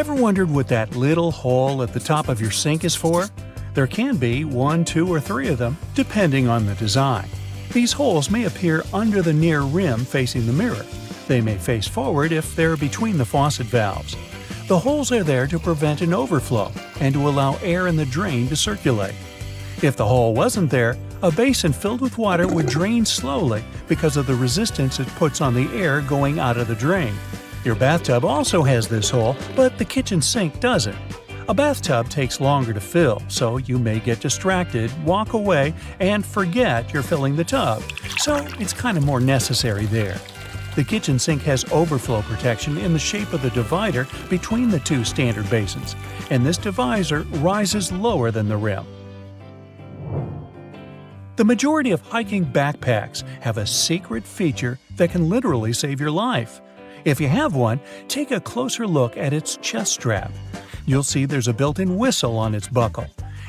Ever wondered what that little hole at the top of your sink is for? There can be 1, 2, or 3 of them, depending on the design. These holes may appear under the near rim facing the mirror. They may face forward if they're between the faucet valves. The holes are there to prevent an overflow and to allow air in the drain to circulate. If the hole wasn't there, a basin filled with water would drain slowly because of the resistance it puts on the air going out of the drain. Your bathtub also has this hole, but the kitchen sink doesn't. A bathtub takes longer to fill, so you may get distracted, walk away, and forget you're filling the tub, so it's kind of more necessary there. The kitchen sink has overflow protection in the shape of the divider between the 2 standard basins, and this divisor rises lower than the rim. The majority of hiking backpacks have a secret feature that can literally save your life. If you have one, take a closer look at its chest strap. You'll see there's a built-in whistle on its buckle.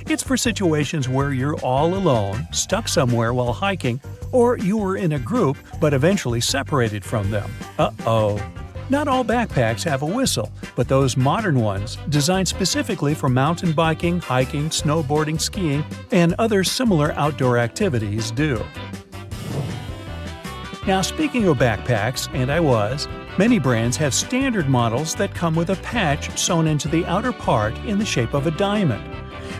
It's for situations where you're all alone, stuck somewhere while hiking, or you were in a group but eventually separated from them. Uh-oh. Not all backpacks have a whistle, but those modern ones, designed specifically for mountain biking, hiking, snowboarding, skiing, and other similar outdoor activities do. Now, speaking of backpacks, many brands have standard models that come with a patch sewn into the outer part in the shape of a diamond.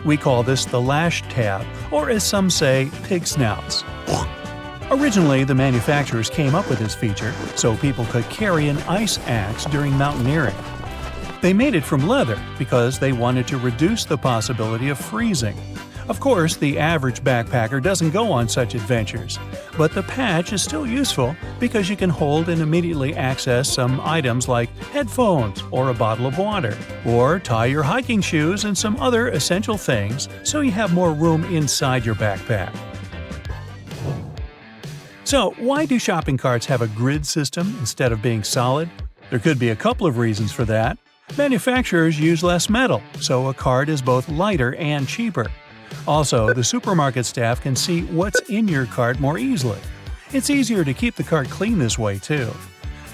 We call this the lash tab, or as some say, pig snouts. Originally, the manufacturers came up with this feature so people could carry an ice axe during mountaineering. They made it from leather because they wanted to reduce the possibility of freezing. Of course, the average backpacker doesn't go on such adventures, but the patch is still useful because you can hold and immediately access some items like headphones or a bottle of water, or tie your hiking shoes and some other essential things so you have more room inside your backpack. So, why do shopping carts have a grid system instead of being solid? There could be a couple of reasons for that. Manufacturers use less metal, so a cart is both lighter and cheaper. Also, the supermarket staff can see what's in your cart more easily. It's easier to keep the cart clean this way, too.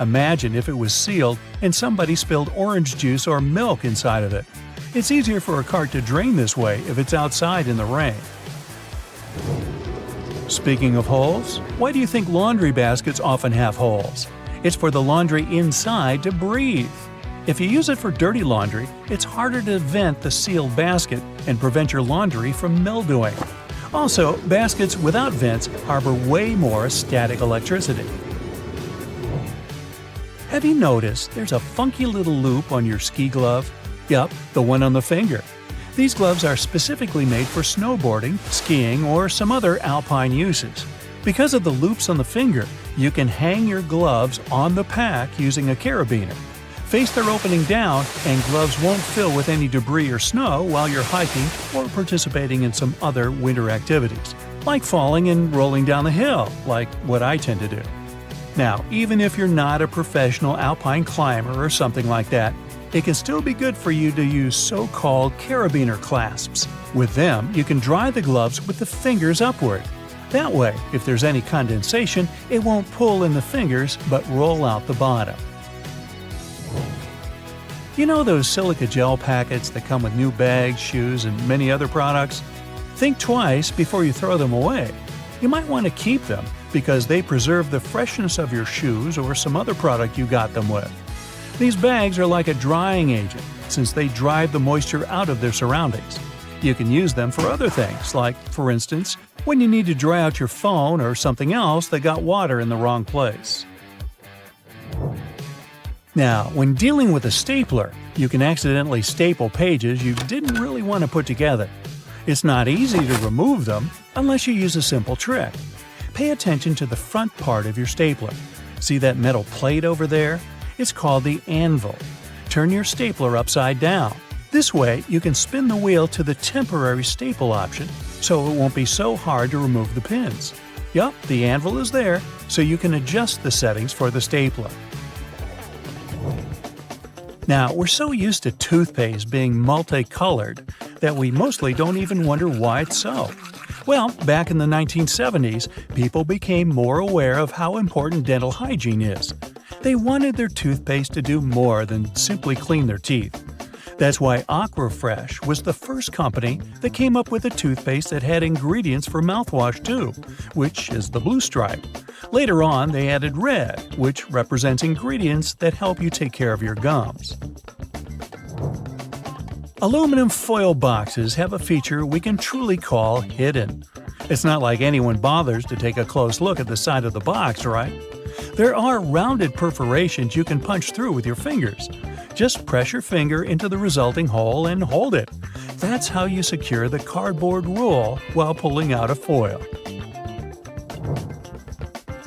Imagine if it was sealed and somebody spilled orange juice or milk inside of it. It's easier for a cart to drain this way if it's outside in the rain. Speaking of holes, why do you think laundry baskets often have holes? It's for the laundry inside to breathe. If you use it for dirty laundry, it's harder to vent the sealed basket and prevent your laundry from mildewing. Also, baskets without vents harbor way more static electricity. Have you noticed there's a funky little loop on your ski glove? Yup, the one on the finger. These gloves are specifically made for snowboarding, skiing, or some other alpine uses. Because of the loops on the finger, you can hang your gloves on the pack using a carabiner. Face their opening down, and gloves won't fill with any debris or snow while you're hiking or participating in some other winter activities, like falling and rolling down the hill, like what I tend to do. Now, even if you're not a professional alpine climber or something like that, it can still be good for you to use so-called carabiner clasps. With them, you can dry the gloves with the fingers upward. That way, if there's any condensation, it won't pull in the fingers but roll out the bottom. You know those silica gel packets that come with new bags, shoes, and many other products? Think twice before you throw them away. You might want to keep them because they preserve the freshness of your shoes or some other product you got them with. These bags are like a drying agent since they drive the moisture out of their surroundings. You can use them for other things, like, for instance, when you need to dry out your phone or something else that got water in the wrong place. Now, when dealing with a stapler, you can accidentally staple pages you didn't really want to put together. It's not easy to remove them unless you use a simple trick. Pay attention to the front part of your stapler. See that metal plate over there? It's called the anvil. Turn your stapler upside down. This way, you can spin the wheel to the temporary staple option, so it won't be so hard to remove the pins. Yup, the anvil is there, so you can adjust the settings for the stapler. Now, we're so used to toothpaste being multicolored that we mostly don't even wonder why it's so. Well, back in the 1970s, people became more aware of how important dental hygiene is. They wanted their toothpaste to do more than simply clean their teeth. That's why Aquafresh was the first company that came up with a toothpaste that had ingredients for mouthwash too, which is the blue stripe. Later on, they added red, which represents ingredients that help you take care of your gums. Aluminum foil boxes have a feature we can truly call hidden. It's not like anyone bothers to take a close look at the side of the box, right? There are rounded perforations you can punch through with your fingers. Just press your finger into the resulting hole and hold it. That's how you secure the cardboard roll while pulling out a foil.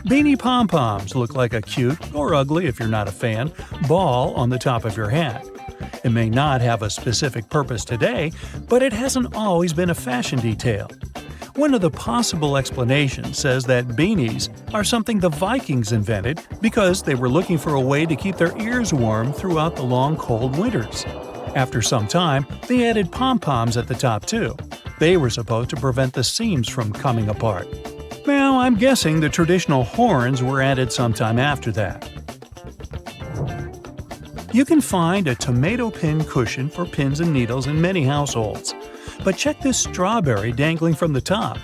Beanie pom-poms look like a cute, or ugly if you're not a fan, ball on the top of your hat. It may not have a specific purpose today, but it hasn't always been a fashion detail. One of the possible explanations says that beanies are something the Vikings invented because they were looking for a way to keep their ears warm throughout the long cold winters. After some time, they added pom-poms at the top too. They were supposed to prevent the seams from coming apart. Now, I'm guessing the traditional horns were added sometime after that. You can find a tomato pin cushion for pins and needles in many households. But check this strawberry dangling from the top.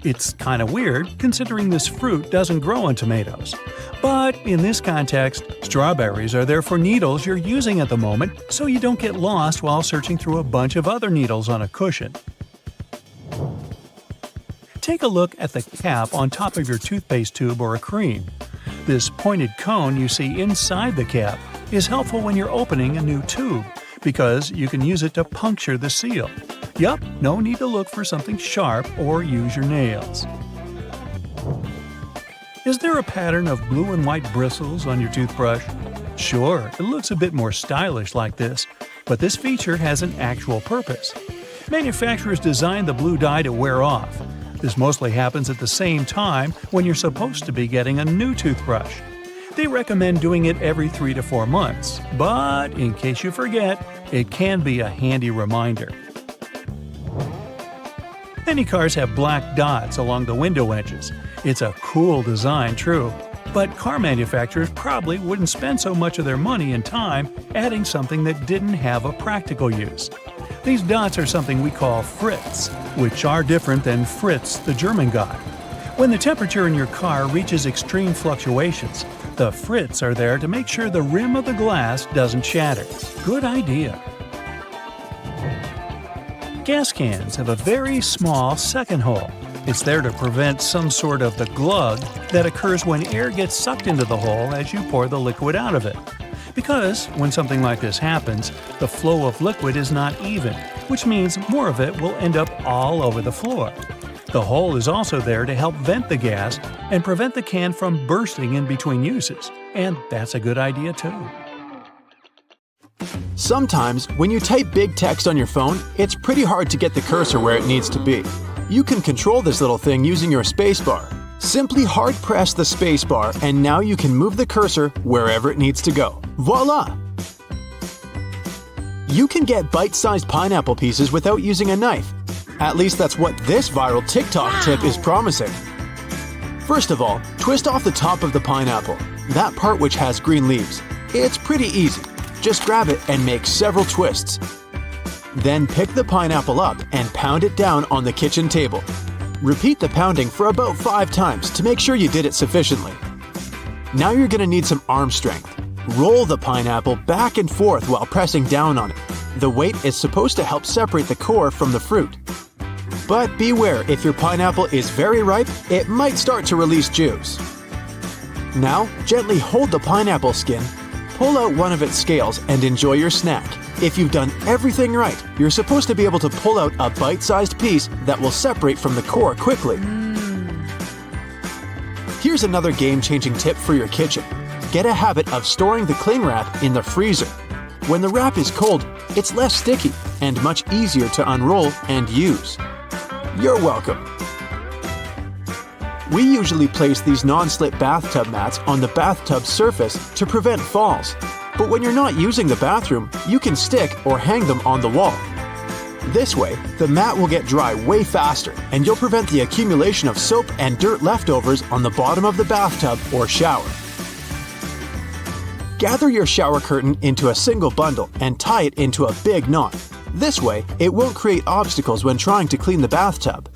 It's kind of weird considering this fruit doesn't grow on tomatoes. But in this context, strawberries are there for needles you're using at the moment so you don't get lost while searching through a bunch of other needles on a cushion. Take a look at the cap on top of your toothpaste tube or a cream. This pointed cone you see inside the cap is helpful when you're opening a new tube because you can use it to puncture the seal. Yup, no need to look for something sharp or use your nails. Is there a pattern of blue and white bristles on your toothbrush? Sure, it looks a bit more stylish like this, but this feature has an actual purpose. Manufacturers designed the blue dye to wear off. This mostly happens at the same time when you're supposed to be getting a new toothbrush. They recommend doing it every 3 to 4 months, but in case you forget, it can be a handy reminder. Many cars have black dots along the window edges. It's a cool design, true, but car manufacturers probably wouldn't spend so much of their money and time adding something that didn't have a practical use. These dots are something we call Fritz, which are different than Fritz, the German god. When the temperature in your car reaches extreme fluctuations, the Fritz are there to make sure the rim of the glass doesn't shatter. Good idea. Gas cans have a very small second hole. It's there to prevent some sort of the glug that occurs when air gets sucked into the hole as you pour the liquid out of it. Because when something like this happens, the flow of liquid is not even, which means more of it will end up all over the floor. The hole is also there to help vent the gas and prevent the can from bursting in between uses, and that's a good idea too. Sometimes, when you type big text on your phone, it's pretty hard to get the cursor where it needs to be. You can control this little thing using your spacebar. Simply hard press the spacebar and now you can move the cursor wherever it needs to go. Voila! You can get bite-sized pineapple pieces without using a knife. At least that's what this viral TikTok tip is promising. First of all, twist off the top of the pineapple, that part which has green leaves. It's pretty easy. Just grab it and make several twists. Then pick the pineapple up and pound it down on the kitchen table. Repeat the pounding for about 5 times to make sure you did it sufficiently. Now you're going to need some arm strength. Roll the pineapple back and forth while pressing down on it. The weight is supposed to help separate the core from the fruit. But beware, if your pineapple is very ripe, it might start to release juice. Now, gently hold the pineapple skin, pull out one of its scales and enjoy your snack. If you've done everything right, you're supposed to be able to pull out a bite-sized piece that will separate from the core quickly. Here's another game-changing tip for your kitchen. Get a habit of storing the cling wrap in the freezer. When the wrap is cold, it's less sticky and much easier to unroll and use. You're welcome. We usually place these non-slip bathtub mats on the bathtub surface to prevent falls. But when you're not using the bathroom, you can stick or hang them on the wall. This way, the mat will get dry way faster and you'll prevent the accumulation of soap and dirt leftovers on the bottom of the bathtub or shower. Gather your shower curtain into a single bundle and tie it into a big knot. This way, it won't create obstacles when trying to clean the bathtub.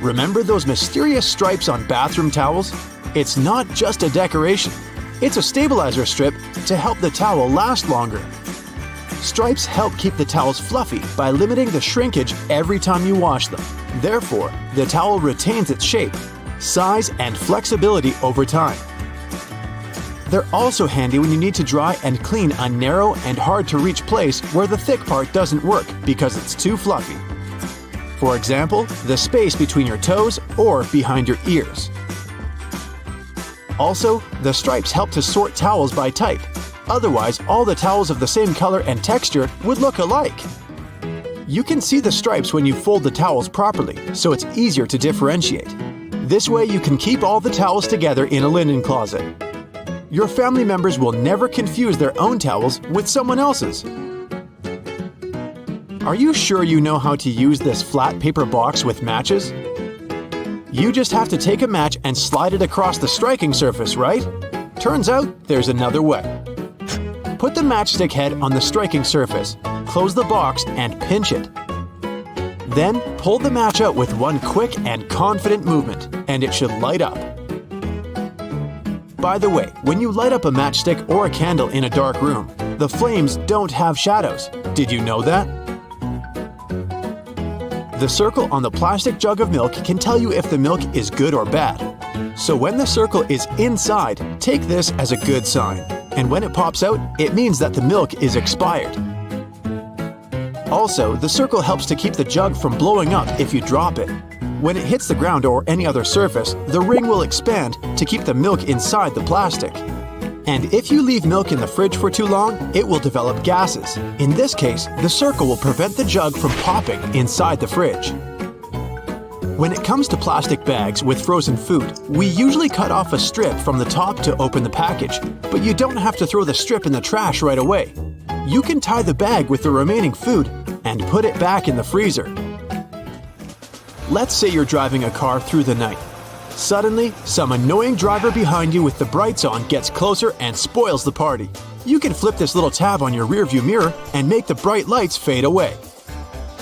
Remember those mysterious stripes on bathroom towels? It's not just a decoration. It's a stabilizer strip to help the towel last longer. Stripes help keep the towels fluffy by limiting the shrinkage every time you wash them. Therefore, the towel retains its shape, size, and flexibility over time. They're also handy when you need to dry and clean a narrow and hard-to-reach place where the thick part doesn't work because it's too fluffy. For example, the space between your toes or behind your ears. Also, the stripes help to sort towels by type. Otherwise, all the towels of the same color and texture would look alike. You can see the stripes when you fold the towels properly, so it's easier to differentiate. This way you can keep all the towels together in a linen closet. Your family members will never confuse their own towels with someone else's. Are you sure you know how to use this flat paper box with matches? You just have to take a match and slide it across the striking surface, right? Turns out there's another way. Put the matchstick head on the striking surface, close the box and pinch it. Then pull the match out with one quick and confident movement, and it should light up. By the way, when you light up a matchstick or a candle in a dark room, the flames don't have shadows. Did you know that? The circle on the plastic jug of milk can tell you if the milk is good or bad. So when the circle is inside, take this as a good sign. And when it pops out, it means that the milk is expired. Also, the circle helps to keep the jug from blowing up if you drop it. When it hits the ground or any other surface, the ring will expand to keep the milk inside the plastic. And if you leave milk in the fridge for too long, it will develop gases. In this case, the circle will prevent the jug from popping inside the fridge. When it comes to plastic bags with frozen food, we usually cut off a strip from the top to open the package, but you don't have to throw the strip in the trash right away. You can tie the bag with the remaining food and put it back in the freezer. Let's say you're driving a car through the night. Suddenly, some annoying driver behind you with the brights on gets closer and spoils the party. You can flip this little tab on your rearview mirror and make the bright lights fade away.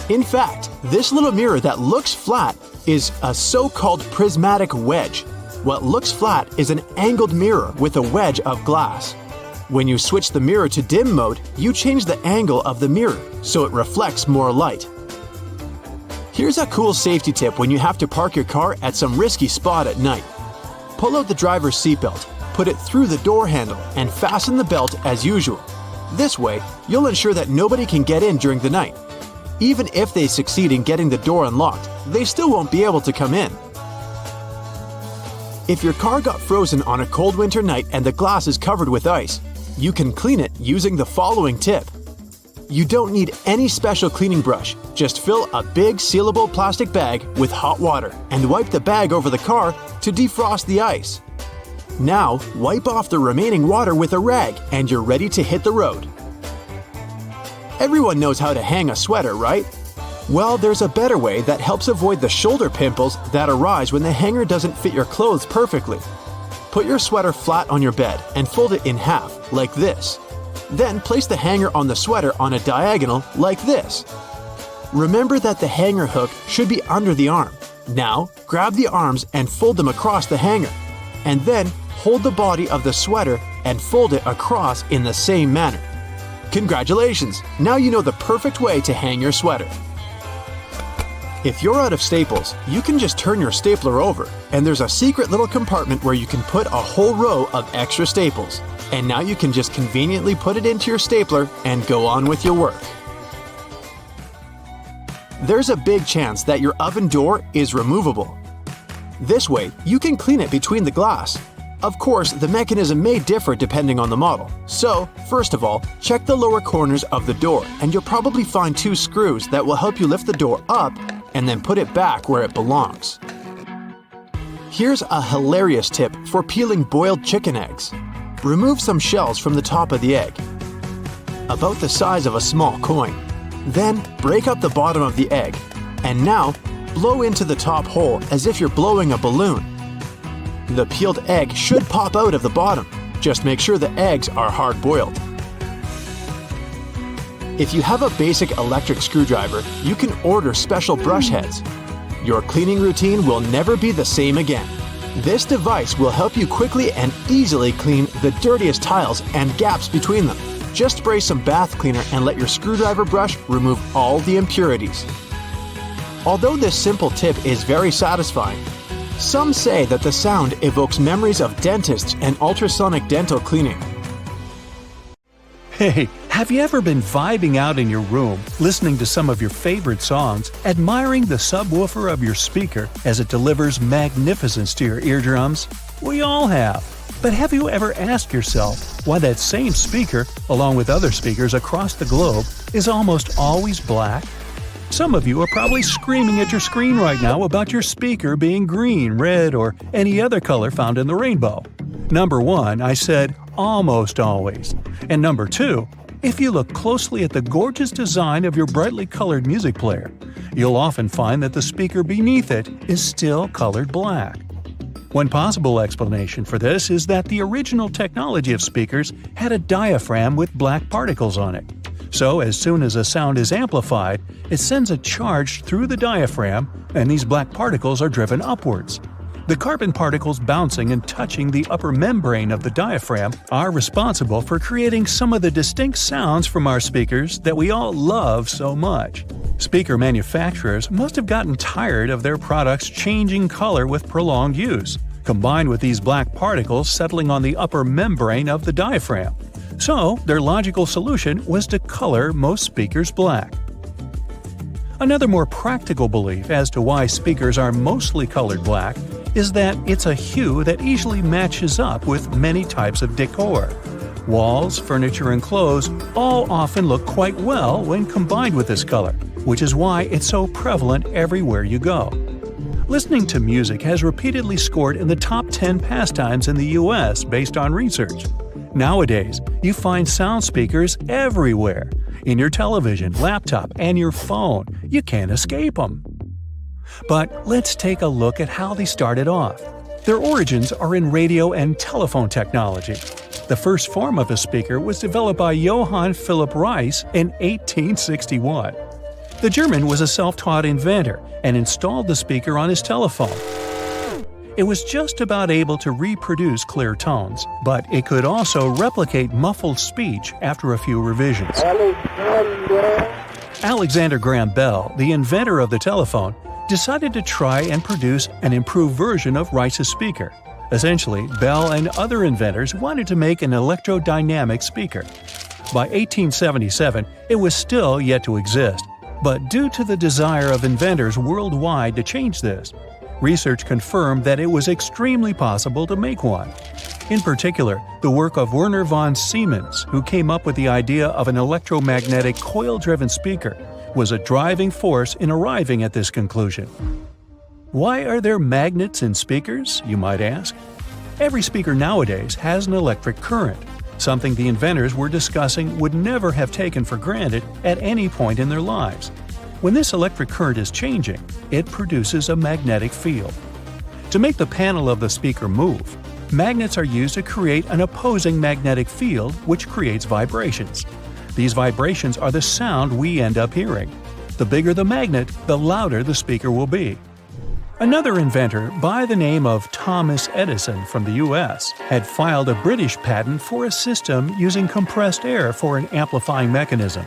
In fact, this little mirror that looks flat is a so-called prismatic wedge. What looks flat is an angled mirror with a wedge of glass. When you switch the mirror to dim mode, you change the angle of the mirror so it reflects more light. Here's a cool safety tip when you have to park your car at some risky spot at night. Pull out the driver's seatbelt, put it through the door handle, and fasten the belt as usual. This way, you'll ensure that nobody can get in during the night. Even if they succeed in getting the door unlocked, they still won't be able to come in. If your car got frozen on a cold winter night and the glass is covered with ice, you can clean it using the following tip. You don't need any special cleaning brush. Just fill a big sealable plastic bag with hot water and wipe the bag over the car to defrost the ice. Now, wipe off the remaining water with a rag and you're ready to hit the road. Everyone knows how to hang a sweater, right? Well, there's a better way that helps avoid the shoulder pimples that arise when the hanger doesn't fit your clothes perfectly. Put your sweater flat on your bed and fold it in half, like this. Then place the hanger on the sweater on a diagonal, like this. Remember that the hanger hook should be under the arm. Now, grab the arms and fold them across the hanger. And then, hold the body of the sweater and fold it across in the same manner. Congratulations! Now you know the perfect way to hang your sweater. If you're out of staples, you can just turn your stapler over, and there's a secret little compartment where you can put a whole row of extra staples. And now you can just conveniently put it into your stapler and go on with your work. There's a big chance that your oven door is removable. This way, you can clean it between the glass. Of course, the mechanism may differ depending on the model. So, first of all, check the lower corners of the door and you'll probably find 2 screws that will help you lift the door up and then put it back where it belongs. Here's a hilarious tip for peeling boiled chicken eggs. Remove some shells from the top of the egg, about the size of a small coin. Then break up the bottom of the egg, and now blow into the top hole as if you're blowing a balloon. The peeled egg should pop out of the bottom. Just make sure the eggs are hard-boiled. If you have a basic electric screwdriver, you can order special brush heads. Your cleaning routine will never be the same again. This device will help you quickly and easily clean the dirtiest tiles and gaps between them. Just spray some bath cleaner and let your screwdriver brush remove all the impurities. Although this simple tip is very satisfying, some say that the sound evokes memories of dentists and ultrasonic dental cleaning. Hey, have you ever been vibing out in your room, listening to some of your favorite songs, admiring the subwoofer of your speaker as it delivers magnificence to your eardrums? We all have. But have you ever asked yourself why that same speaker, along with other speakers across the globe, is almost always black? Some of you are probably screaming at your screen right now about your speaker being green, red, or any other color found in the rainbow. Number 1, I said almost always. And number 2, if you look closely at the gorgeous design of your brightly colored music player, you'll often find that the speaker beneath it is still colored black. One possible explanation for this is that the original technology of speakers had a diaphragm with black particles on it. So as soon as a sound is amplified, it sends a charge through the diaphragm, and these black particles are driven upwards. The carbon particles bouncing and touching the upper membrane of the diaphragm are responsible for creating some of the distinct sounds from our speakers that we all love so much. Speaker manufacturers must have gotten tired of their products changing color with prolonged use, combined with these black particles settling on the upper membrane of the diaphragm. So, their logical solution was to color most speakers black. Another more practical belief as to why speakers are mostly colored black is that it's a hue that easily matches up with many types of decor. Walls, furniture, and clothes all often look quite well when combined with this color, which is why it's so prevalent everywhere you go. Listening to music has repeatedly scored in the top 10 pastimes in the US based on research. Nowadays, you find sound speakers everywhere. In your television, laptop, and your phone. You can't escape them. But let's take a look at how they started off. Their origins are in radio and telephone technology. The first form of a speaker was developed by Johann Philipp Reis in 1861. The German was a self-taught inventor and installed the speaker on his telephone. It was just about able to reproduce clear tones, but it could also replicate muffled speech after a few revisions. Alexander Graham Bell, the inventor of the telephone, decided to try and produce an improved version of Reis's speaker. Essentially, Bell and other inventors wanted to make an electrodynamic speaker. By 1877, it was still yet to exist, but due to the desire of inventors worldwide to change this, research confirmed that it was extremely possible to make one. In particular, the work of Werner von Siemens, who came up with the idea of an electromagnetic coil-driven speaker, was a driving force in arriving at this conclusion. Why are there magnets in speakers, you might ask? Every speaker nowadays has an electric current, something the inventors were discussing would never have taken for granted at any point in their lives. When this electric current is changing, it produces a magnetic field. To make the panel of the speaker move, magnets are used to create an opposing magnetic field which creates vibrations. These vibrations are the sound we end up hearing. The bigger the magnet, the louder the speaker will be. Another inventor by the name of Thomas Edison from the US had filed a British patent for a system using compressed air for an amplifying mechanism.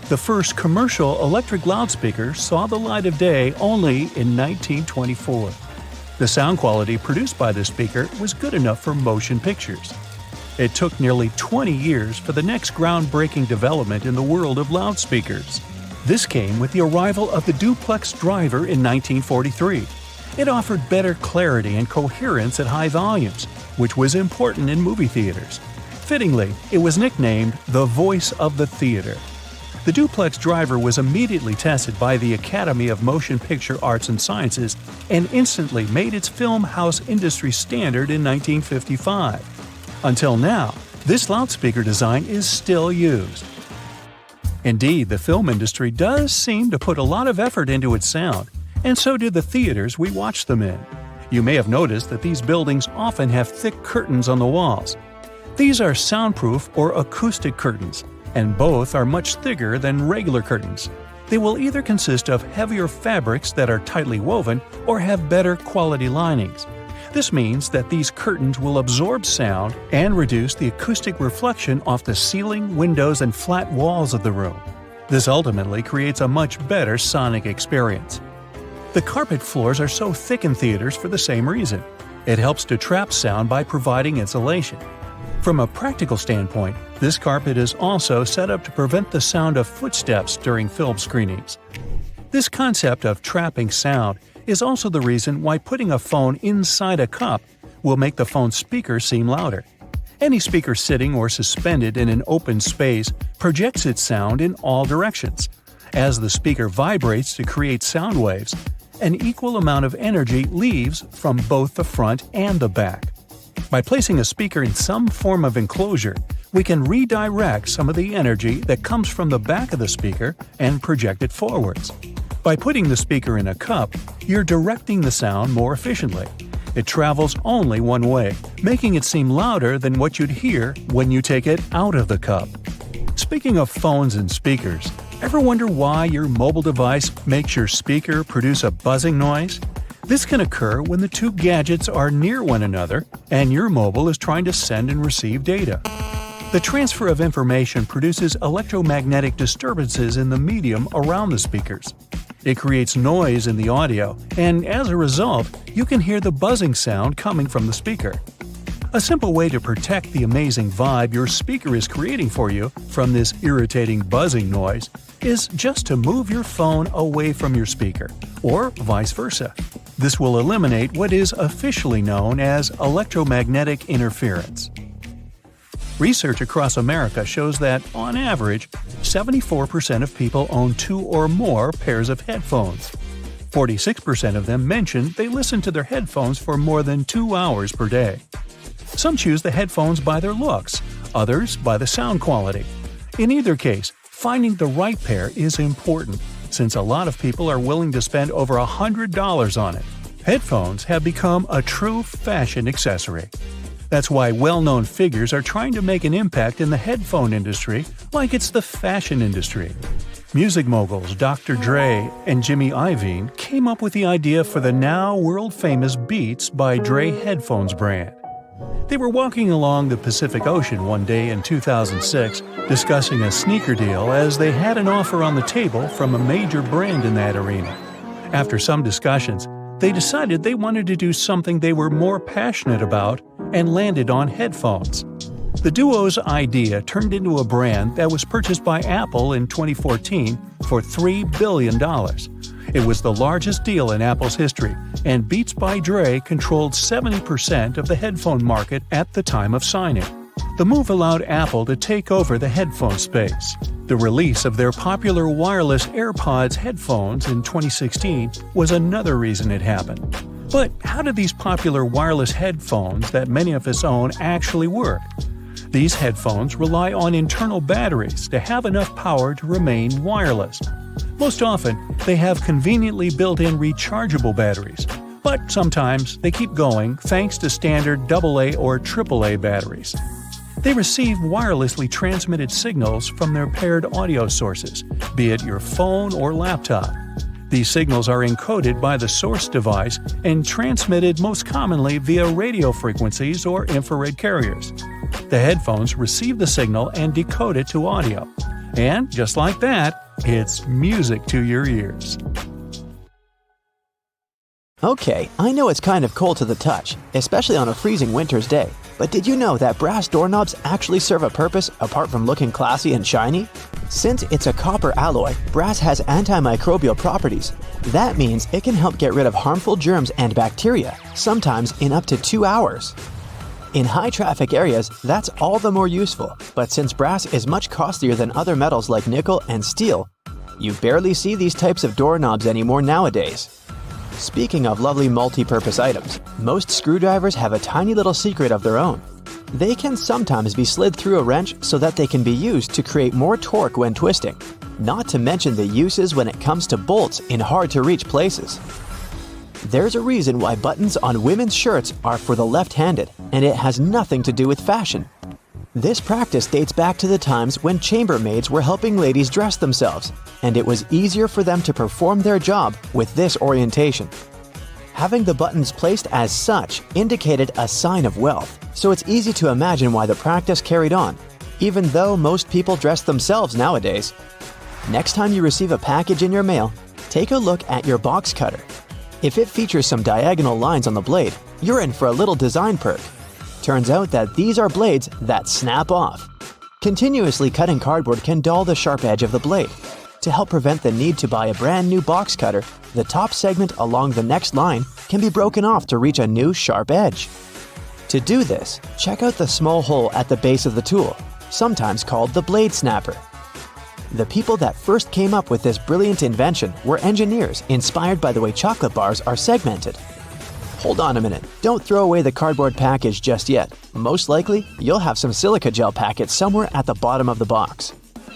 The first commercial electric loudspeaker saw the light of day only in 1924. The sound quality produced by this speaker was good enough for motion pictures. It took nearly 20 years for the next groundbreaking development in the world of loudspeakers. This came with the arrival of the duplex driver in 1943. It offered better clarity and coherence at high volumes, which was important in movie theaters. Fittingly, it was nicknamed the voice of the theater. The duplex driver was immediately tested by the Academy of Motion Picture Arts and Sciences and instantly made its film house industry standard in 1955. Until now, this loudspeaker design is still used. Indeed, the film industry does seem to put a lot of effort into its sound, and so do the theaters we watch them in. You may have noticed that these buildings often have thick curtains on the walls. These are soundproof or acoustic curtains, and both are much thicker than regular curtains. They will either consist of heavier fabrics that are tightly woven or have better quality linings. This means that these curtains will absorb sound and reduce the acoustic reflection off the ceiling, windows, and flat walls of the room. This ultimately creates a much better sonic experience. The carpet floors are so thick in theaters for the same reason. It helps to trap sound by providing insulation. From a practical standpoint, this carpet is also set up to prevent the sound of footsteps during film screenings. This concept of trapping sound is also the reason why putting a phone inside a cup will make the phone's speaker seem louder. Any speaker sitting or suspended in an open space projects its sound in all directions. As the speaker vibrates to create sound waves, an equal amount of energy leaves from both the front and the back. By placing a speaker in some form of enclosure, we can redirect some of the energy that comes from the back of the speaker and project it forwards. By putting the speaker in a cup, you're directing the sound more efficiently. It travels only one way, making it seem louder than what you'd hear when you take it out of the cup. Speaking of phones and speakers, ever wonder why your mobile device makes your speaker produce a buzzing noise? This can occur when the two gadgets are near one another and your mobile is trying to send and receive data. The transfer of information produces electromagnetic disturbances in the medium around the speakers. It creates noise in the audio, and as a result, you can hear the buzzing sound coming from the speaker. A simple way to protect the amazing vibe your speaker is creating for you from this irritating buzzing noise is just to move your phone away from your speaker, or vice versa. This will eliminate what is officially known as electromagnetic interference. Research across America shows that, on average, 74% of people own 2 or more pairs of headphones. 46% of them mention they listen to their headphones for more than 2 hours per day. Some choose the headphones by their looks, others by the sound quality. In either case, finding the right pair is important, since a lot of people are willing to spend over $100 on it. Headphones have become a true fashion accessory. That's why well-known figures are trying to make an impact in the headphone industry like it's the fashion industry. Music moguls Dr. Dre and Jimmy Iovine came up with the idea for the now world-famous Beats by Dre headphones brand. They were walking along the Pacific Ocean one day in 2006 discussing a sneaker deal as they had an offer on the table from a major brand in that arena. After some discussions, they decided they wanted to do something they were more passionate about and landed on headphones. The duo's idea turned into a brand that was purchased by Apple in 2014 for $3 billion. It was the largest deal in Apple's history, and Beats by Dre controlled 70% of the headphone market at the time of signing. The move allowed Apple to take over the headphone space. The release of their popular wireless AirPods headphones in 2016 was another reason it happened. But how do these popular wireless headphones that many of us own actually work? These headphones rely on internal batteries to have enough power to remain wireless. Most often, they have conveniently built-in rechargeable batteries, but sometimes they keep going thanks to standard AA or AAA batteries. They receive wirelessly transmitted signals from their paired audio sources, be it your phone or laptop. These signals are encoded by the source device and transmitted most commonly via radio frequencies or infrared carriers. The headphones receive the signal and decode it to audio. And just like that, it's music to your ears. Okay, I know it's kind of cold to the touch, especially on a freezing winter's day. But did you know that brass doorknobs actually serve a purpose apart from looking classy and shiny? Since it's a copper alloy, brass has antimicrobial properties. That means it can help get rid of harmful germs and bacteria, sometimes in up to 2 hours. In high-traffic areas, that's all the more useful, but since brass is much costlier than other metals like nickel and steel, you barely see these types of doorknobs anymore nowadays. Speaking of lovely multi-purpose items, most screwdrivers have a tiny little secret of their own. They can sometimes be slid through a wrench so that they can be used to create more torque when twisting, not to mention the uses when it comes to bolts in hard-to-reach places. There's a reason why buttons on women's shirts are for the left-handed, and it has nothing to do with fashion. This practice dates back to the times when chambermaids were helping ladies dress themselves, and it was easier for them to perform their job with this orientation. Having the buttons placed as such indicated a sign of wealth, so it's easy to imagine why the practice carried on, even though most people dress themselves nowadays. Next time you receive a package in your mail, take a look at your box cutter. If it features some diagonal lines on the blade, you're in for a little design perk. Turns out that these are blades that snap off. Continuously cutting cardboard can dull the sharp edge of the blade. To help prevent the need to buy a brand new box cutter, the top segment along the next line can be broken off to reach a new sharp edge. To do this, check out the small hole at the base of the tool, sometimes called the blade snapper. The people that first came up with this brilliant invention were engineers inspired by the way chocolate bars are segmented. Hold on a minute, don't throw away the cardboard package just yet. Most likely, you'll have some silica gel packets somewhere at the bottom of the box.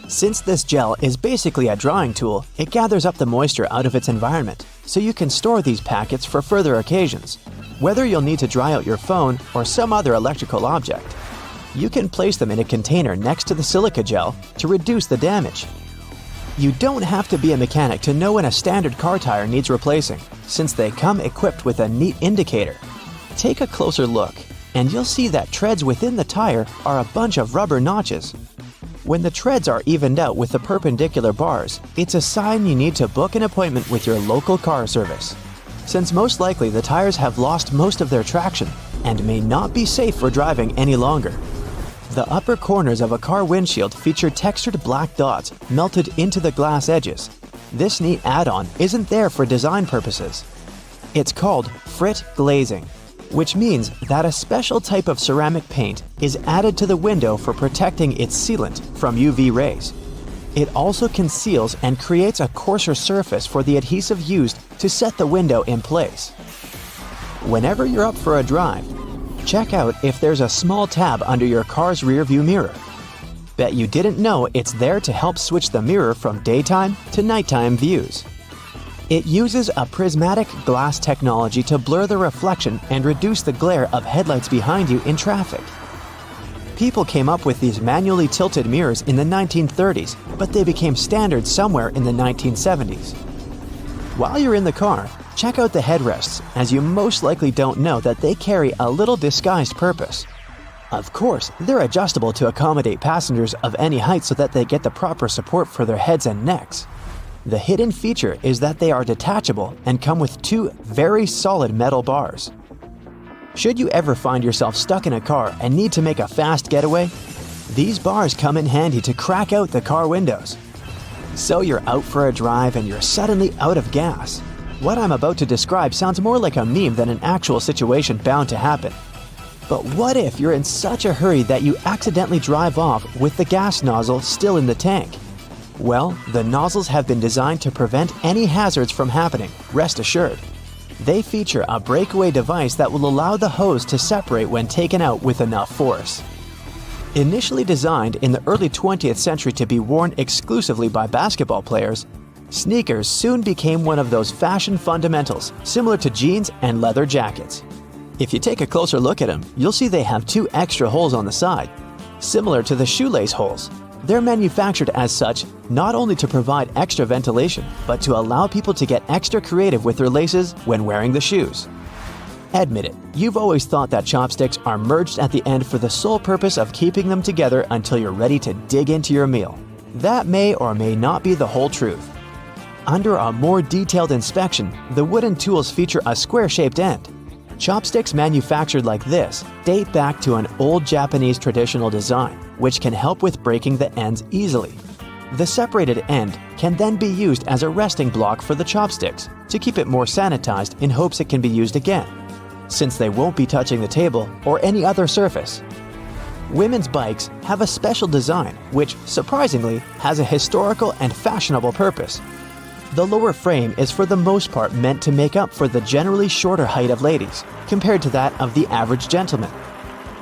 Since this gel is basically a drawing tool, it gathers up the moisture out of its environment, so you can store these packets for further occasions, whether you'll need to dry out your phone or some other electrical object. You can place them in a container next to the silica gel to reduce the damage. You don't have to be a mechanic to know when a standard car tire needs replacing, since they come equipped with a neat indicator. Take a closer look, and you'll see that treads within the tire are a bunch of rubber notches. When the treads are evened out with the perpendicular bars, it's a sign you need to book an appointment with your local car service, since most likely the tires have lost most of their traction and may not be safe for driving any longer. The upper corners of a car windshield feature textured black dots melted into the glass edges. This neat add-on isn't there for design purposes. It's called frit glazing, which means that a special type of ceramic paint is added to the window for protecting its sealant from UV rays. It also conceals and creates a coarser surface for the adhesive used to set the window in place. Whenever you're up for a drive, check out if there's a small tab under your car's rearview mirror. Bet you didn't know it's there to help switch the mirror from daytime to nighttime views. It uses a prismatic glass technology to blur the reflection and reduce the glare of headlights behind you in traffic. People came up with these manually tilted mirrors in the 1930s, but they became standard somewhere in the 1970s. While you're in the car, check out the headrests, as you most likely don't know that they carry a little disguised purpose. Of course, they're adjustable to accommodate passengers of any height so that they get the proper support for their heads and necks. The hidden feature is that they are detachable and come with two very solid metal bars. Should you ever find yourself stuck in a car and need to make a fast getaway, these bars come in handy to crack out the car windows. So you're out for a drive and you're suddenly out of gas. What I'm about to describe sounds more like a meme than an actual situation bound to happen. But what if you're in such a hurry that you accidentally drive off with the gas nozzle still in the tank? Well, the nozzles have been designed to prevent any hazards from happening, rest assured. They feature a breakaway device that will allow the hose to separate when taken out with enough force. Initially designed in the early 20th century to be worn exclusively by basketball players, sneakers soon became one of those fashion fundamentals, similar to jeans and leather jackets. If you take a closer look at them, you'll see they have two extra holes on the side, similar to the shoelace holes. They're manufactured as such not only to provide extra ventilation, but to allow people to get extra creative with their laces when wearing the shoes. Admit it, you've always thought that chopsticks are merged at the end for the sole purpose of keeping them together until you're ready to dig into your meal. That may or may not be the whole truth. Under a more detailed inspection, the wooden tools feature a square-shaped end. Chopsticks manufactured like this date back to an old Japanese traditional design, which can help with breaking the ends easily. The separated end can then be used as a resting block for the chopsticks to keep it more sanitized in hopes it can be used again, since they won't be touching the table or any other surface. Women's bikes have a special design which, surprisingly, has a historical and fashionable purpose. The lower frame is for the most part meant to make up for the generally shorter height of ladies, compared to that of the average gentleman.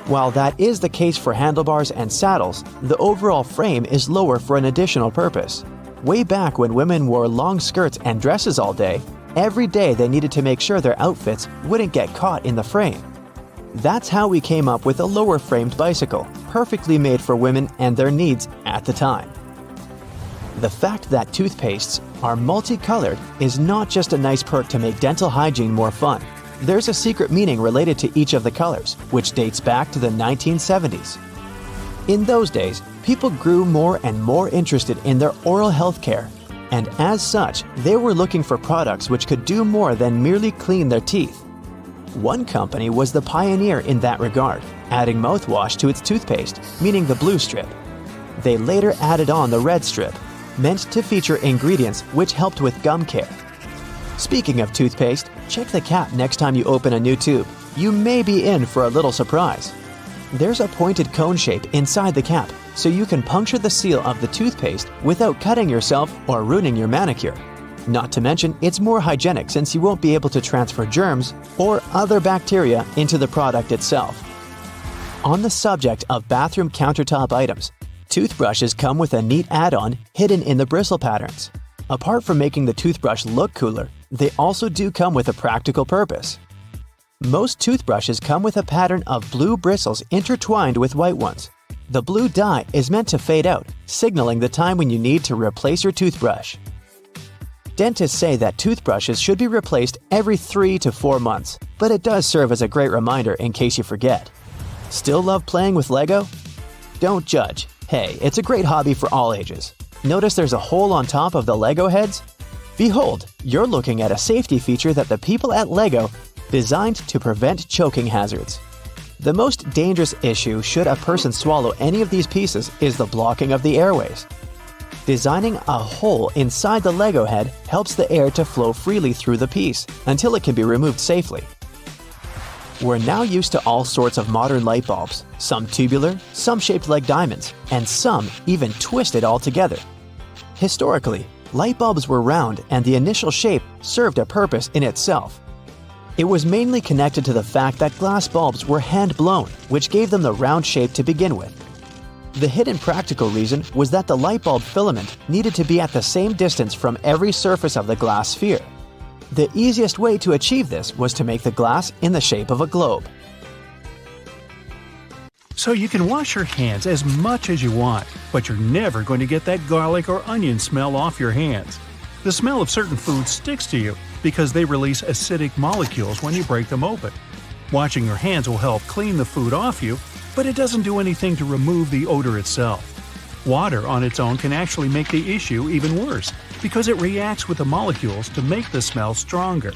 While that is the case for handlebars and saddles, the overall frame is lower for an additional purpose. Way back when women wore long skirts and dresses all day, every day they needed to make sure their outfits wouldn't get caught in the frame. That's how we came up with a lower-framed bicycle, perfectly made for women and their needs at the time. The fact that toothpastes are multicolored is not just a nice perk to make dental hygiene more fun. There's a secret meaning related to each of the colors, which dates back to the 1970s. In those days, people grew more and more interested in their oral health care, and as such, they were looking for products which could do more than merely clean their teeth. One company was the pioneer in that regard, adding mouthwash to its toothpaste, meaning the blue strip. They later added on the red strip, meant to feature ingredients which helped with gum care. Speaking of toothpaste, check the cap next time you open a new tube. You may be in for a little surprise. There's a pointed cone shape inside the cap, so you can puncture the seal of the toothpaste without cutting yourself or ruining your manicure. Not to mention, it's more hygienic since you won't be able to transfer germs or other bacteria into the product itself. On the subject of bathroom countertop items, toothbrushes come with a neat add-on hidden in the bristle patterns. Apart from making the toothbrush look cooler, they also do come with a practical purpose. Most toothbrushes come with a pattern of blue bristles intertwined with white ones. The blue dye is meant to fade out, signaling the time when you need to replace your toothbrush. Dentists say that toothbrushes should be replaced every 3 to 4 months, but it does serve as a great reminder in case you forget. Still love playing with Lego? Don't judge. Hey, it's a great hobby for all ages. Notice there's a hole on top of the Lego heads? Behold, you're looking at a safety feature that the people at Lego designed to prevent choking hazards. The most dangerous issue should a person swallow any of these pieces is the blocking of the airways. Designing a hole inside the Lego head helps the air to flow freely through the piece until it can be removed safely. We're now used to all sorts of modern light bulbs, some tubular, some shaped like diamonds, and some even twisted altogether. Historically, light bulbs were round and the initial shape served a purpose in itself. It was mainly connected to the fact that glass bulbs were hand-blown, which gave them the round shape to begin with. The hidden practical reason was that the light bulb filament needed to be at the same distance from every surface of the glass sphere. The easiest way to achieve this was to make the glass in the shape of a globe. So you can wash your hands as much as you want, but you're never going to get that garlic or onion smell off your hands. The smell of certain foods sticks to you because they release acidic molecules when you break them open. Washing your hands will help clean the food off you, but it doesn't do anything to remove the odor itself. Water on its own can actually make the issue even worse because it reacts with the molecules to make the smell stronger.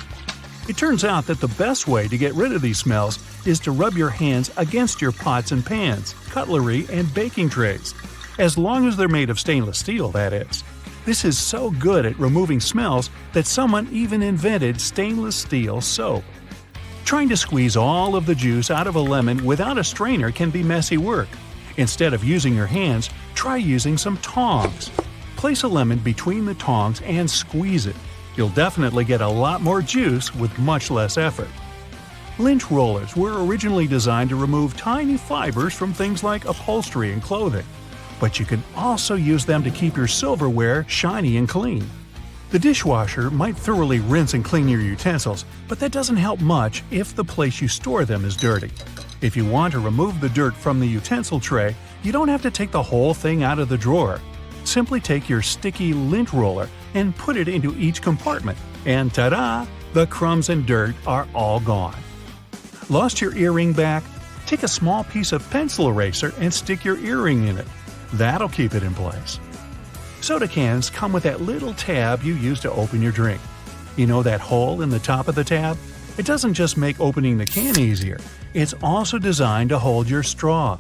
It turns out that the best way to get rid of these smells is to rub your hands against your pots and pans, cutlery, and baking trays. As long as they're made of stainless steel, that is. This is so good at removing smells that someone even invented stainless steel soap. Trying to squeeze all of the juice out of a lemon without a strainer can be messy work. Instead of using your hands, try using some tongs. Place a lemon between the tongs and squeeze it. You'll definitely get a lot more juice with much less effort. Lint rollers were originally designed to remove tiny fibers from things like upholstery and clothing. But you can also use them to keep your silverware shiny and clean. The dishwasher might thoroughly rinse and clean your utensils, but that doesn't help much if the place you store them is dirty. If you want to remove the dirt from the utensil tray, you don't have to take the whole thing out of the drawer. Simply take your sticky lint roller and put it into each compartment, and ta-da! The crumbs and dirt are all gone. Lost your earring back? Take a small piece of pencil eraser and stick your earring in it. That'll keep it in place. Soda cans come with that little tab you use to open your drink. You know that hole in the top of the tab? It doesn't just make opening the can easier, it's also designed to hold your straw.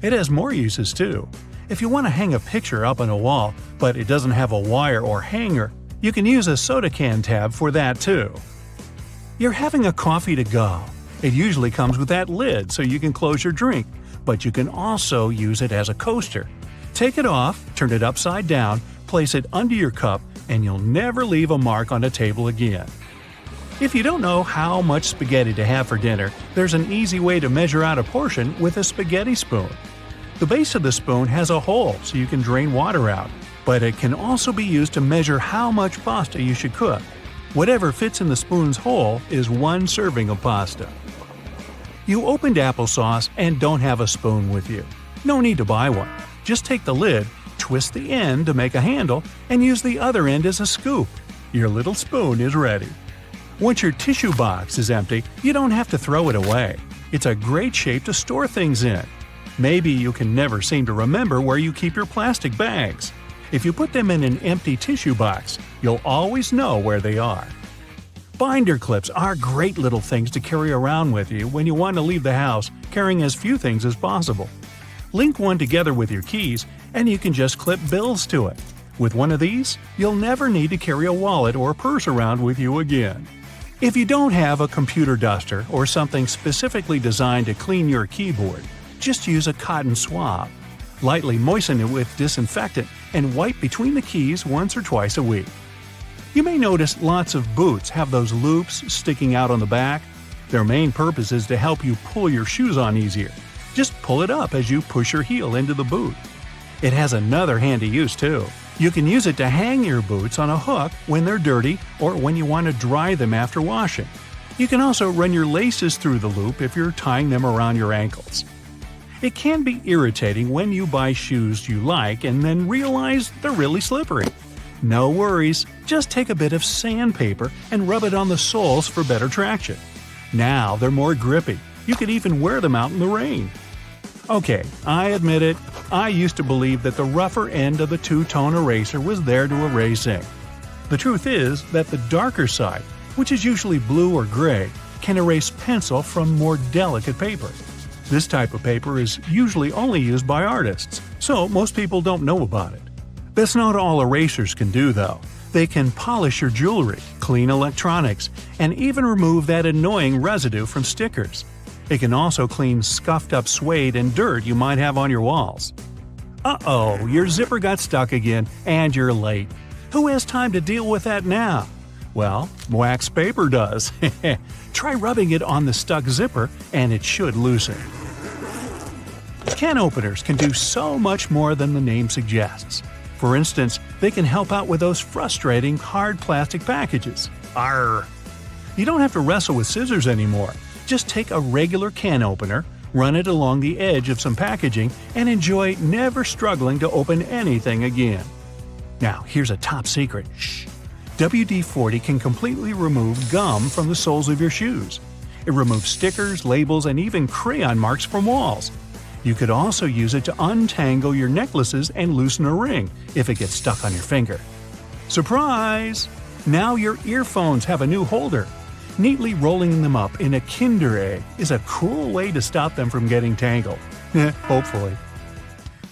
It has more uses too. If you want to hang a picture up on a wall, but it doesn't have a wire or hanger, you can use a soda can tab for that too. You're having a coffee to go. It usually comes with that lid so you can close your drink, but you can also use it as a coaster. Take it off, turn it upside down, place it under your cup, and you'll never leave a mark on a table again. If you don't know how much spaghetti to have for dinner, there's an easy way to measure out a portion with a spaghetti spoon. The base of the spoon has a hole so you can drain water out, but it can also be used to measure how much pasta you should cook. Whatever fits in the spoon's hole is one serving of pasta. You opened applesauce and don't have a spoon with you. No need to buy one. Just take the lid, twist the end to make a handle, and use the other end as a scoop. Your little spoon is ready. Once your tissue box is empty, you don't have to throw it away. It's a great shape to store things in. Maybe you can never seem to remember where you keep your plastic bags. If you put them in an empty tissue box, you'll always know where they are. Binder clips are great little things to carry around with you when you want to leave the house carrying as few things as possible. Link one together with your keys, and you can just clip bills to it. With one of these, you'll never need to carry a wallet or purse around with you again. If you don't have a computer duster or something specifically designed to clean your keyboard, just use a cotton swab. Lightly moisten it with disinfectant and wipe between the keys once or twice a week. You may notice lots of boots have those loops sticking out on the back. Their main purpose is to help you pull your shoes on easier. Just pull it up as you push your heel into the boot. It has another handy use too. You can use it to hang your boots on a hook when they're dirty or when you want to dry them after washing. You can also run your laces through the loop if you're tying them around your ankles. It can be irritating when you buy shoes you like and then realize they're really slippery. No worries, just take a bit of sandpaper and rub it on the soles for better traction. Now they're more grippy. You could even wear them out in the rain. Okay, I admit it, I used to believe that the rougher end of the two-tone eraser was there to erase ink. The truth is that the darker side, which is usually blue or gray, can erase pencil from more delicate paper. This type of paper is usually only used by artists, so most people don't know about it. That's not all erasers can do though. They can polish your jewelry, clean electronics, and even remove that annoying residue from stickers. It can also clean scuffed up suede and dirt you might have on your walls. Uh-oh, your zipper got stuck again, and you're late. Who has time to deal with that now? Well, wax paper does. Try rubbing it on the stuck zipper, and it should loosen. Can openers can do so much more than the name suggests. For instance, they can help out with those frustrating hard plastic packages. Arrgh! You don't have to wrestle with scissors anymore. Just take a regular can opener, run it along the edge of some packaging, and enjoy never struggling to open anything again. Now, here's a top secret. Shh! WD-40 can completely remove gum from the soles of your shoes. It removes stickers, labels, and even crayon marks from walls. You could also use it to untangle your necklaces and loosen a ring if it gets stuck on your finger. Surprise! Now your earphones have a new holder. Neatly rolling them up in a Kinder Egg is a cool way to stop them from getting tangled. Hopefully.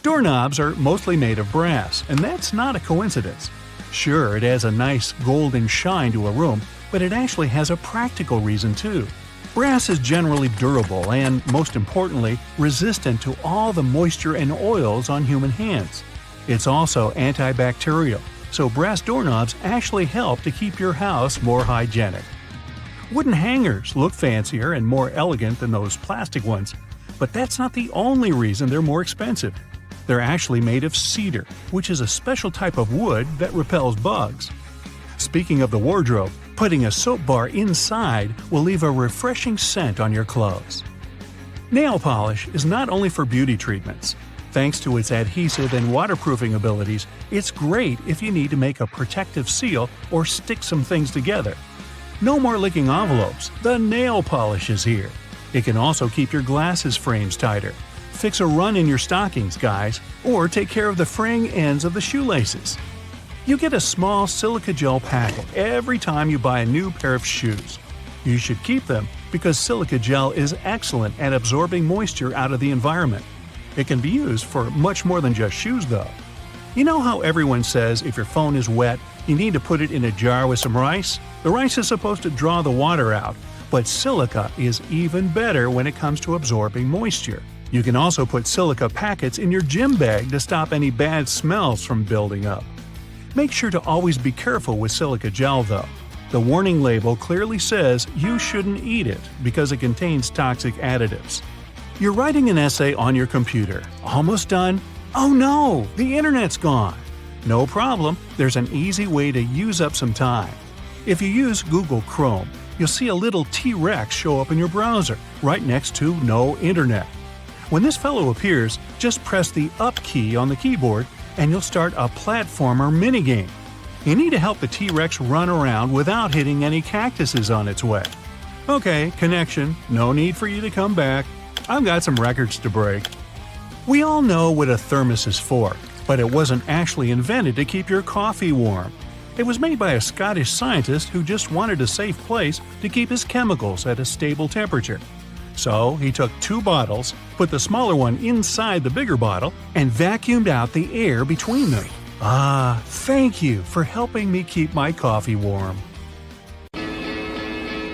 Doorknobs are mostly made of brass, and that's not a coincidence. Sure, it has a nice golden shine to a room, but it actually has a practical reason too. Brass is generally durable and, most importantly, resistant to all the moisture and oils on human hands. It's also antibacterial, so brass doorknobs actually help to keep your house more hygienic. Wooden hangers look fancier and more elegant than those plastic ones, but that's not the only reason they're more expensive. They're actually made of cedar, which is a special type of wood that repels bugs. Speaking of the wardrobe, putting a soap bar inside will leave a refreshing scent on your clothes. Nail polish is not only for beauty treatments. Thanks to its adhesive and waterproofing abilities, it's great if you need to make a protective seal or stick some things together. No more licking envelopes, the nail polish is here. It can also keep your glasses frames tighter, fix a run in your stockings, guys, or take care of the fraying ends of the shoelaces. You get a small silica gel packet every time you buy a new pair of shoes. You should keep them because silica gel is excellent at absorbing moisture out of the environment. It can be used for much more than just shoes though. You know how everyone says if your phone is wet, you need to put it in a jar with some rice? The rice is supposed to draw the water out, but silica is even better when it comes to absorbing moisture. You can also put silica packets in your gym bag to stop any bad smells from building up. Make sure to always be careful with silica gel though. The warning label clearly says you shouldn't eat it because it contains toxic additives. You're writing an essay on your computer. Almost done? Oh no, the internet's gone. No problem, there's an easy way to use up some time. If you use Google Chrome, you'll see a little T-Rex show up in your browser, right next to No Internet. When this fellow appears, just press the Up key on the keyboard and you'll start a platformer minigame. You need to help the T-Rex run around without hitting any cactuses on its way. Okay, connection, no need for you to come back. I've got some records to break. We all know what a thermos is for, but it wasn't actually invented to keep your coffee warm. It was made by a Scottish scientist who just wanted a safe place to keep his chemicals at a stable temperature. So he took 2 bottles, put the smaller one inside the bigger bottle, and vacuumed out the air between them. Ah, thank you for helping me keep my coffee warm.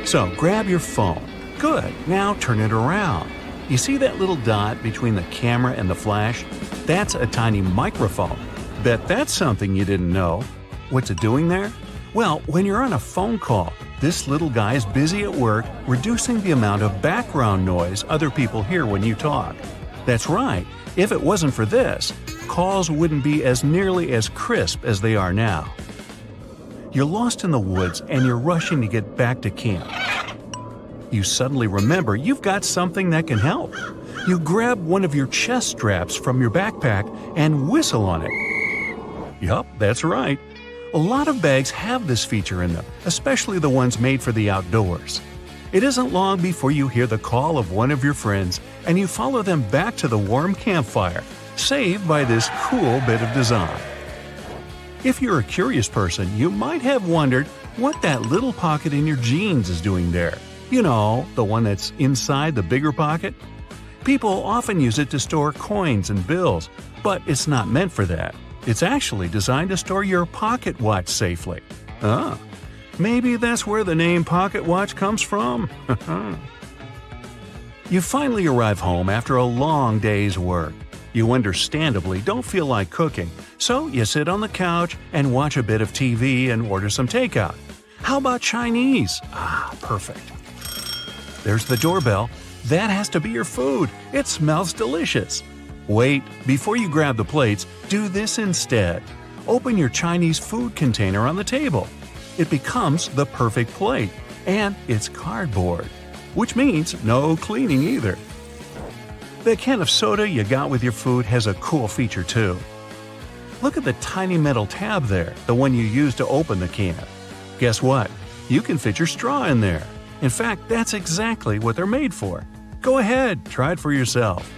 So grab your phone. Good, now turn it around. You see that little dot between the camera and the flash? That's a tiny microphone. Bet that's something you didn't know. What's it doing there? Well, when you're on a phone call, this little guy is busy at work reducing the amount of background noise other people hear when you talk. That's right, if it wasn't for this, calls wouldn't be as nearly as crisp as they are now. You're lost in the woods and you're rushing to get back to camp. You suddenly remember you've got something that can help. You grab one of your chest straps from your backpack and whistle on it. Yup, that's right. A lot of bags have this feature in them, especially the ones made for the outdoors. It isn't long before you hear the call of one of your friends and you follow them back to the warm campfire, saved by this cool bit of design. If you're a curious person, you might have wondered what that little pocket in your jeans is doing there. You know, the one that's inside the bigger pocket? People often use it to store coins and bills, but it's not meant for that. It's actually designed to store your pocket watch safely. Ah, maybe that's where the name pocket watch comes from. You finally arrive home after a long day's work. You understandably don't feel like cooking, so you sit on the couch and watch a bit of TV and order some takeout. How about Chinese? Ah, perfect. There's the doorbell. That has to be your food. It smells delicious. Wait, before you grab the plates, do this instead. Open your Chinese food container on the table. It becomes the perfect plate, and it's cardboard, which means no cleaning either. The can of soda you got with your food has a cool feature too. Look at the tiny metal tab there, the one you use to open the can. Guess what? You can fit your straw in there. In fact, that's exactly what they're made for. Go ahead, try it for yourself.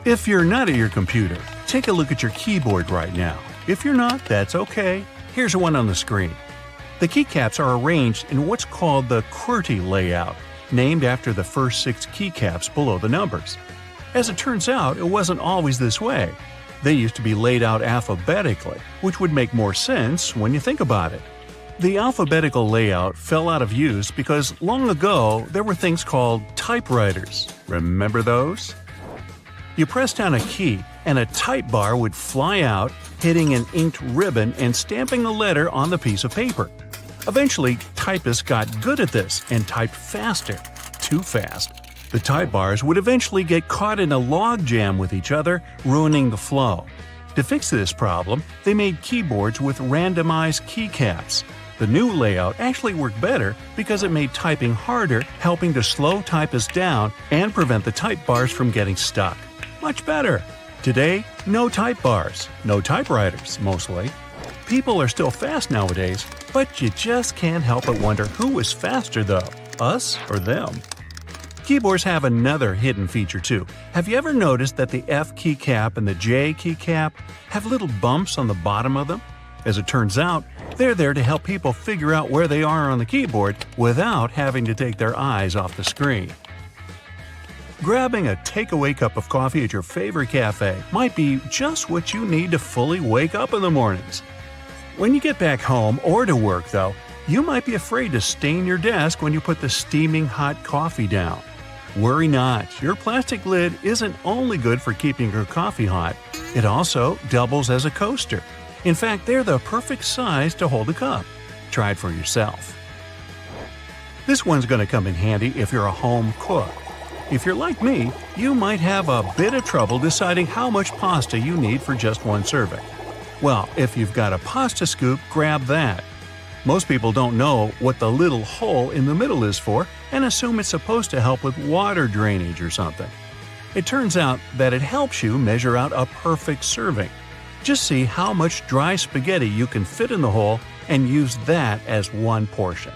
If you're not at your computer, take a look at your keyboard right now. If you're not, that's okay. Here's one on the screen. The keycaps are arranged in what's called the QWERTY layout, named after the first 6 keycaps below the numbers. As it turns out, it wasn't always this way. They used to be laid out alphabetically, which would make more sense when you think about it. The alphabetical layout fell out of use because long ago there were things called typewriters. Remember those? You press down a key and a type bar would fly out, hitting an inked ribbon and stamping a letter on the piece of paper. Eventually, typists got good at this and typed faster. Too fast. The type bars would eventually get caught in a log jam with each other, ruining the flow. To fix this problem, they made keyboards with randomized keycaps. The new layout actually worked better because it made typing harder, helping to slow typists down and prevent the type bars from getting stuck. Much better. Today, no type bars, no typewriters, mostly. People are still fast nowadays, but you just can't help but wonder who is faster though, us or them. Keyboards have another hidden feature too. Have you ever noticed that the F keycap and the J keycap have little bumps on the bottom of them? As it turns out, they're there to help people figure out where they are on the keyboard without having to take their eyes off the screen. Grabbing a takeaway cup of coffee at your favorite cafe might be just what you need to fully wake up in the mornings. When you get back home or to work, though, you might be afraid to stain your desk when you put the steaming hot coffee down. Worry not, your plastic lid isn't only good for keeping your coffee hot, it also doubles as a coaster. In fact, they're the perfect size to hold a cup. Try it for yourself. This one's going to come in handy if you're a home cook. If you're like me, you might have a bit of trouble deciding how much pasta you need for just one serving. Well, if you've got a pasta scoop, grab that. Most people don't know what the little hole in the middle is for and assume it's supposed to help with water drainage or something. It turns out that it helps you measure out a perfect serving. Just see how much dry spaghetti you can fit in the hole and use that as one portion.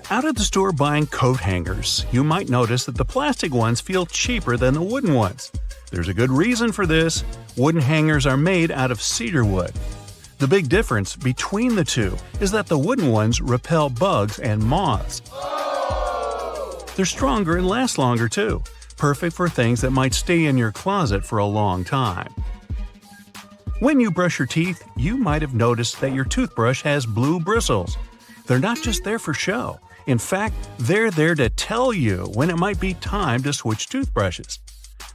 Out at the store buying coat hangers, you might notice that the plastic ones feel cheaper than the wooden ones. There's a good reason for this. Wooden hangers are made out of cedar wood. The big difference between the two is that the wooden ones repel bugs and moths. They're stronger and last longer too, perfect for things that might stay in your closet for a long time. When you brush your teeth, you might have noticed that your toothbrush has blue bristles. They're not just there for show. In fact, they're there to tell you when it might be time to switch toothbrushes.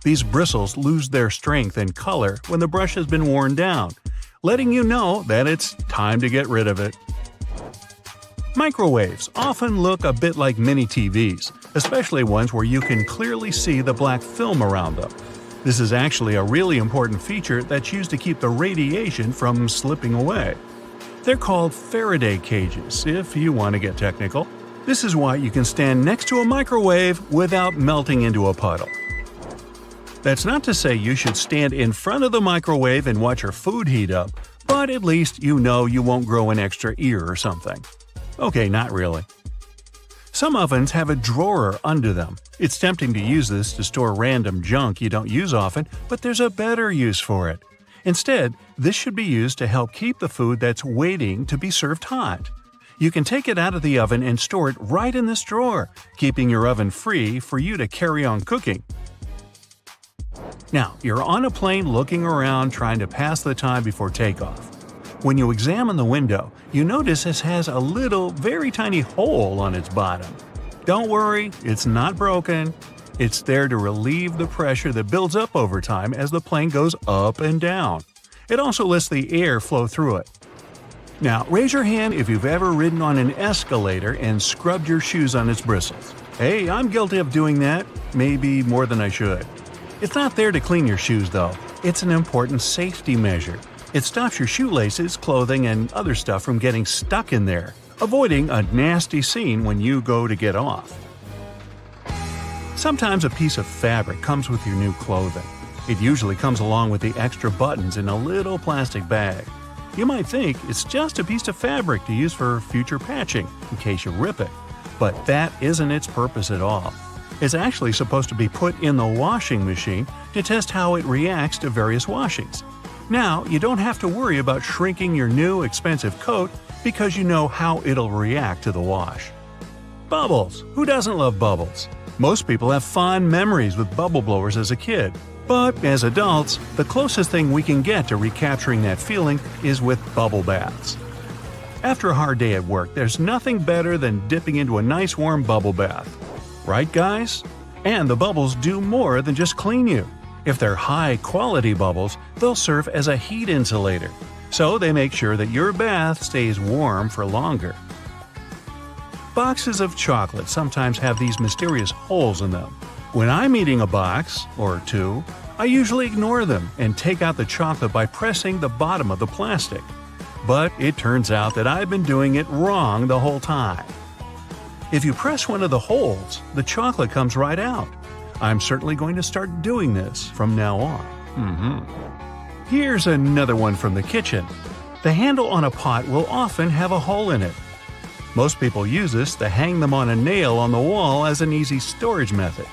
These bristles lose their strength and color when the brush has been worn down, letting you know that it's time to get rid of it. Microwaves often look a bit like mini TVs, especially ones where you can clearly see the black film around them. This is actually a really important feature that's used to keep the radiation from slipping away. They're called Faraday cages, if you want to get technical. This is why you can stand next to a microwave without melting into a puddle. That's not to say you should stand in front of the microwave and watch your food heat up, but at least you know you won't grow an extra ear or something. Okay, not really. Some ovens have a drawer under them. It's tempting to use this to store random junk you don't use often, but there's a better use for it. Instead, this should be used to help keep the food that's waiting to be served hot. You can take it out of the oven and store it right in this drawer, keeping your oven free for you to carry on cooking. Now, you're on a plane looking around trying to pass the time before takeoff. When you examine the window, you notice it has a little, very tiny hole on its bottom. Don't worry, it's not broken. It's there to relieve the pressure that builds up over time as the plane goes up and down. It also lets the air flow through it. Now, raise your hand if you've ever ridden on an escalator and scrubbed your shoes on its bristles. Hey, I'm guilty of doing that, maybe more than I should. It's not there to clean your shoes, though. It's an important safety measure. It stops your shoelaces, clothing, and other stuff from getting stuck in there, avoiding a nasty scene when you go to get off. Sometimes a piece of fabric comes with your new clothing. It usually comes along with the extra buttons in a little plastic bag. You might think it's just a piece of fabric to use for future patching, in case you rip it. But that isn't its purpose at all. It's actually supposed to be put in the washing machine to test how it reacts to various washings. Now, you don't have to worry about shrinking your new expensive coat because you know how it'll react to the wash. Bubbles! Who doesn't love bubbles? Most people have fond memories with bubble blowers as a kid. But as adults, the closest thing we can get to recapturing that feeling is with bubble baths. After a hard day at work, there's nothing better than dipping into a nice warm bubble bath. Right, guys? And the bubbles do more than just clean you. If they're high-quality bubbles, they'll serve as a heat insulator, so they make sure that your bath stays warm for longer. Boxes of chocolate sometimes have these mysterious holes in them. When I'm eating a box, or two, I usually ignore them and take out the chocolate by pressing the bottom of the plastic. But it turns out that I've been doing it wrong the whole time. If you press one of the holes, the chocolate comes right out. I'm certainly going to start doing this from now on. Here's another one from the kitchen. The handle on a pot will often have a hole in it. Most people use this to hang them on a nail on the wall as an easy storage method.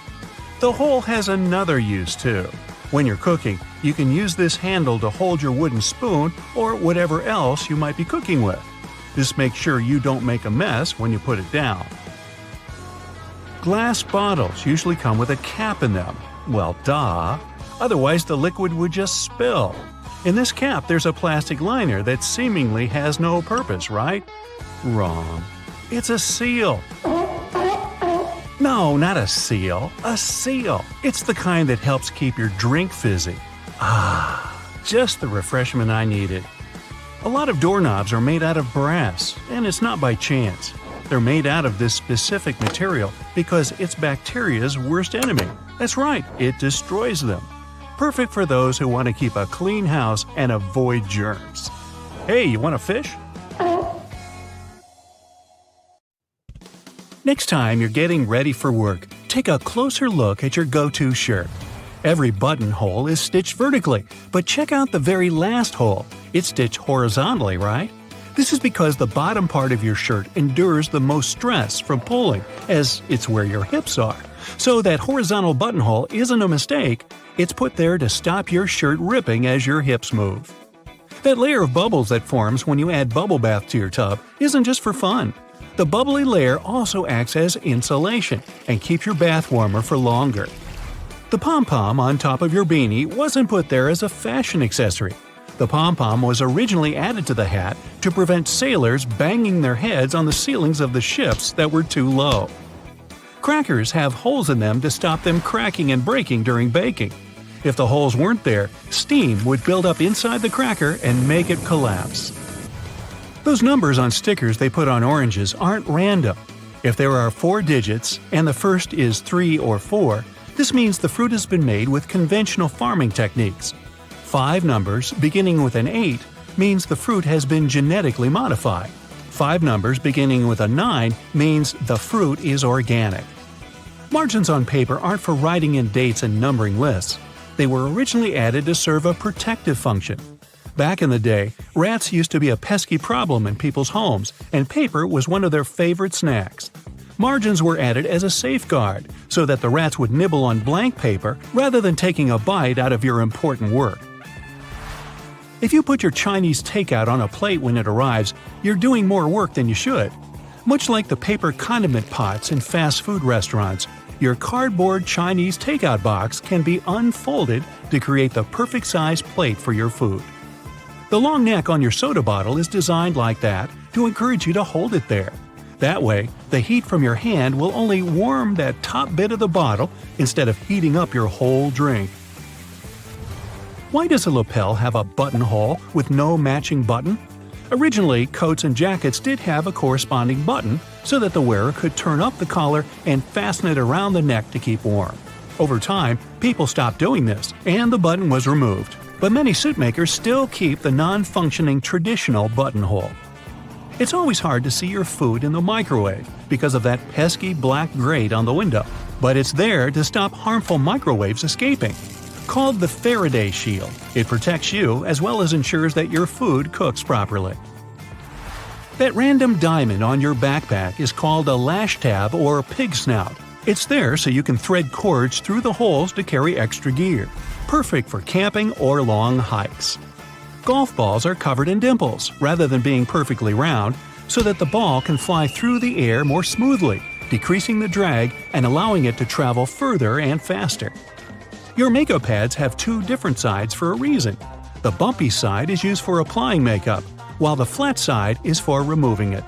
The hole has another use too. When you're cooking, you can use this handle to hold your wooden spoon or whatever else you might be cooking with. This makes sure you don't make a mess when you put it down. Glass bottles usually come with a cap in them. Well, duh. Otherwise, the liquid would just spill. In this cap, there's a plastic liner that seemingly has no purpose, right? Wrong. It's a seal. No, not a seal. A seal. It's the kind that helps keep your drink fizzy. Just the refreshment I needed. A lot of doorknobs are made out of brass, and it's not by chance. They're made out of this specific material because it's bacteria's worst enemy. That's right, it destroys them. Perfect for those who want to keep a clean house and avoid germs. Hey, you want a fish? Next time you're getting ready for work, take a closer look at your go-to shirt. Every buttonhole is stitched vertically, but check out the very last hole. It's stitched horizontally, right? This is because the bottom part of your shirt endures the most stress from pulling, as it's where your hips are. So that horizontal buttonhole isn't a mistake, it's put there to stop your shirt ripping as your hips move. That layer of bubbles that forms when you add bubble bath to your tub isn't just for fun. The bubbly layer also acts as insulation and keeps your bath warmer for longer. The pom-pom on top of your beanie wasn't put there as a fashion accessory. The pom-pom was originally added to the hat to prevent sailors banging their heads on the ceilings of the ships that were too low. Crackers have holes in them to stop them cracking and breaking during baking. If the holes weren't there, steam would build up inside the cracker and make it collapse. Those numbers on stickers they put on oranges aren't random. If there are 4 digits and the first is 3 or 4, this means the fruit has been made with conventional farming techniques. 5 numbers beginning with an 8 means the fruit has been genetically modified. 5 numbers beginning with a 9 means the fruit is organic. Margins on paper aren't for writing in dates and numbering lists. They were originally added to serve a protective function. Back in the day, rats used to be a pesky problem in people's homes, and paper was one of their favorite snacks. Margins were added as a safeguard, so that the rats would nibble on blank paper rather than taking a bite out of your important work. If you put your Chinese takeout on a plate when it arrives, you're doing more work than you should. Much like the paper condiment pots in fast food restaurants, your cardboard Chinese takeout box can be unfolded to create the perfect size plate for your food. The long neck on your soda bottle is designed like that to encourage you to hold it there. That way, the heat from your hand will only warm that top bit of the bottle instead of heating up your whole drink. Why does a lapel have a buttonhole with no matching button? Originally, coats and jackets did have a corresponding button so that the wearer could turn up the collar and fasten it around the neck to keep warm. Over time, people stopped doing this, and the button was removed. But many suit makers still keep the non-functioning traditional buttonhole. It's always hard to see your food in the microwave because of that pesky black grate on the window, but it's there to stop harmful microwaves escaping. Called the Faraday shield, it protects you as well as ensures that your food cooks properly. That random diamond on your backpack is called a lash tab or pig snout. It's there so you can thread cords through the holes to carry extra gear. Perfect for camping or long hikes. Golf balls are covered in dimples rather than being perfectly round, so that the ball can fly through the air more smoothly, decreasing the drag and allowing it to travel further and faster. Your makeup pads have 2 different sides for a reason. The bumpy side is used for applying makeup, while the flat side is for removing it.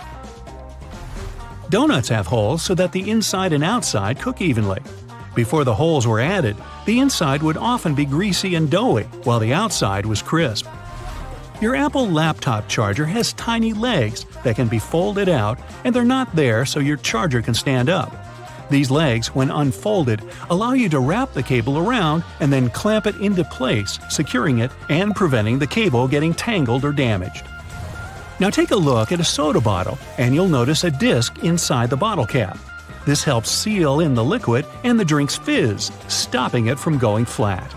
Donuts have holes so that the inside and outside cook evenly. Before the holes were added, the inside would often be greasy and doughy, while the outside was crisp. Your Apple laptop charger has tiny legs that can be folded out, and they're not there so your charger can stand up. These legs, when unfolded, allow you to wrap the cable around and then clamp it into place, securing it and preventing the cable getting tangled or damaged. Now take a look at a soda bottle, and you'll notice a disc inside the bottle cap. This helps seal in the liquid and the drink's fizz, stopping it from going flat.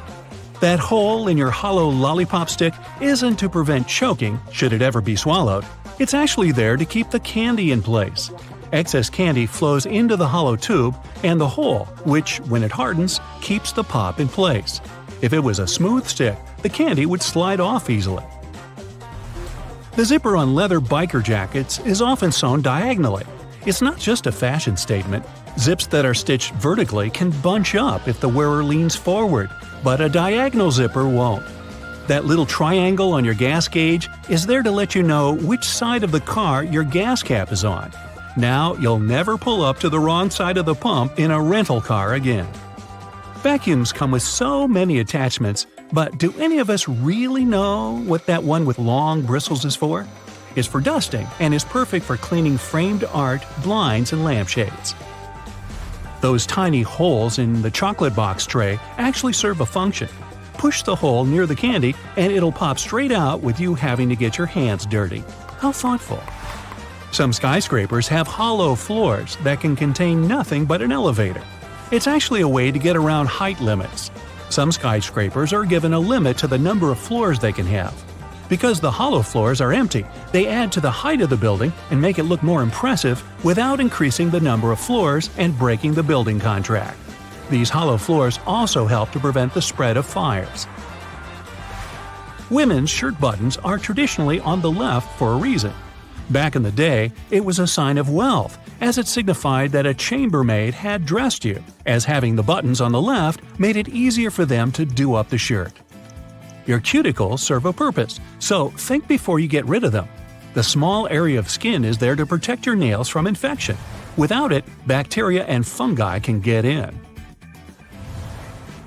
That hole in your hollow lollipop stick isn't to prevent choking, should it ever be swallowed. It's actually there to keep the candy in place. Excess candy flows into the hollow tube and the hole, which, when it hardens, keeps the pop in place. If it was a smooth stick, the candy would slide off easily. The zipper on leather biker jackets is often sewn diagonally. It's not just a fashion statement. Zips that are stitched vertically can bunch up if the wearer leans forward, but a diagonal zipper won't. That little triangle on your gas gauge is there to let you know which side of the car your gas cap is on. Now you'll never pull up to the wrong side of the pump in a rental car again. Vacuums come with so many attachments, but do any of us really know what that one with long bristles is for? It's for dusting and is perfect for cleaning framed art, blinds, and lampshades. Those tiny holes in the chocolate box tray actually serve a function. Push the hole near the candy and it'll pop straight out with you having to get your hands dirty. How thoughtful. Some skyscrapers have hollow floors that can contain nothing but an elevator. It's actually a way to get around height limits. Some skyscrapers are given a limit to the number of floors they can have. Because the hollow floors are empty, they add to the height of the building and make it look more impressive without increasing the number of floors and breaking the building contract. These hollow floors also help to prevent the spread of fires. Women's shirt buttons are traditionally on the left for a reason. Back in the day, it was a sign of wealth, as it signified that a chambermaid had dressed you, as having the buttons on the left made it easier for them to do up the shirt. Your cuticles serve a purpose, so think before you get rid of them. The small area of skin is there to protect your nails from infection. Without it, bacteria and fungi can get in.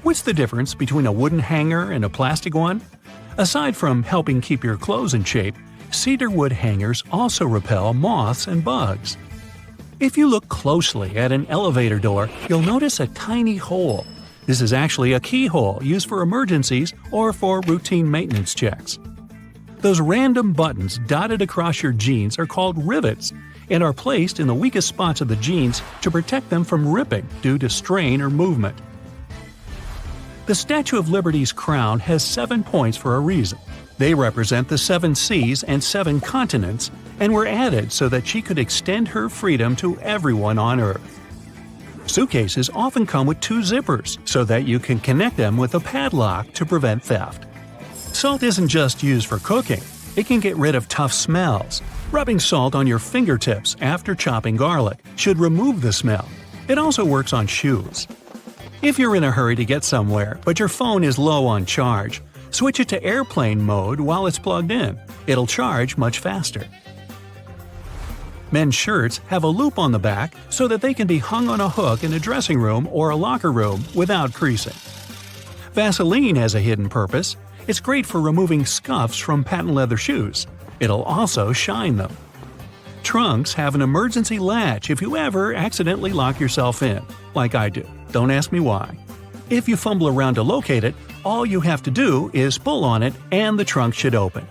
What's the difference between a wooden hanger and a plastic one? Aside from helping keep your clothes in shape, cedar wood hangers also repel moths and bugs. If you look closely at an elevator door, you'll notice a tiny hole. This is actually a keyhole used for emergencies or for routine maintenance checks. Those random buttons dotted across your jeans are called rivets and are placed in the weakest spots of the jeans to protect them from ripping due to strain or movement. The Statue of Liberty's crown has 7 points for a reason. They represent the 7 seas and 7 continents and were added so that she could extend her freedom to everyone on Earth. Suitcases often come with 2 zippers so that you can connect them with a padlock to prevent theft. Salt isn't just used for cooking. It can get rid of tough smells. Rubbing salt on your fingertips after chopping garlic should remove the smell. It also works on shoes. If you're in a hurry to get somewhere, but your phone is low on charge, switch it to airplane mode while it's plugged in. It'll charge much faster. Men's shirts have a loop on the back so that they can be hung on a hook in a dressing room or a locker room without creasing. Vaseline has a hidden purpose. It's great for removing scuffs from patent leather shoes. It'll also shine them. Trunks have an emergency latch if you ever accidentally lock yourself in, like I do. Don't ask me why. If you fumble around to locate it, all you have to do is pull on it and the trunk should open.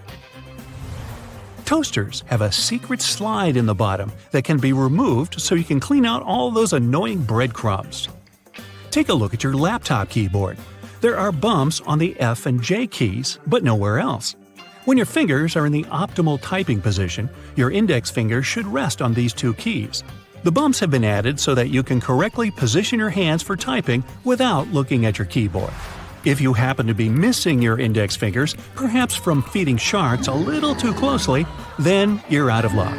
Toasters have a secret slide in the bottom that can be removed so you can clean out all those annoying breadcrumbs. Take a look at your laptop keyboard. There are bumps on the F and J keys, but nowhere else. When your fingers are in the optimal typing position, your index finger should rest on these 2 keys. The bumps have been added so that you can correctly position your hands for typing without looking at your keyboard. If you happen to be missing your index fingers, perhaps from feeding sharks a little too closely, then you're out of luck.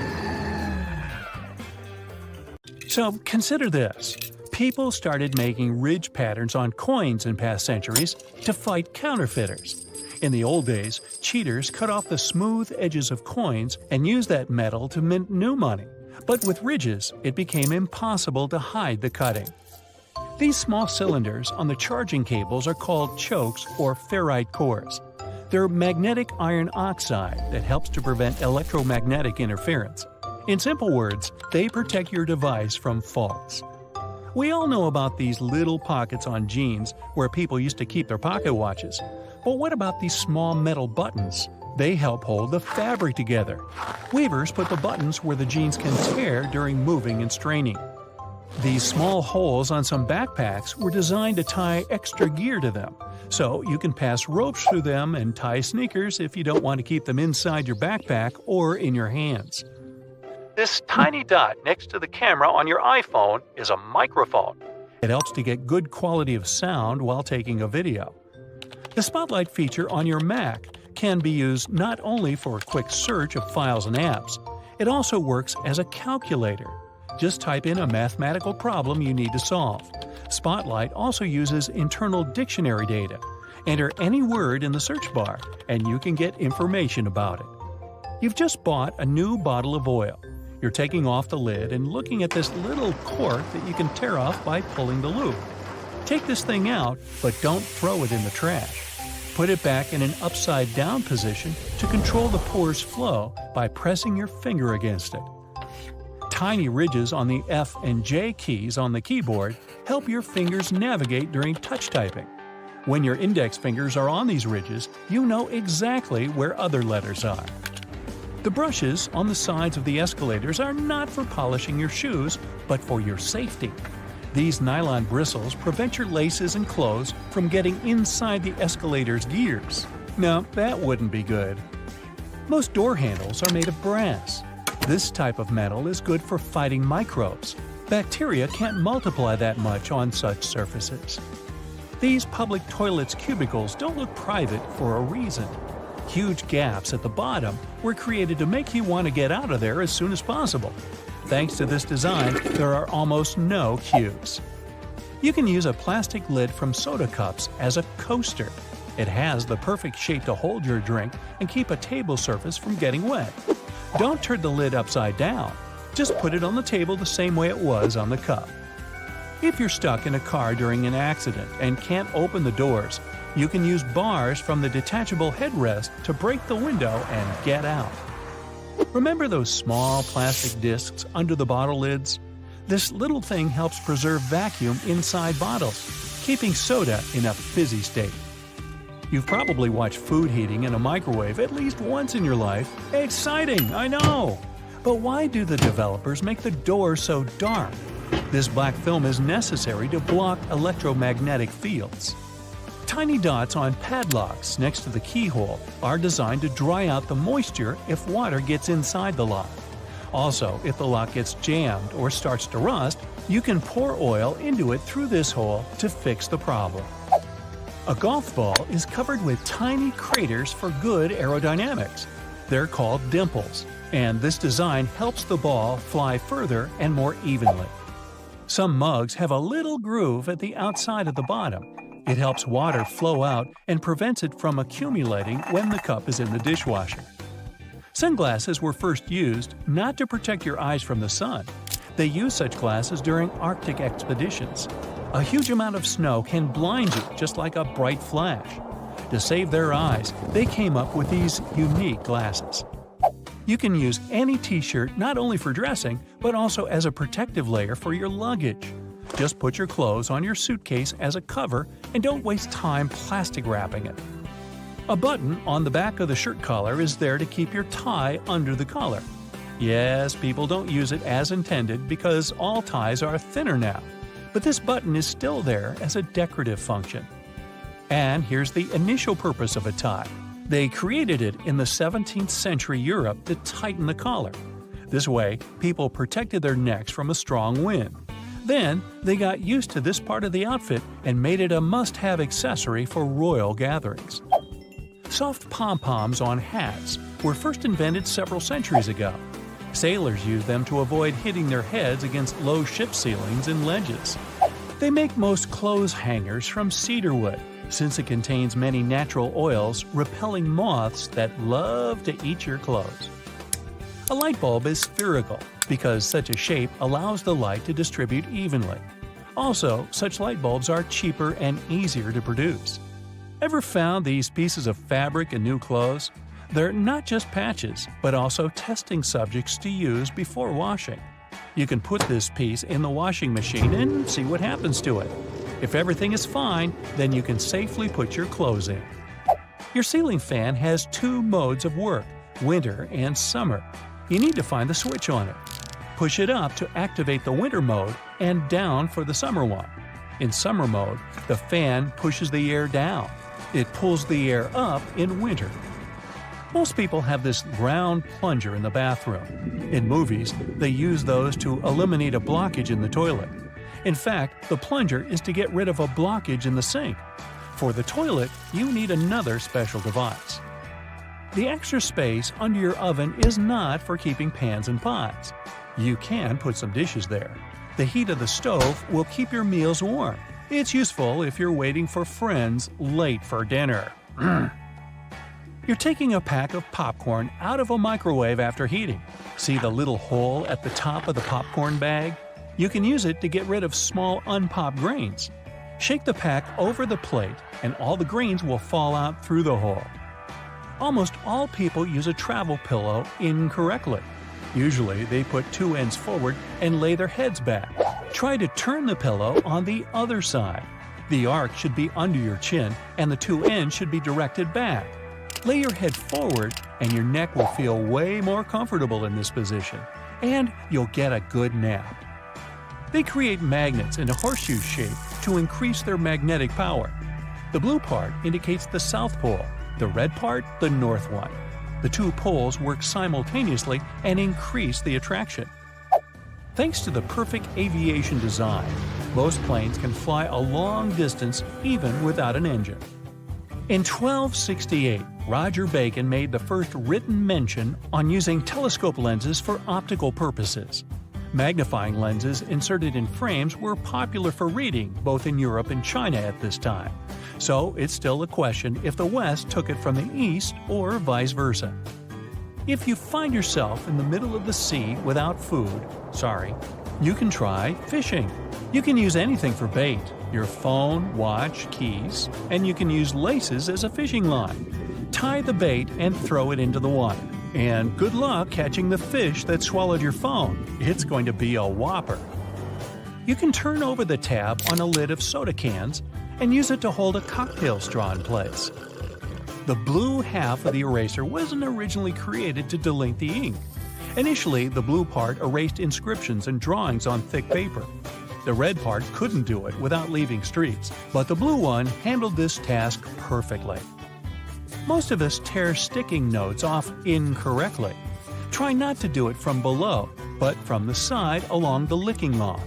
So consider this. People started making ridge patterns on coins in past centuries to fight counterfeiters. In the old days, cheaters cut off the smooth edges of coins and used that metal to mint new money. But with ridges, it became impossible to hide the cutting. These small cylinders on the charging cables are called chokes or ferrite cores. They're magnetic iron oxide that helps to prevent electromagnetic interference. In simple words, they protect your device from faults. We all know about these little pockets on jeans where people used to keep their pocket watches. But what about these small metal buttons? They help hold the fabric together. Weavers put the buttons where the jeans can tear during moving and straining. These small holes on some backpacks were designed to tie extra gear to them, so you can pass ropes through them and tie sneakers if you don't want to keep them inside your backpack or in your hands. This tiny dot next to the camera on your iPhone is a microphone. It helps to get good quality of sound while taking a video. The Spotlight feature on your Mac can be used not only for a quick search of files and apps, it also works as a calculator. Just type in a mathematical problem you need to solve. Spotlight also uses internal dictionary data. Enter any word in the search bar, and you can get information about it. You've just bought a new bottle of oil. You're taking off the lid and looking at this little cork that you can tear off by pulling the loop. Take this thing out, but don't throw it in the trash. Put it back in an upside-down position to control the pore's flow by pressing your finger against it. Tiny ridges on the F and J keys on the keyboard help your fingers navigate during touch typing. When your index fingers are on these ridges, you know exactly where other letters are. The brushes on the sides of the escalators are not for polishing your shoes, but for your safety. These nylon bristles prevent your laces and clothes from getting inside the escalator's gears. No, that wouldn't be good. Most door handles are made of brass. This type of metal is good for fighting microbes. Bacteria can't multiply that much on such surfaces. These public toilets' cubicles don't look private for a reason. Huge gaps at the bottom were created to make you want to get out of there as soon as possible. Thanks to this design, there are almost no queues. You can use a plastic lid from soda cups as a coaster. It has the perfect shape to hold your drink and keep a table surface from getting wet. Don't turn the lid upside down. Just put it on the table the same way it was on the cup. If you're stuck in a car during an accident and can't open the doors, you can use bars from the detachable headrest to break the window and get out. Remember those small plastic discs under the bottle lids? This little thing helps preserve vacuum inside bottles, keeping soda in a fizzy state. You've probably watched food heating in a microwave at least once in your life. Exciting, I know! But why do the developers make the door so dark? This black film is necessary to block electromagnetic fields. Tiny dots on padlocks next to the keyhole are designed to dry out the moisture if water gets inside the lock. Also, if the lock gets jammed or starts to rust, you can pour oil into it through this hole to fix the problem. A golf ball is covered with tiny craters for good aerodynamics. They're called dimples, and this design helps the ball fly further and more evenly. Some mugs have a little groove at the outside of the bottom. It helps water flow out and prevents it from accumulating when the cup is in the dishwasher. Sunglasses were first used not to protect your eyes from the sun. They used such glasses during Arctic expeditions. A huge amount of snow can blind you just like a bright flash. To save their eyes, they came up with these unique glasses. You can use any t-shirt not only for dressing, but also as a protective layer for your luggage. Just put your clothes on your suitcase as a cover and don't waste time plastic wrapping it. A button on the back of the shirt collar is there to keep your tie under the collar. Yes, people don't use it as intended because all ties are thinner now, but this button is still there as a decorative function. And here's the initial purpose of a tie. They created it in the 17th century Europe to tighten the collar. This way, people protected their necks from a strong wind. Then, they got used to this part of the outfit and made it a must-have accessory for royal gatherings. Soft pom-poms on hats were first invented several centuries ago. Sailors used them to avoid hitting their heads against low ship ceilings and ledges. They make most clothes hangers from cedar wood, since it contains many natural oils repelling moths that love to eat your clothes. A light bulb is spherical because such a shape allows the light to distribute evenly. Also, such light bulbs are cheaper and easier to produce. Ever found these pieces of fabric in new clothes? They're not just patches, but also testing subjects to use before washing. You can put this piece in the washing machine and see what happens to it. If everything is fine, then you can safely put your clothes in. Your ceiling fan has two modes of work, winter and summer. You need to find the switch on it. Push it up to activate the winter mode and down for the summer one. In summer mode, the fan pushes the air down. It pulls the air up in winter. Most people have this round plunger in the bathroom. In movies, they use those to eliminate a blockage in the toilet. In fact, the plunger is to get rid of a blockage in the sink. For the toilet, you need another special device. The extra space under your oven is not for keeping pans and pots. You can put some dishes there. The heat of the stove will keep your meals warm. It's useful if you're waiting for friends late for dinner. You're taking a pack of popcorn out of a microwave after heating. See the little hole at the top of the popcorn bag? You can use it to get rid of small unpopped grains. Shake the pack over the plate and all the grains will fall out through the hole. Almost all people use a travel pillow incorrectly. Usually, they put two ends forward and lay their heads back. Try to turn the pillow on the other side. The arc should be under your chin and the two ends should be directed back. Lay your head forward and your neck will feel way more comfortable in this position, and you'll get a good nap. They create magnets in a horseshoe shape to increase their magnetic power. The blue part indicates the south pole, the red part the north one. The two poles work simultaneously and increase the attraction. Thanks to the perfect aviation design, most planes can fly a long distance even without an engine. In 1268, Roger Bacon made the first written mention on using telescope lenses for optical purposes. Magnifying lenses inserted in frames were popular for reading both in Europe and China at this time, so it's still a question if the West took it from the East or vice versa. If you find yourself in the middle of the sea without food, you can try fishing. You can use anything for bait, your phone, watch, keys, and you can use laces as a fishing line. Tie the bait and throw it into the water. And good luck catching the fish that swallowed your phone. It's going to be a whopper. You can turn over the tab on a lid of soda cans and use it to hold a cocktail straw in place. The blue half of the eraser wasn't originally created to delink the ink. Initially, the blue part erased inscriptions and drawings on thick paper. The red part couldn't do it without leaving streaks, but the blue one handled this task perfectly. Most of us tear sticking notes off incorrectly. Try not to do it from below, but from the side along the licking log.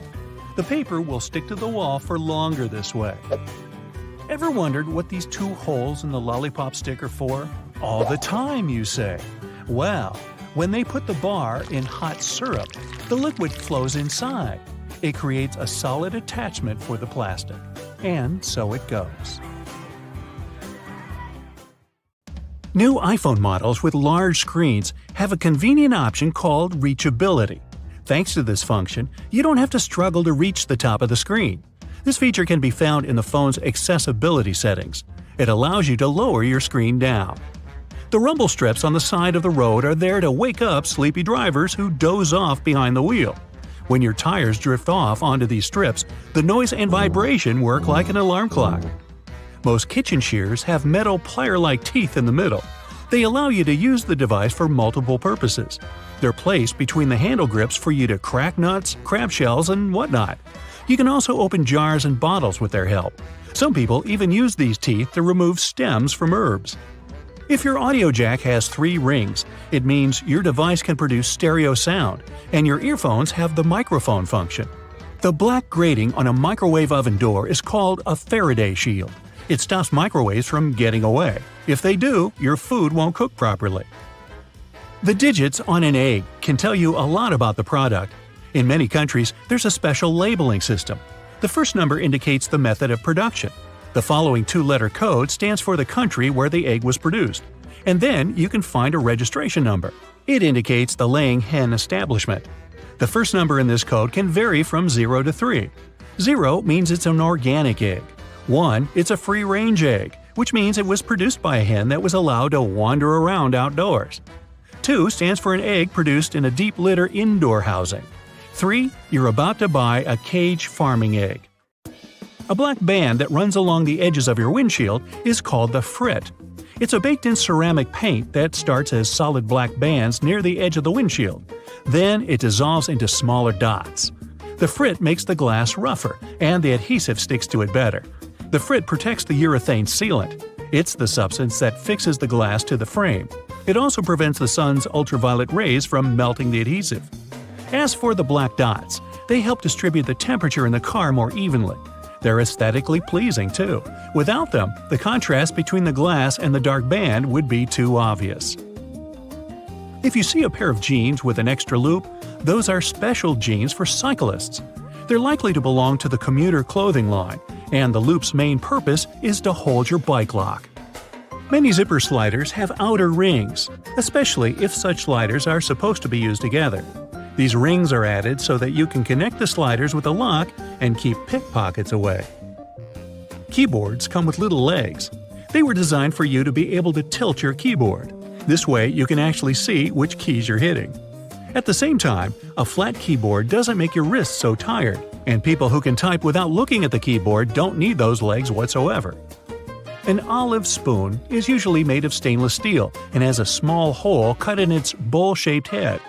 The paper will stick to the wall for longer this way. Ever wondered what these two holes in the lollipop stick are for? All the time, you say. Well, when they put the bar in hot syrup, the liquid flows inside. It creates a solid attachment for the plastic. And so it goes. New iPhone models with large screens have a convenient option called reachability. Thanks to this function, you don't have to struggle to reach the top of the screen. This feature can be found in the phone's accessibility settings. It allows you to lower your screen down. The rumble strips on the side of the road are there to wake up sleepy drivers who doze off behind the wheel. When your tires drift off onto these strips, the noise and vibration work like an alarm clock. Most kitchen shears have metal plier-like teeth in the middle. They allow you to use the device for multiple purposes. They're placed between the handle grips for you to crack nuts, crab shells, and whatnot. You can also open jars and bottles with their help. Some people even use these teeth to remove stems from herbs. If your audio jack has 3 rings, it means your device can produce stereo sound, and your earphones have the microphone function. The black grating on a microwave oven door is called a Faraday shield. It stops microwaves from getting away. If they do, your food won't cook properly. The digits on an egg can tell you a lot about the product. In many countries, there's a special labeling system. The first number indicates the method of production. The following 2-letter code stands for the country where the egg was produced. And then you can find a registration number. It indicates the laying hen establishment. The first number in this code can vary from 0 to 3. 0 means it's an organic egg. 1, it's a free-range egg, which means it was produced by a hen that was allowed to wander around outdoors. 2 stands for an egg produced in a deep litter indoor housing. 3, you're about to buy a cage farming egg. A black band that runs along the edges of your windshield is called the frit. It's a baked-in ceramic paint that starts as solid black bands near the edge of the windshield. Then it dissolves into smaller dots. The frit makes the glass rougher, and the adhesive sticks to it better. The frit protects the urethane sealant. It's the substance that fixes the glass to the frame. It also prevents the sun's ultraviolet rays from melting the adhesive. As for the black dots, they help distribute the temperature in the car more evenly. They're aesthetically pleasing, too. Without them, the contrast between the glass and the dark band would be too obvious. If you see a pair of jeans with an extra loop, those are special jeans for cyclists. They're likely to belong to the commuter clothing line, and the loop's main purpose is to hold your bike lock. Many zipper sliders have outer rings, especially if such sliders are supposed to be used together. These rings are added so that you can connect the sliders with a lock and keep pickpockets away. Keyboards come with little legs. They were designed for you to be able to tilt your keyboard. This way you can actually see which keys you're hitting. At the same time, a flat keyboard doesn't make your wrists so tired, and people who can type without looking at the keyboard don't need those legs whatsoever. An olive spoon is usually made of stainless steel and has a small hole cut in its bowl-shaped head.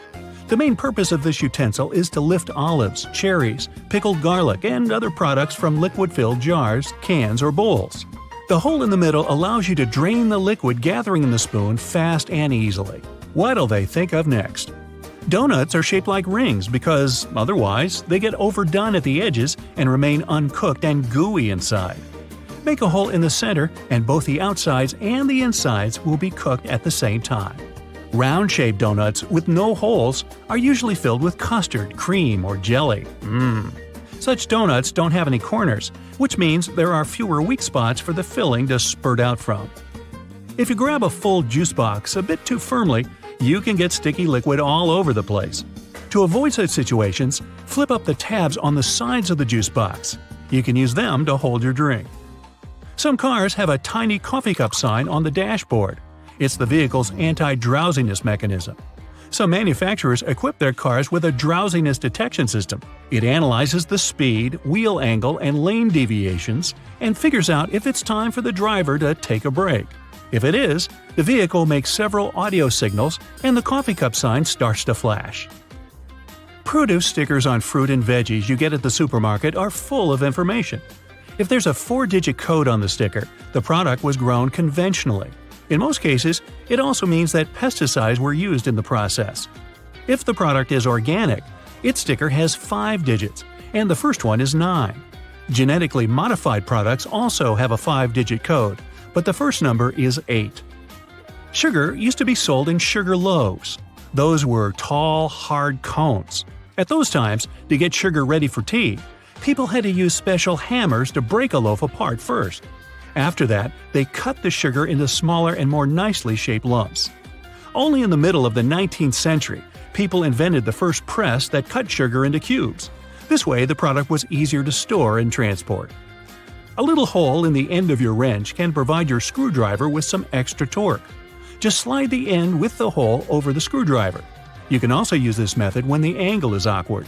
The main purpose of this utensil is to lift olives, cherries, pickled garlic, and other products from liquid-filled jars, cans, or bowls. The hole in the middle allows you to drain the liquid gathering in the spoon fast and easily. What'll they think of next? Donuts are shaped like rings because, otherwise, they get overdone at the edges and remain uncooked and gooey inside. Make a hole in the center and both the outsides and the insides will be cooked at the same time. Round-shaped donuts with no holes are usually filled with custard, cream, or jelly. Such donuts don't have any corners, which means there are fewer weak spots for the filling to spurt out from. If you grab a full juice box a bit too firmly, you can get sticky liquid all over the place. To avoid such situations, flip up the tabs on the sides of the juice box. You can use them to hold your drink. Some cars have a tiny coffee cup sign on the dashboard. It's the vehicle's anti-drowsiness mechanism. Some manufacturers equip their cars with a drowsiness detection system. It analyzes the speed, wheel angle, and lane deviations and figures out if it's time for the driver to take a break. If it is, the vehicle makes several audio signals and the coffee cup sign starts to flash. Produce stickers on fruit and veggies you get at the supermarket are full of information. If there's a 4-digit code on the sticker, the product was grown conventionally. In most cases, it also means that pesticides were used in the process. If the product is organic, its sticker has 5 digits, and the first one is 9. Genetically modified products also have a 5-digit code, but the first number is 8. Sugar used to be sold in sugar loaves. Those were tall, hard cones. At those times, to get sugar ready for tea, people had to use special hammers to break a loaf apart first. After that, they cut the sugar into smaller and more nicely shaped lumps. Only in the middle of the 19th century, people invented the first press that cut sugar into cubes. This way, the product was easier to store and transport. A little hole in the end of your wrench can provide your screwdriver with some extra torque. Just slide the end with the hole over the screwdriver. You can also use this method when the angle is awkward.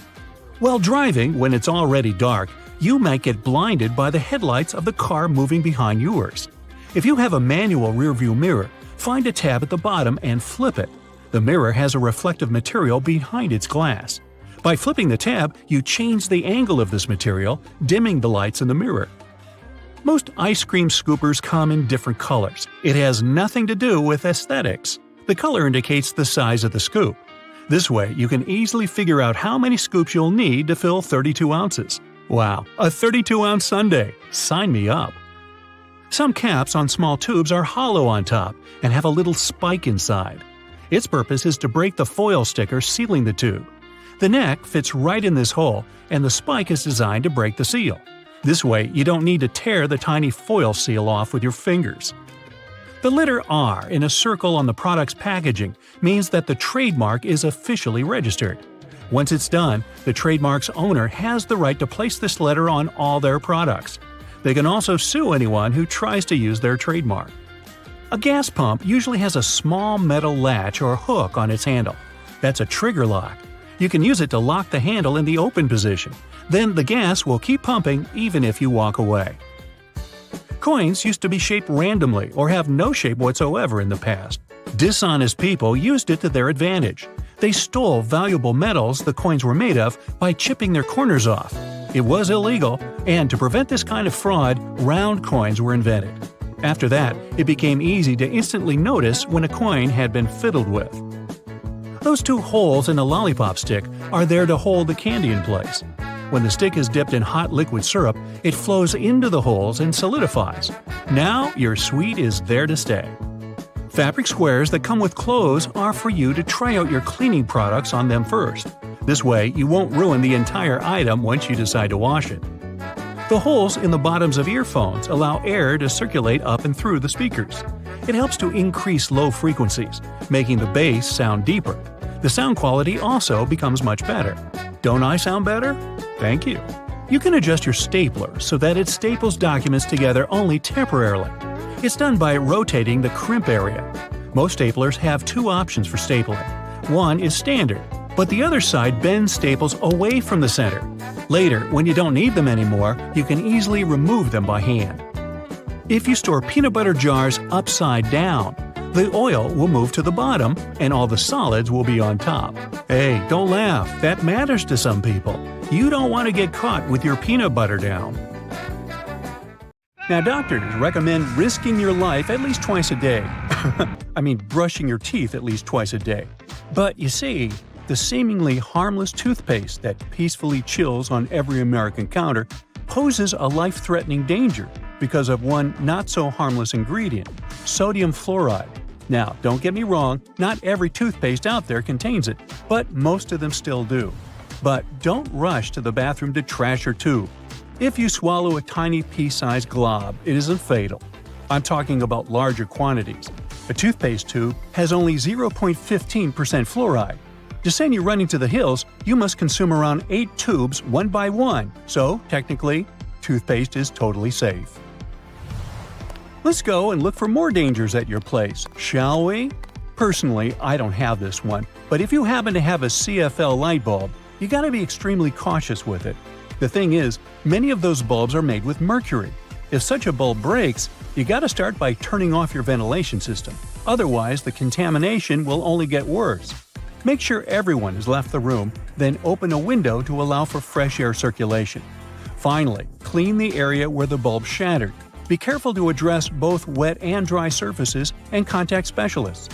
While driving, when it's already dark, you might get blinded by the headlights of the car moving behind yours. If you have a manual rearview mirror, find a tab at the bottom and flip it. The mirror has a reflective material behind its glass. By flipping the tab, you change the angle of this material, dimming the lights in the mirror. Most ice cream scoopers come in different colors. It has nothing to do with aesthetics. The color indicates the size of the scoop. This way, you can easily figure out how many scoops you'll need to fill 32 ounces. Wow, a 32-ounce sundae! Sign me up! Some caps on small tubes are hollow on top and have a little spike inside. Its purpose is to break the foil sticker sealing the tube. The neck fits right in this hole, and the spike is designed to break the seal. This way, you don't need to tear the tiny foil seal off with your fingers. The letter R in a circle on the product's packaging means that the trademark is officially registered. Once it's done, the trademark's owner has the right to place this letter on all their products. They can also sue anyone who tries to use their trademark. A gas pump usually has a small metal latch or hook on its handle. That's a trigger lock. You can use it to lock the handle in the open position. Then the gas will keep pumping even if you walk away. Coins used to be shaped randomly or have no shape whatsoever in the past. Dishonest people used it to their advantage. They stole valuable metals the coins were made of by chipping their corners off. It was illegal, and to prevent this kind of fraud, round coins were invented. After that, it became easy to instantly notice when a coin had been fiddled with. Those 2 holes in a lollipop stick are there to hold the candy in place. When the stick is dipped in hot liquid syrup, it flows into the holes and solidifies. Now your sweet is there to stay. Fabric squares that come with clothes are for you to try out your cleaning products on them first. This way, you won't ruin the entire item once you decide to wash it. The holes in the bottoms of earphones allow air to circulate up and through the speakers. It helps to increase low frequencies, making the bass sound deeper. The sound quality also becomes much better. Don't I sound better? Thank you. You can adjust your stapler so that it staples documents together only temporarily. It's done by rotating the crimp area. Most staplers have 2 options for stapling. One is standard, but the other side bends staples away from the center. Later, when you don't need them anymore, you can easily remove them by hand. If you store peanut butter jars upside down, the oil will move to the bottom and all the solids will be on top. Hey, don't laugh, that matters to some people. You don't want to get caught with your peanut butter down. Now, doctors recommend risking your life at least twice a day. I mean, brushing your teeth at least twice a day. But you see, the seemingly harmless toothpaste that peacefully chills on every American counter poses a life-threatening danger because of one not-so-harmless ingredient, sodium fluoride. Now, don't get me wrong, not every toothpaste out there contains it, but most of them still do. But don't rush to the bathroom to trash your tube. If you swallow a tiny pea-sized glob, it isn't fatal. I'm talking about larger quantities. A toothpaste tube has only 0.15% fluoride. To send you running to the hills, you must consume around 8 tubes one by one, so technically, toothpaste is totally safe. Let's go and look for more dangers at your place, shall we? Personally, I don't have this one, but if you happen to have a CFL light bulb, you gotta be extremely cautious with it. The thing is, many of those bulbs are made with mercury. If such a bulb breaks, you gotta start by turning off your ventilation system. Otherwise, the contamination will only get worse. Make sure everyone has left the room, then open a window to allow for fresh air circulation. Finally, clean the area where the bulb shattered. Be careful to address both wet and dry surfaces and contact specialists.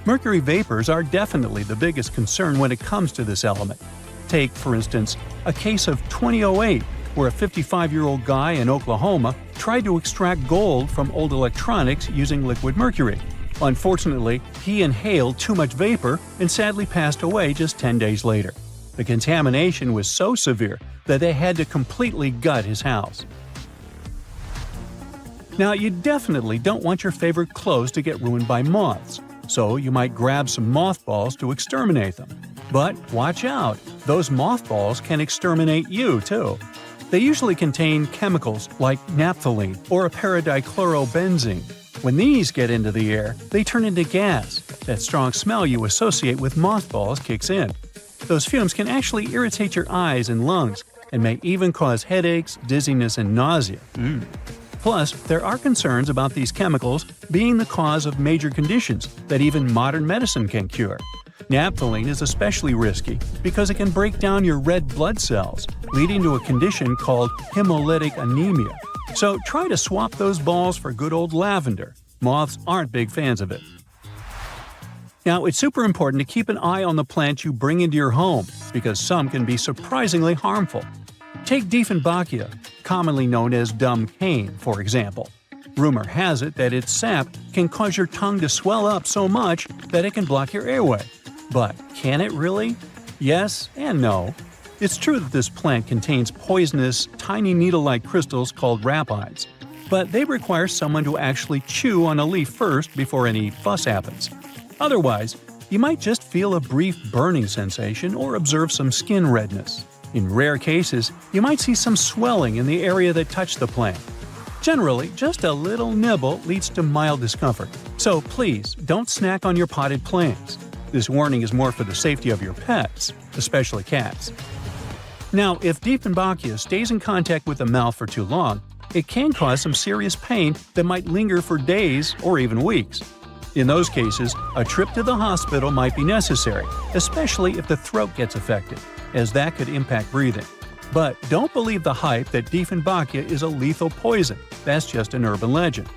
Mercury vapors are definitely the biggest concern when it comes to this element. Take, for instance, a case of 2008, where a 55-year-old guy in Oklahoma tried to extract gold from old electronics using liquid mercury. Unfortunately, he inhaled too much vapor and sadly passed away just 10 days later. The contamination was so severe that they had to completely gut his house. Now, you definitely don't want your favorite clothes to get ruined by moths, so you might grab some mothballs to exterminate them. But watch out, those mothballs can exterminate you too. They usually contain chemicals like naphthalene or paradichlorobenzene. When these get into the air, they turn into gas. That strong smell you associate with mothballs kicks in. Those fumes can actually irritate your eyes and lungs, and may even cause headaches, dizziness, and nausea. Plus, there are concerns about these chemicals being the cause of major conditions that even modern medicine can cure. Naphthalene is especially risky because it can break down your red blood cells, leading to a condition called hemolytic anemia. So try to swap those balls for good old lavender. Moths aren't big fans of it. Now, it's super important to keep an eye on the plants you bring into your home because some can be surprisingly harmful. Take Dieffenbachia, commonly known as dumb cane, for example. Rumor has it that its sap can cause your tongue to swell up so much that it can block your airway. But can it really? Yes and no. It's true that this plant contains poisonous, tiny needle-like crystals called rapides, but they require someone to actually chew on a leaf first before any fuss happens. Otherwise, you might just feel a brief burning sensation or observe some skin redness. In rare cases, you might see some swelling in the area that touched the plant. Generally, just a little nibble leads to mild discomfort, so please don't snack on your potted plants. This warning is more for the safety of your pets, especially cats. Now, if Dieffenbachia stays in contact with the mouth for too long, it can cause some serious pain that might linger for days or even weeks. In those cases, a trip to the hospital might be necessary, especially if the throat gets affected, as that could impact breathing. But don't believe the hype that Dieffenbachia is a lethal poison. That's just an urban legend.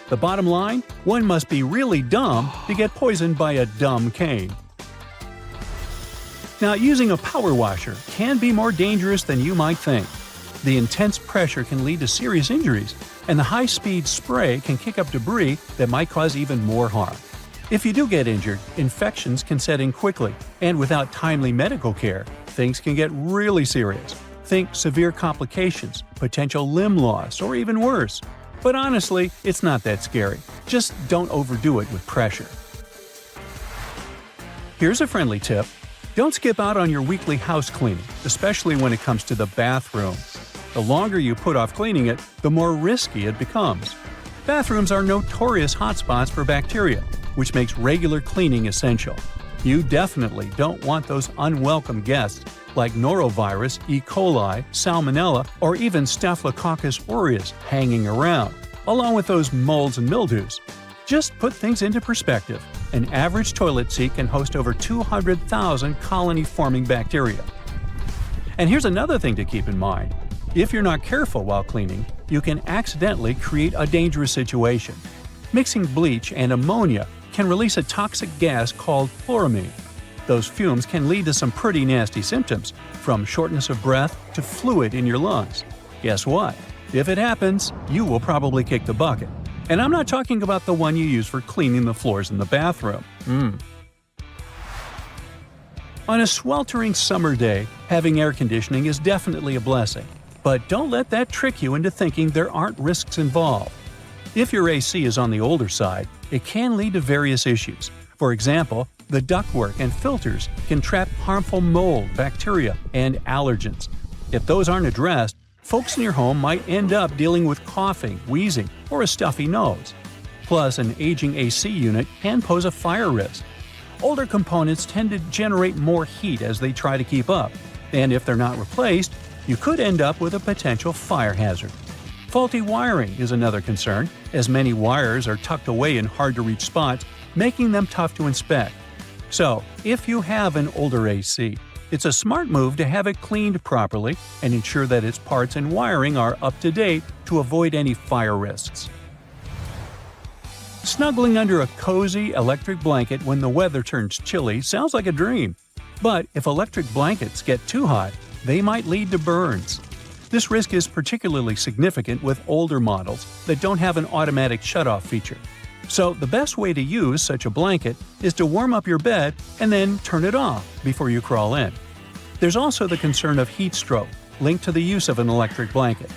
The bottom line? One must be really dumb to get poisoned by a dumb cane. Now, using a power washer can be more dangerous than you might think. The intense pressure can lead to serious injuries, and the high-speed spray can kick up debris that might cause even more harm. If you do get injured, infections can set in quickly, and without timely medical care, things can get really serious. Think severe complications, potential limb loss, or even worse. But honestly, it's not that scary. Just don't overdo it with pressure. Here's a friendly tip. Don't skip out on your weekly house cleaning, especially when it comes to the bathroom. The longer you put off cleaning it, the more risky it becomes. Bathrooms are notorious hotspots for bacteria, which makes regular cleaning essential. You definitely don't want those unwelcome guests like norovirus, E. coli, salmonella, or even Staphylococcus aureus hanging around. along with those molds and mildews. Just put things into perspective. An average toilet seat can host over 200,000 colony-forming bacteria. And here's another thing to keep in mind. If you're not careful while cleaning, you can accidentally create a dangerous situation. Mixing bleach and ammonia can release a toxic gas called chloramine. Those fumes can lead to some pretty nasty symptoms, from shortness of breath to fluid in your lungs. Guess what? If it happens, you will probably kick the bucket. And I'm not talking about the one you use for cleaning the floors in the bathroom. On a sweltering summer day, having air conditioning is definitely a blessing. But don't let that trick you into thinking there aren't risks involved. If your AC is on the older side, it can lead to various issues. For example, the ductwork and filters can trap harmful mold, bacteria, and allergens. If those aren't addressed, folks in your home might end up dealing with coughing, wheezing, or a stuffy nose. Plus, an aging AC unit can pose a fire risk. Older components tend to generate more heat as they try to keep up, and if they're not replaced, you could end up with a potential fire hazard. Faulty wiring is another concern, as many wires are tucked away in hard-to-reach spots, making them tough to inspect. So, if you have an older AC, it's a smart move to have it cleaned properly and ensure that its parts and wiring are up to date to avoid any fire risks. Snuggling under a cozy electric blanket when the weather turns chilly sounds like a dream. But if electric blankets get too hot, they might lead to burns. This risk is particularly significant with older models that don't have an automatic shutoff feature. So the best way to use such a blanket is to warm up your bed and then turn it off before you crawl in. There's also the concern of heat stroke, linked to the use of an electric blanket.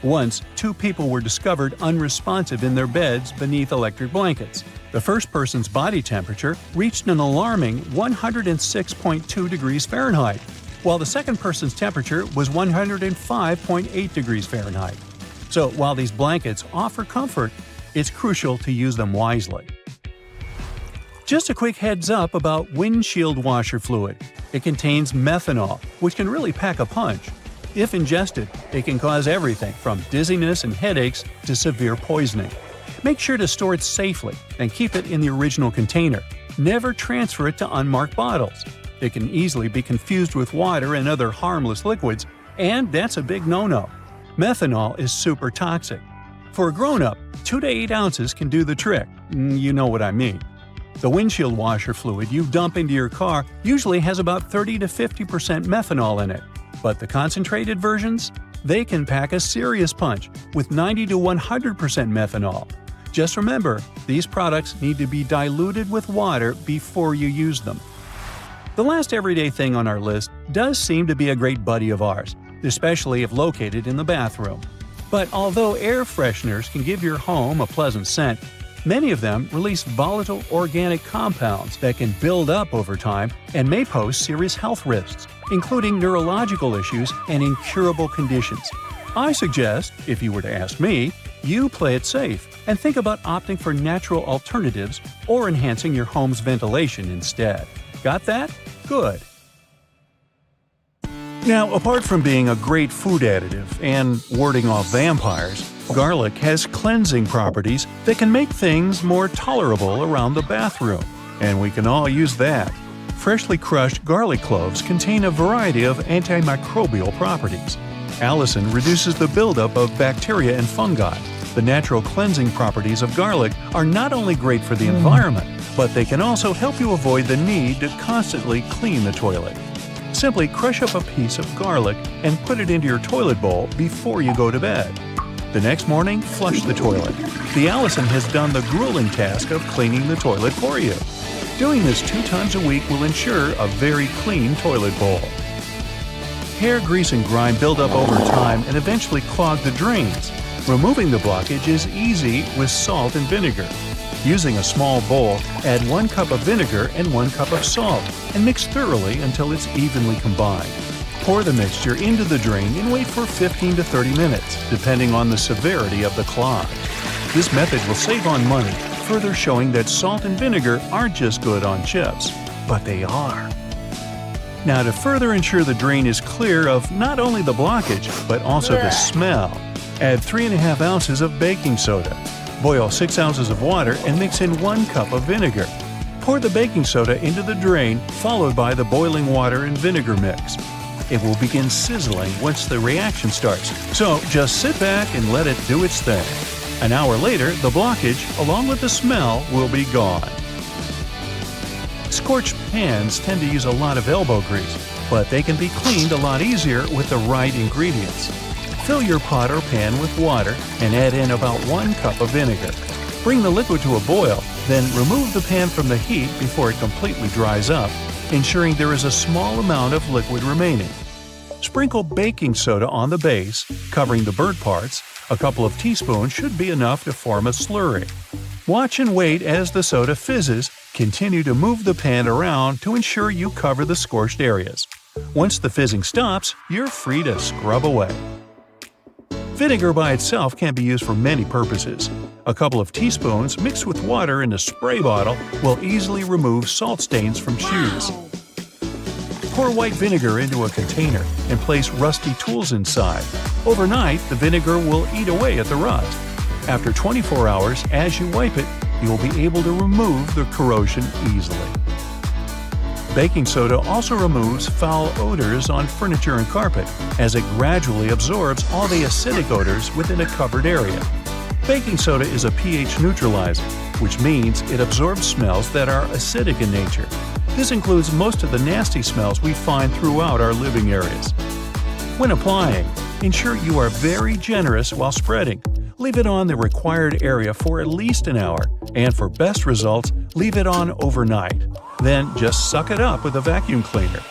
Once, 2 people were discovered unresponsive in their beds beneath electric blankets. The first person's body temperature reached an alarming 106.2 degrees Fahrenheit, while the second person's temperature was 105.8 degrees Fahrenheit. So while these blankets offer comfort, it's crucial to use them wisely. Just a quick heads up about windshield washer fluid. It contains methanol, which can really pack a punch. If ingested, it can cause everything from dizziness and headaches to severe poisoning. Make sure to store it safely and keep it in the original container. Never transfer it to unmarked bottles. It can easily be confused with water and other harmless liquids, and that's a big no-no. Methanol is super toxic. For a grown-up, 2 to 8 ounces can do the trick. You know what I mean. The windshield washer fluid you dump into your car usually has about 30 to 50% methanol in it. But the concentrated versions? They can pack a serious punch with 90 to 100% methanol. Just remember, these products need to be diluted with water before you use them. The last everyday thing on our list does seem to be a great buddy of ours, especially if located in the bathroom. But although air fresheners can give your home a pleasant scent, many of them release volatile organic compounds that can build up over time and may pose serious health risks, including neurological issues and incurable conditions. I suggest, if you were to ask me, you play it safe and think about opting for natural alternatives or enhancing your home's ventilation instead. Got that? Good. Now, apart from being a great food additive and warding off vampires, garlic has cleansing properties that can make things more tolerable around the bathroom. And we can all use that. Freshly crushed garlic cloves contain a variety of antimicrobial properties. Allicin reduces the buildup of bacteria and fungi. The natural cleansing properties of garlic are not only great for the environment, but they can also help you avoid the need to constantly clean the toilet. Simply crush up a piece of garlic and put it into your toilet bowl before you go to bed. The next morning, flush the toilet. The allicin has done the grueling task of cleaning the toilet for you. Doing this 2 times a week will ensure a very clean toilet bowl. Hair grease and grime build up over time and eventually clog the drains. Removing the blockage is easy with salt and vinegar. Using a small bowl, add 1 cup of vinegar and 1 cup of salt and mix thoroughly until it's evenly combined. Pour the mixture into the drain and wait for 15 to 30 minutes, depending on the severity of the clog. This method will save on money, further showing that salt and vinegar aren't just good on chips, but they are. Now, to further ensure the drain is clear of not only the blockage, but also the smell, Add 3½ ounces of baking soda. Boil 6 ounces of water and mix in 1 cup of vinegar. Pour the baking soda into the drain, followed by the boiling water and vinegar mix. It will begin sizzling once the reaction starts, so just sit back and let it do its thing. An hour later, the blockage, along with the smell, will be gone. Scorched pans tend to use a lot of elbow grease, but they can be cleaned a lot easier with the right ingredients. Fill your pot or pan with water and add in about 1 cup of vinegar. Bring the liquid to a boil, then remove the pan from the heat before it completely dries up, ensuring there is a small amount of liquid remaining. Sprinkle baking soda on the base, covering the burnt parts. A couple of teaspoons should be enough to form a slurry. Watch and wait as the soda fizzes. Continue to move the pan around to ensure you cover the scorched areas. Once the fizzing stops, you're free to scrub away. Vinegar by itself can be used for many purposes. A couple of teaspoons mixed with water in a spray bottle will easily remove salt stains from shoes. Pour white vinegar into a container and place rusty tools inside. Overnight, the vinegar will eat away at the rust. After 24 hours, as you wipe it, you will be able to remove the corrosion easily. Baking soda also removes foul odors on furniture and carpet, as it gradually absorbs all the acidic odors within a covered area. Baking soda is a pH neutralizer, which means it absorbs smells that are acidic in nature. This includes most of the nasty smells we find throughout our living areas. When applying, ensure you are very generous while spreading. Leave it on the required area for at least an hour, and for best results, leave it on overnight. Then just suck it up with a vacuum cleaner.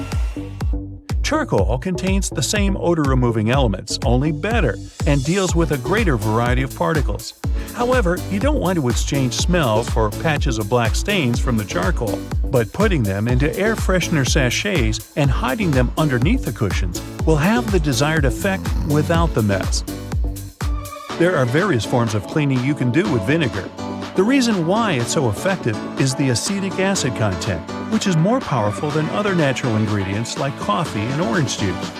Charcoal contains the same odor-removing elements, only better, and deals with a greater variety of particles. However, you don't want to exchange smells for patches of black stains from the charcoal, but putting them into air freshener sachets and hiding them underneath the cushions will have the desired effect without the mess. There are various forms of cleaning you can do with vinegar. The reason why it's so effective is the acetic acid content, which is more powerful than other natural ingredients like coffee and orange juice.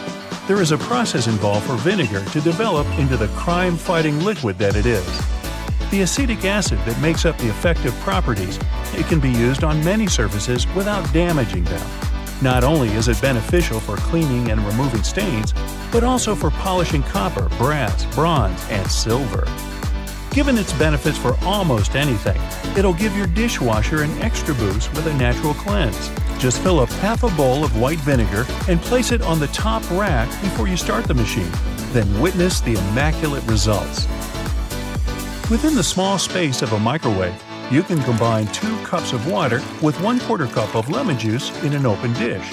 There is a process involved for vinegar to develop into the crime-fighting liquid that it is. The acetic acid that makes up the effective properties, it can be used on many surfaces without damaging them. Not only is it beneficial for cleaning and removing stains, but also for polishing copper, brass, bronze, and silver. Given its benefits for almost anything, it'll give your dishwasher an extra boost with a natural cleanse. Just fill up half a bowl of white vinegar and place it on the top rack before you start the machine. Then witness the immaculate results. Within the small space of a microwave, you can combine 2 cups of water with 1/4 cup of lemon juice in an open dish.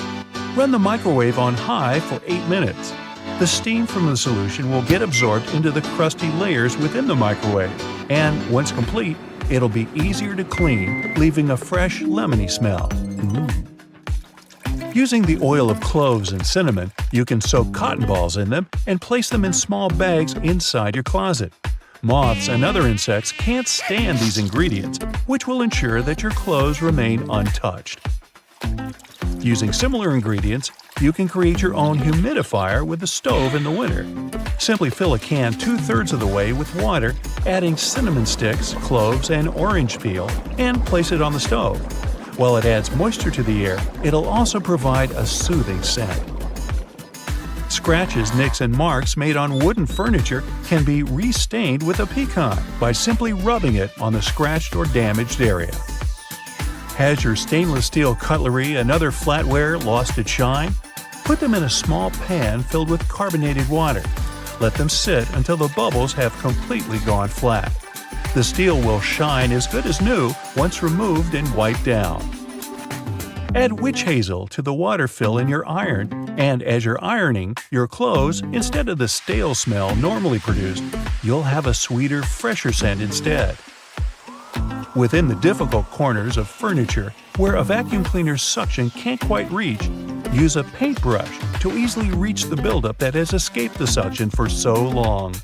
Run the microwave on high for 8 minutes. The steam from the solution will get absorbed into the crusty layers within the microwave, and once complete, it'll be easier to clean, leaving a fresh, lemony smell. Using the oil of cloves and cinnamon, you can soak cotton balls in them and place them in small bags inside your closet. Moths and other insects can't stand these ingredients, which will ensure that your clothes remain untouched. Using similar ingredients, you can create your own humidifier with the stove in the winter. Simply fill a can 2/3 of the way with water, adding cinnamon sticks, cloves, and orange peel, and place it on the stove. While it adds moisture to the air, it'll also provide a soothing scent. Scratches, nicks, and marks made on wooden furniture can be restained with a pecan by simply rubbing it on the scratched or damaged area. Has your stainless steel cutlery and other flatware lost its shine? Put them in a small pan filled with carbonated water. Let them sit until the bubbles have completely gone flat. The steel will shine as good as new once removed and wiped down. Add witch hazel to the water fill in your iron, and as you're ironing your clothes, instead of the stale smell normally produced, you'll have a sweeter, fresher scent instead. Within the difficult corners of furniture where a vacuum cleaner's suction can't quite reach, use a paintbrush to easily reach the buildup that has escaped the suction for so long.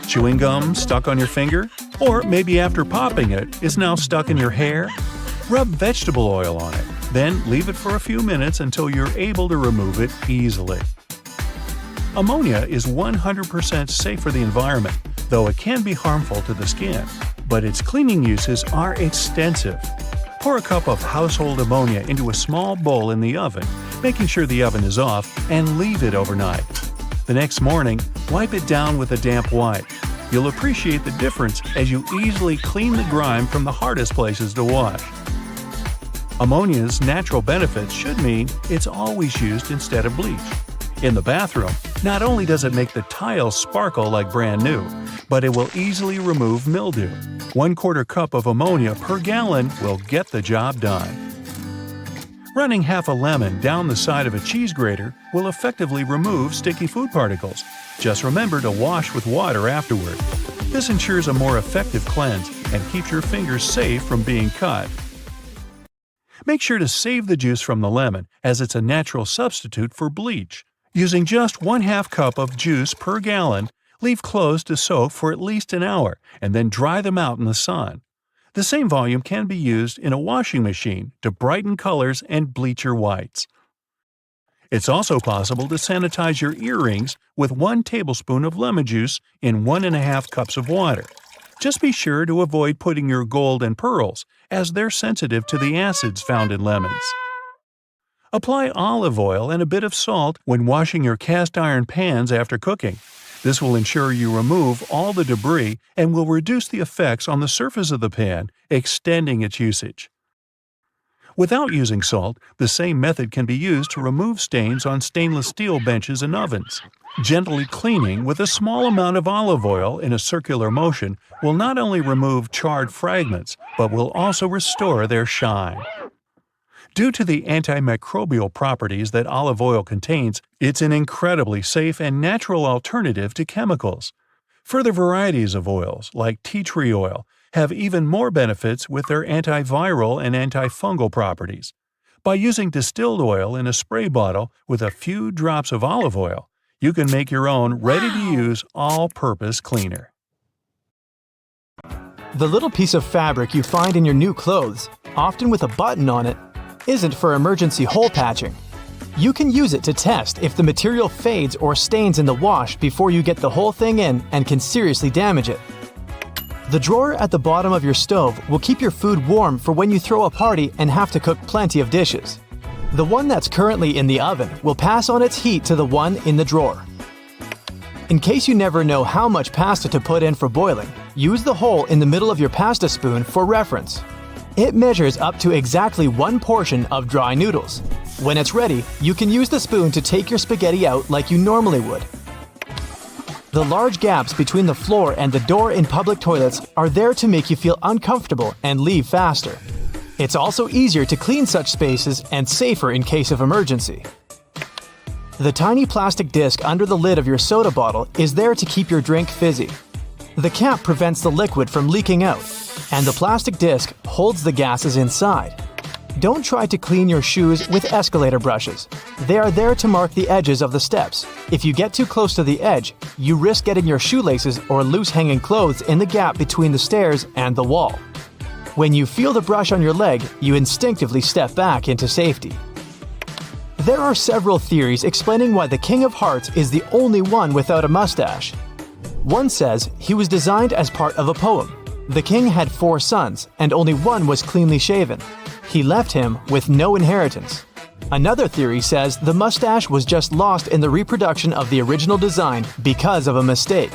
Chewing gum stuck on your finger? Or maybe after popping it, is now stuck in your hair? Rub vegetable oil on it, then leave it for a few minutes until you're able to remove it easily. Ammonia is 100% safe for the environment, though it can be harmful to the skin. But its cleaning uses are extensive. Pour a cup of household ammonia into a small bowl in the oven, making sure the oven is off, and leave it overnight. The next morning, wipe it down with a damp wipe. You'll appreciate the difference as you easily clean the grime from the hardest places to wash. Ammonia's natural benefits should mean it's always used instead of bleach. In the bathroom, not only does it make the tiles sparkle like brand new, but it will easily remove mildew. 1/4 cup of ammonia per gallon will get the job done. Running half a lemon down the side of a cheese grater will effectively remove sticky food particles. Just remember to wash with water afterward. This ensures a more effective cleanse and keeps your fingers safe from being cut. Make sure to save the juice from the lemon, as it's a natural substitute for bleach. Using just 1/2 cup of juice per gallon, leave clothes to soak for at least an hour and then dry them out in the sun. The same volume can be used in a washing machine to brighten colors and bleach your whites. It's also possible to sanitize your earrings with 1 tablespoon of lemon juice in 1½ cups of water. Just be sure to avoid putting your gold and pearls, as they're sensitive to the acids found in lemons. Apply olive oil and a bit of salt when washing your cast iron pans after cooking. This will ensure you remove all the debris and will reduce the effects on the surface of the pan, extending its usage. Without using salt, the same method can be used to remove stains on stainless steel benches and ovens. Gently cleaning with a small amount of olive oil in a circular motion will not only remove charred fragments, but will also restore their shine. Due to the antimicrobial properties that olive oil contains, it's an incredibly safe and natural alternative to chemicals. Further varieties of oils, like tea tree oil, have even more benefits with their antiviral and antifungal properties. By using distilled oil in a spray bottle with a few drops of olive oil, you can make your own ready-to-use all-purpose cleaner. The little piece of fabric you find in your new clothes, often with a button on it, isn't for emergency hole patching. You can use it to test if the material fades or stains in the wash before you get the whole thing in and can seriously damage it. The drawer at the bottom of your stove will keep your food warm for when you throw a party and have to cook plenty of dishes. The one that's currently in the oven will pass on its heat to the one in the drawer. In case you never know how much pasta to put in for boiling, use the hole in the middle of your pasta spoon for reference. It measures up to exactly 1 portion of dry noodles. When it's ready, you can use the spoon to take your spaghetti out like you normally would. The large gaps between the floor and the door in public toilets are there to make you feel uncomfortable and leave faster. It's also easier to clean such spaces and safer in case of emergency. The tiny plastic disc under the lid of your soda bottle is there to keep your drink fizzy. The cap prevents the liquid from leaking out, and the plastic disc holds the gases inside. Don't try to clean your shoes with escalator brushes. They are there to mark the edges of the steps. If you get too close to the edge, you risk getting your shoelaces or loose hanging clothes in the gap between the stairs and the wall. When you feel the brush on your leg, you instinctively step back into safety. There are several theories explaining why the King of Hearts is the only one without a mustache. One says he was designed as part of a poem. The king had 4 sons, and only one was cleanly shaven. He left him with no inheritance. Another theory says the mustache was just lost in the reproduction of the original design because of a mistake.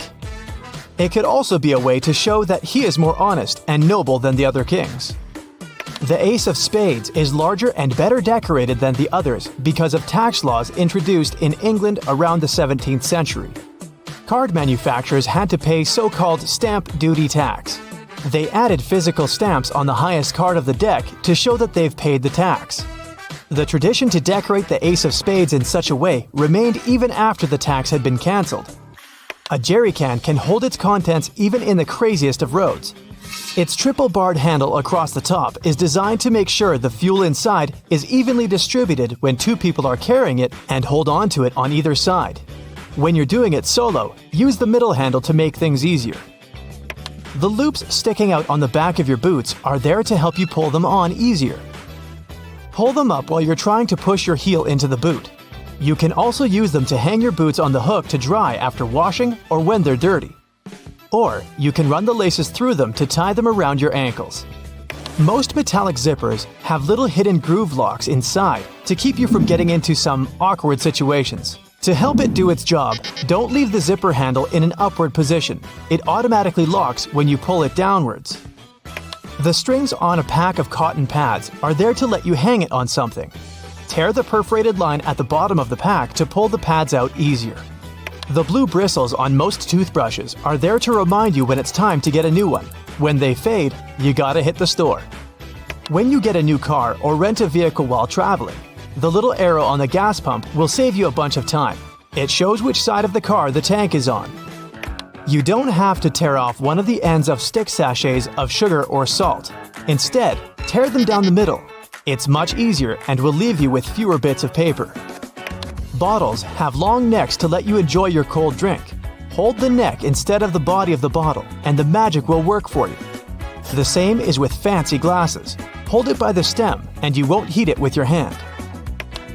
It could also be a way to show that he is more honest and noble than the other kings. The Ace of Spades is larger and better decorated than the others because of tax laws introduced in England around the 17th century. Card manufacturers had to pay so-called stamp duty tax. They added physical stamps on the highest card of the deck to show that they've paid the tax. The tradition to decorate the Ace of Spades in such a way remained even after the tax had been cancelled. A jerry can hold its contents even in the craziest of roads. Its triple-barred handle across the top is designed to make sure the fuel inside is evenly distributed when 2 people are carrying it and hold on to it on either side. When you're doing it solo, use the middle handle to make things easier. The loops sticking out on the back of your boots are there to help you pull them on easier. Pull them up while you're trying to push your heel into the boot. You can also use them to hang your boots on the hook to dry after washing or when they're dirty. Or you can run the laces through them to tie them around your ankles. Most metallic zippers have little hidden groove locks inside to keep you from getting into some awkward situations. To help it do its job, don't leave the zipper handle in an upward position. It automatically locks when you pull it downwards. The strings on a pack of cotton pads are there to let you hang it on something. Tear the perforated line at the bottom of the pack to pull the pads out easier. The blue bristles on most toothbrushes are there to remind you when it's time to get a new one. When they fade, you gotta hit the store. When you get a new car or rent a vehicle while traveling, the little arrow on the gas pump will save you a bunch of time. It shows which side of the car the tank is on. You don't have to tear off one of the ends of stick sachets of sugar or salt. Instead, tear them down the middle. It's much easier and will leave you with fewer bits of paper. Bottles have long necks to let you enjoy your cold drink. Hold the neck instead of the body of the bottle, and the magic will work for you. The same is with fancy glasses. Hold it by the stem, and you won't heat it with your hand.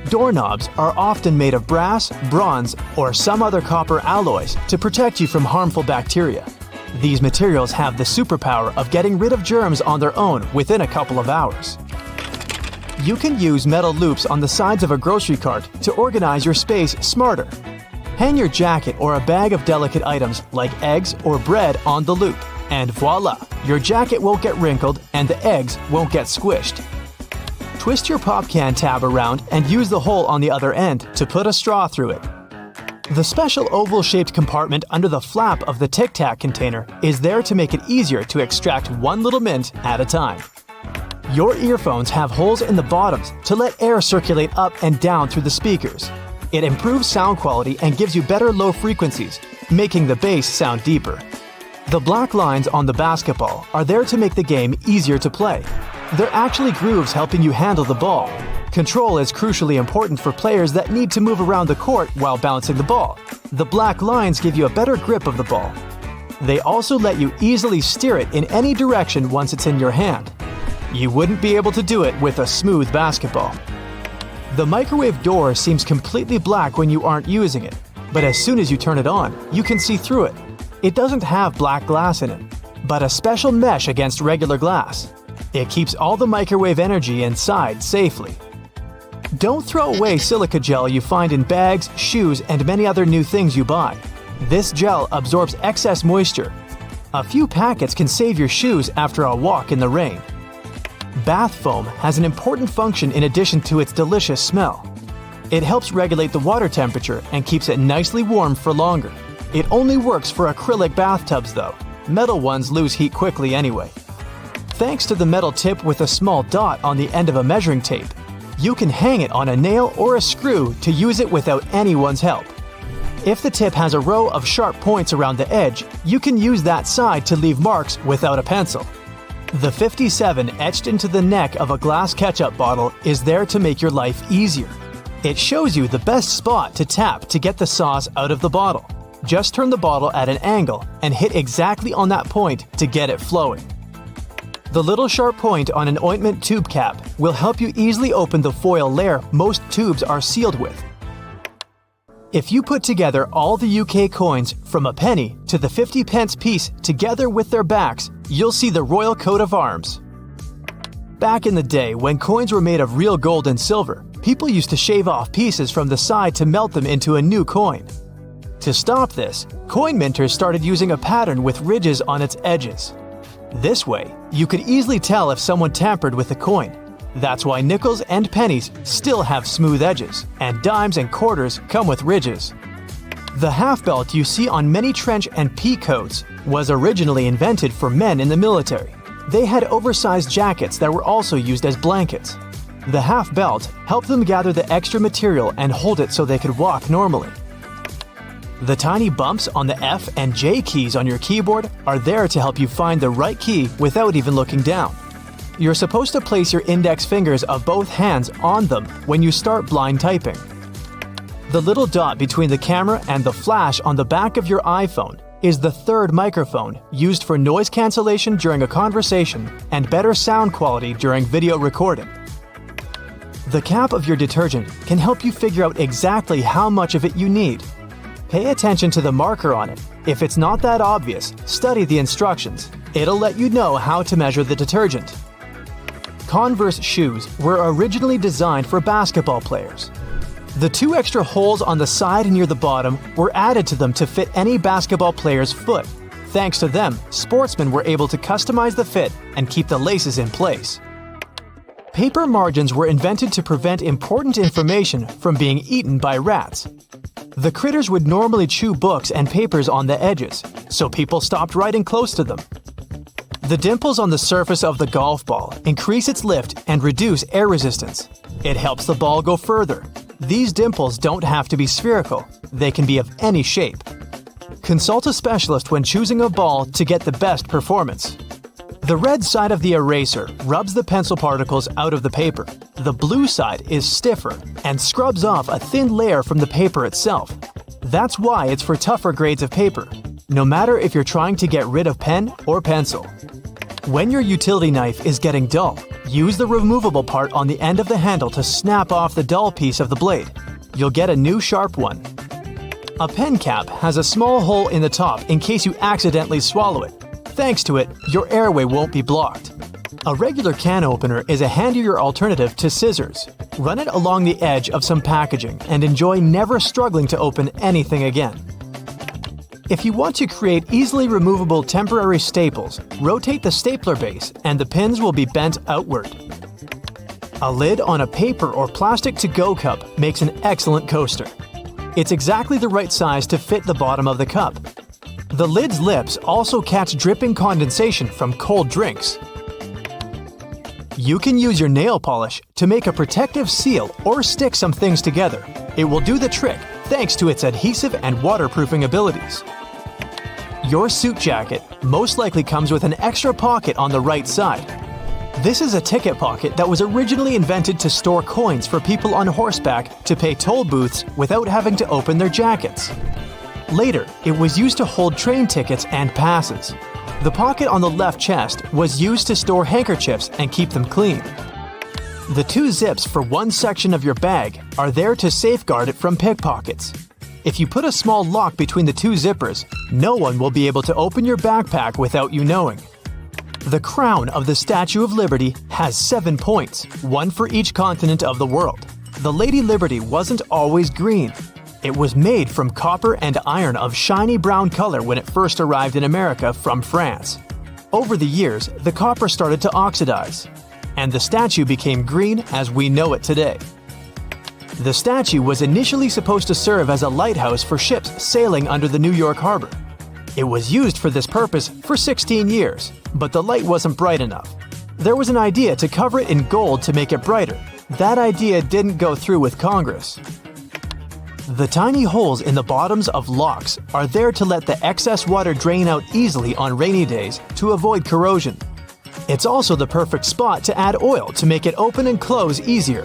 Doorknobs are often made of brass, bronze, or some other copper alloys to protect you from harmful bacteria. These materials have the superpower of getting rid of germs on their own within a couple of hours. You can use metal loops on the sides of a grocery cart to organize your space smarter. Hang your jacket or a bag of delicate items like eggs or bread on the loop, and voila! Your jacket won't get wrinkled and the eggs won't get squished. Twist your pop can tab around and use the hole on the other end to put a straw through it. The special oval-shaped compartment under the flap of the Tic Tac container is there to make it easier to extract one little mint at a time. Your earphones have holes in the bottoms to let air circulate up and down through the speakers. It improves sound quality and gives you better low frequencies, making the bass sound deeper. The black lines on the basketball are there to make the game easier to play. They're actually grooves helping you handle the ball. Control is crucially important for players that need to move around the court while bouncing the ball. The black lines give you a better grip of the ball. They also let you easily steer it in any direction once it's in your hand. You wouldn't be able to do it with a smooth basketball. The microwave door seems completely black when you aren't using it, but as soon as you turn it on, you can see through it. It doesn't have black glass in it, but a special mesh against regular glass. It keeps all the microwave energy inside safely. Don't throw away silica gel you find in bags, shoes, and many other new things you buy. This gel absorbs excess moisture. A few packets can save your shoes after a walk in the rain. Bath foam has an important function in addition to its delicious smell. It helps regulate the water temperature and keeps it nicely warm for longer. It only works for acrylic bathtubs though. Metal ones lose heat quickly anyway. Thanks to the metal tip with a small dot on the end of a measuring tape, you can hang it on a nail or a screw to use it without anyone's help. If the tip has a row of sharp points around the edge, you can use that side to leave marks without a pencil. The 57 etched into the neck of a glass ketchup bottle is there to make your life easier. It shows you the best spot to tap to get the sauce out of the bottle. Just turn the bottle at an angle and hit exactly on that point to get it flowing. The little sharp point on an ointment tube cap will help you easily open the foil layer most tubes are sealed with. If you put together all the UK coins from a penny to the 50-pence piece together with their backs, you'll see the royal coat of arms. Back in the day, when coins were made of real gold and silver, people used to shave off pieces from the side to melt them into a new coin. To stop this, coin minters started using a pattern with ridges on its edges. This way, you could easily tell if someone tampered with the coin. That's why nickels and pennies still have smooth edges, and dimes and quarters come with ridges. The half belt you see on many trench and pea coats was originally invented for men in the military. They had oversized jackets that were also used as blankets. The half belt helped them gather the extra material and hold it so they could walk normally. The tiny bumps on the F and J keys on your keyboard are there to help you find the right key without even looking down. You're supposed to place your index fingers of both hands on them when you start blind typing. The little dot between the camera and the flash on the back of your iPhone is the third microphone used for noise cancellation during a conversation and better sound quality during video recording. The cap of your detergent can help you figure out exactly how much of it you need. Pay attention to the marker on it. If it's not that obvious, study the instructions. It'll let you know how to measure the detergent. Converse shoes were originally designed for basketball players. The 2 extra holes on the side near the bottom were added to them to fit any basketball player's foot. Thanks to them, sportsmen were able to customize the fit and keep the laces in place. Paper margins were invented to prevent important information from being eaten by rats. The critters would normally chew books and papers on the edges, so people stopped writing close to them. The dimples on the surface of the golf ball increase its lift and reduce air resistance. It helps the ball go further. These dimples don't have to be spherical. They can be of any shape. Consult a specialist when choosing a ball to get the best performance. The red side of the eraser rubs the pencil particles out of the paper. The blue side is stiffer and scrubs off a thin layer from the paper itself. That's why it's for tougher grades of paper, no matter if you're trying to get rid of pen or pencil. When your utility knife is getting dull, use the removable part on the end of the handle to snap off the dull piece of the blade. You'll get a new sharp one. A pen cap has a small hole in the top in case you accidentally swallow it. Thanks to it, your airway won't be blocked. A regular can opener is a handier alternative to scissors. Run it along the edge of some packaging and enjoy never struggling to open anything again. If you want to create easily removable temporary staples, rotate the stapler base and the pins will be bent outward. A lid on a paper or plastic to-go cup makes an excellent coaster. It's exactly the right size to fit the bottom of the cup. The lid's lips also catch dripping condensation from cold drinks. You can use your nail polish to make a protective seal or stick some things together. It will do the trick thanks to its adhesive and waterproofing abilities. Your suit jacket most likely comes with an extra pocket on the right side. This is a ticket pocket that was originally invented to store coins for people on horseback to pay toll booths without having to open their jackets. Later, it was used to hold train tickets and passes. The pocket on the left chest was used to store handkerchiefs and keep them clean. The 2 zips for one section of your bag are there to safeguard it from pickpockets. If you put a small lock between the 2 zippers, no one will be able to open your backpack without you knowing. The crown of the Statue of Liberty has 7 points, one for each continent of the world. The Lady Liberty wasn't always green. It was made from copper and iron of shiny brown color when it first arrived in America from France. Over the years, the copper started to oxidize, and the statue became green as we know it today. The statue was initially supposed to serve as a lighthouse for ships sailing under the New York harbor. It was used for this purpose for 16 years, but the light wasn't bright enough. There was an idea to cover it in gold to make it brighter. That idea didn't go through with Congress. The tiny holes in the bottoms of locks are there to let the excess water drain out easily on rainy days to avoid corrosion. It's also the perfect spot to add oil to make it open and close easier.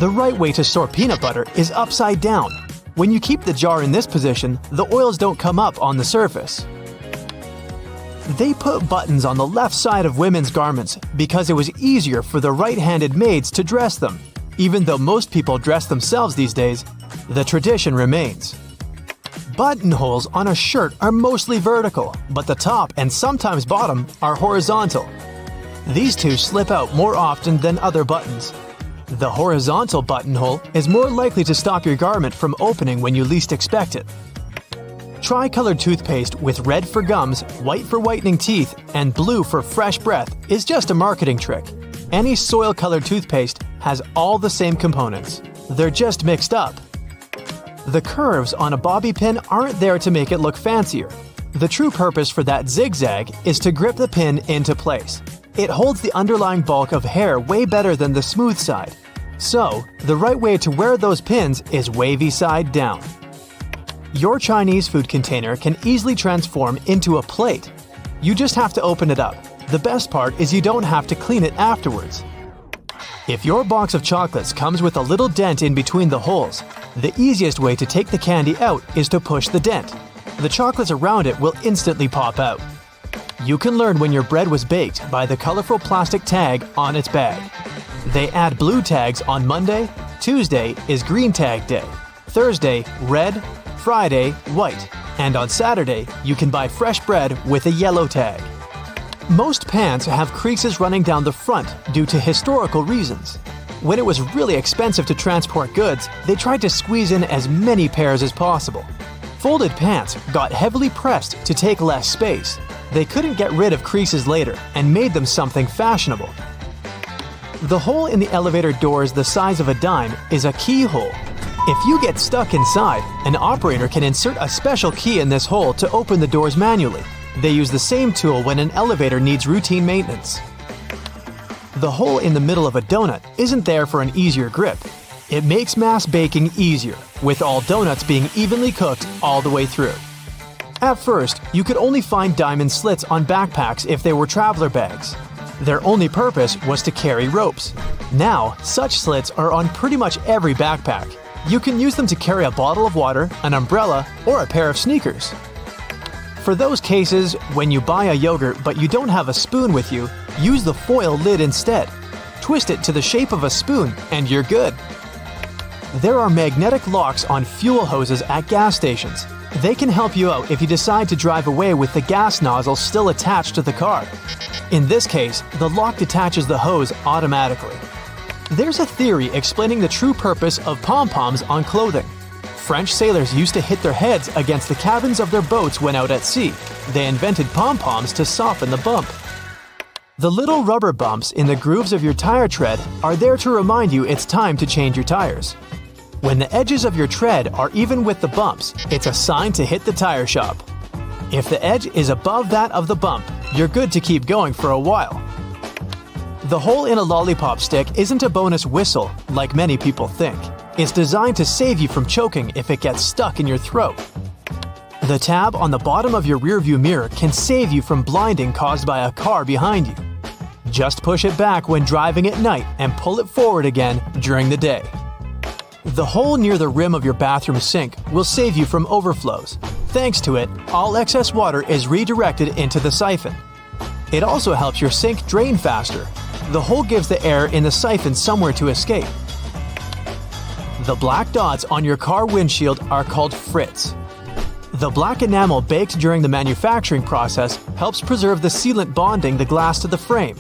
The right way to store peanut butter is upside down. When you keep the jar in this position, the oils don't come up on the surface. They put buttons on the left side of women's garments because it was easier for the right-handed maids to dress them. Even though most people dress themselves these days, the tradition remains. Buttonholes on a shirt are mostly vertical, but the top and sometimes bottom are horizontal. These 2 slip out more often than other buttons. The horizontal buttonhole is more likely to stop your garment from opening when you least expect it. Tri-colored toothpaste with red for gums, white for whitening teeth, and blue for fresh breath is just a marketing trick. Any soil-colored toothpaste has all the same components. They're just mixed up. The curves on a bobby pin aren't there to make it look fancier. The true purpose for that zigzag is to grip the pin into place. It holds the underlying bulk of hair way better than the smooth side. So, the right way to wear those pins is wavy side down. Your Chinese food container can easily transform into a plate. You just have to open it up. The best part is you don't have to clean it afterwards. If your box of chocolates comes with a little dent in between the holes, the easiest way to take the candy out is to push the dent. The chocolates around it will instantly pop out. You can learn when your bread was baked by the colorful plastic tag on its bag. They add blue tags on Monday, Tuesday is green tag day, Thursday, red, Friday, white, and on Saturday, you can buy fresh bread with a yellow tag. Most pants have creases running down the front due to historical reasons. When it was really expensive to transport goods, they tried to squeeze in as many pairs as possible. Folded pants got heavily pressed to take less space. They couldn't get rid of creases later and made them something fashionable. The hole in the elevator doors the size of a dime is a keyhole. If you get stuck inside, an operator can insert a special key in this hole to open the doors manually. They use the same tool when an elevator needs routine maintenance. The hole in the middle of a donut isn't there for an easier grip. It makes mass baking easier, with all donuts being evenly cooked all the way through. At first, you could only find diamond slits on backpacks if they were traveler bags. Their only purpose was to carry ropes. Now, such slits are on pretty much every backpack. You can use them to carry a bottle of water, an umbrella, or a pair of sneakers. For those cases when you buy a yogurt but you don't have a spoon with you, use the foil lid instead. Twist it to the shape of a spoon and you're good. There are magnetic locks on fuel hoses at gas stations. They can help you out if you decide to drive away with the gas nozzle still attached to the car. In this case, the lock detaches the hose automatically. There's a theory explaining the true purpose of pom-poms on clothing. French sailors used to hit their heads against the cabins of their boats when out at sea. They invented pom-poms to soften the bump. The little rubber bumps in the grooves of your tire tread are there to remind you it's time to change your tires. When the edges of your tread are even with the bumps, it's a sign to hit the tire shop. If the edge is above that of the bump, you're good to keep going for a while. The hole in a lollipop stick isn't a bonus whistle, like many people think. It's designed to save you from choking if it gets stuck in your throat. The tab on the bottom of your rearview mirror can save you from blinding caused by a car behind you. Just push it back when driving at night and pull it forward again during the day. The hole near the rim of your bathroom sink will save you from overflows. Thanks to it, all excess water is redirected into the siphon. It also helps your sink drain faster. The hole gives the air in the siphon somewhere to escape. The black dots on your car windshield are called frits. The black enamel baked during the manufacturing process helps preserve the sealant bonding the glass to the frame.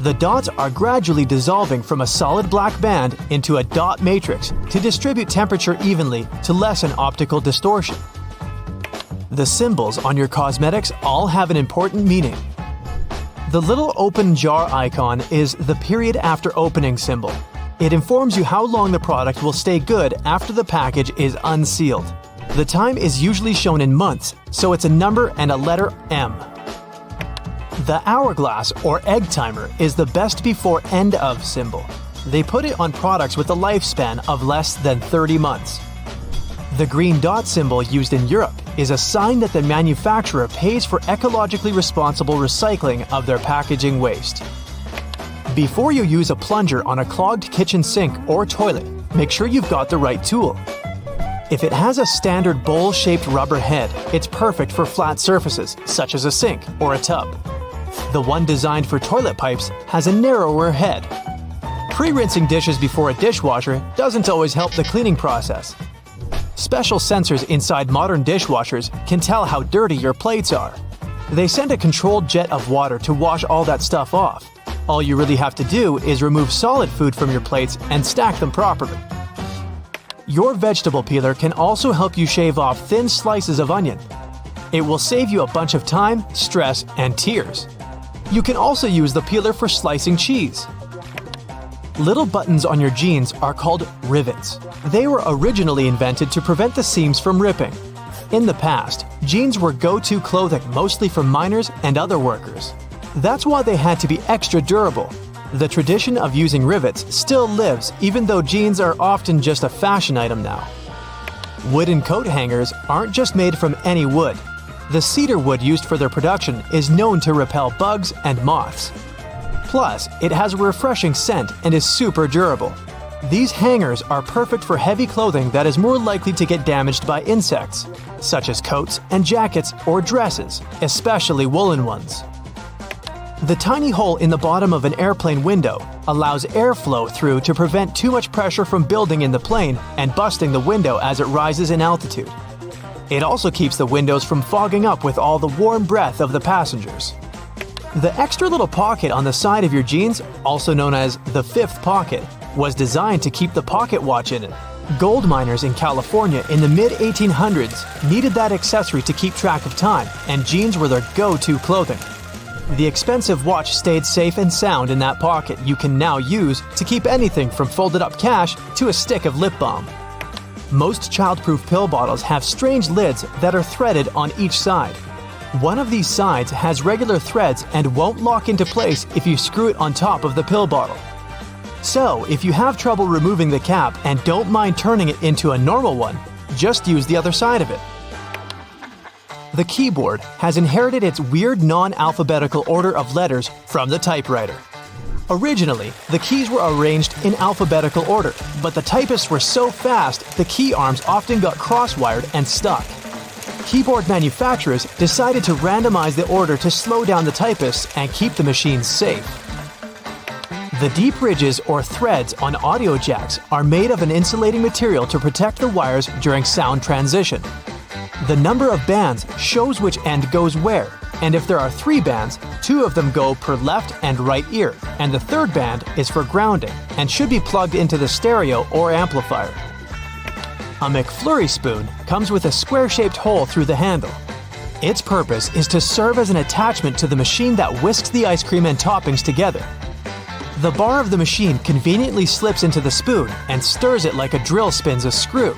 The dots are gradually dissolving from a solid black band into a dot matrix to distribute temperature evenly to lessen optical distortion. The symbols on your cosmetics all have an important meaning. The little open jar icon is the period after opening symbol. It informs you how long the product will stay good after the package is unsealed. The time is usually shown in months, so it's a number and a letter M. The hourglass or egg timer is the best before end of symbol. They put it on products with a lifespan of less than 30 months. The green dot symbol used in Europe is a sign that the manufacturer pays for ecologically responsible recycling of their packaging waste. Before you use a plunger on a clogged kitchen sink or toilet, make sure you've got the right tool. If it has a standard bowl-shaped rubber head, it's perfect for flat surfaces, such as a sink or a tub. The one designed for toilet pipes has a narrower head. Pre-rinsing dishes before a dishwasher doesn't always help the cleaning process. Special sensors inside modern dishwashers can tell how dirty your plates are. They send a controlled jet of water to wash all that stuff off. All you really have to do is remove solid food from your plates and stack them properly. Your vegetable peeler can also help you shave off thin slices of onion. It will save you a bunch of time, stress, and tears. You can also use the peeler for slicing cheese. Little buttons on your jeans are called rivets. They were originally invented to prevent the seams from ripping. In the past, jeans were go-to clothing mostly for miners and other workers. That's why they had to be extra durable. The tradition of using rivets still lives even though jeans are often just a fashion item now. Wooden coat hangers aren't just made from any wood. The cedar wood used for their production is known to repel bugs and moths. Plus, it has a refreshing scent and is super durable. These hangers are perfect for heavy clothing that is more likely to get damaged by insects, such as coats and jackets or dresses, especially woolen ones. The tiny hole in the bottom of an airplane window allows airflow through to prevent too much pressure from building in the plane and busting the window as it rises in altitude. It also keeps the windows from fogging up with all the warm breath of the passengers. The extra little pocket on the side of your jeans, also known as the fifth pocket, was designed to keep the pocket watch in it. Gold miners in California in the mid-1800s needed that accessory to keep track of time, and jeans were their go-to clothing. The expensive watch stayed safe and sound in that pocket you can now use to keep anything from folded up cash to a stick of lip balm. Most childproof pill bottles have strange lids that are threaded on each side. One of these sides has regular threads and won't lock into place if you screw it on top of the pill bottle. So, if you have trouble removing the cap and don't mind turning it into a normal one, just use the other side of it. The keyboard has inherited its weird non-alphabetical order of letters from the typewriter. Originally, the keys were arranged in alphabetical order, but the typists were so fast the key arms often got cross-wired and stuck. Keyboard manufacturers decided to randomize the order to slow down the typists and keep the machines safe. The deep ridges or threads on audio jacks are made of an insulating material to protect the wires during sound transition. The number of bands shows which end goes where, and if there are 3 bands, 2 of them go per left and right ear, and the third band is for grounding and should be plugged into the stereo or amplifier. A McFlurry spoon comes with a square-shaped hole through the handle. Its purpose is to serve as an attachment to the machine that whisks the ice cream and toppings together. The bar of the machine conveniently slips into the spoon and stirs it like a drill spins a screw.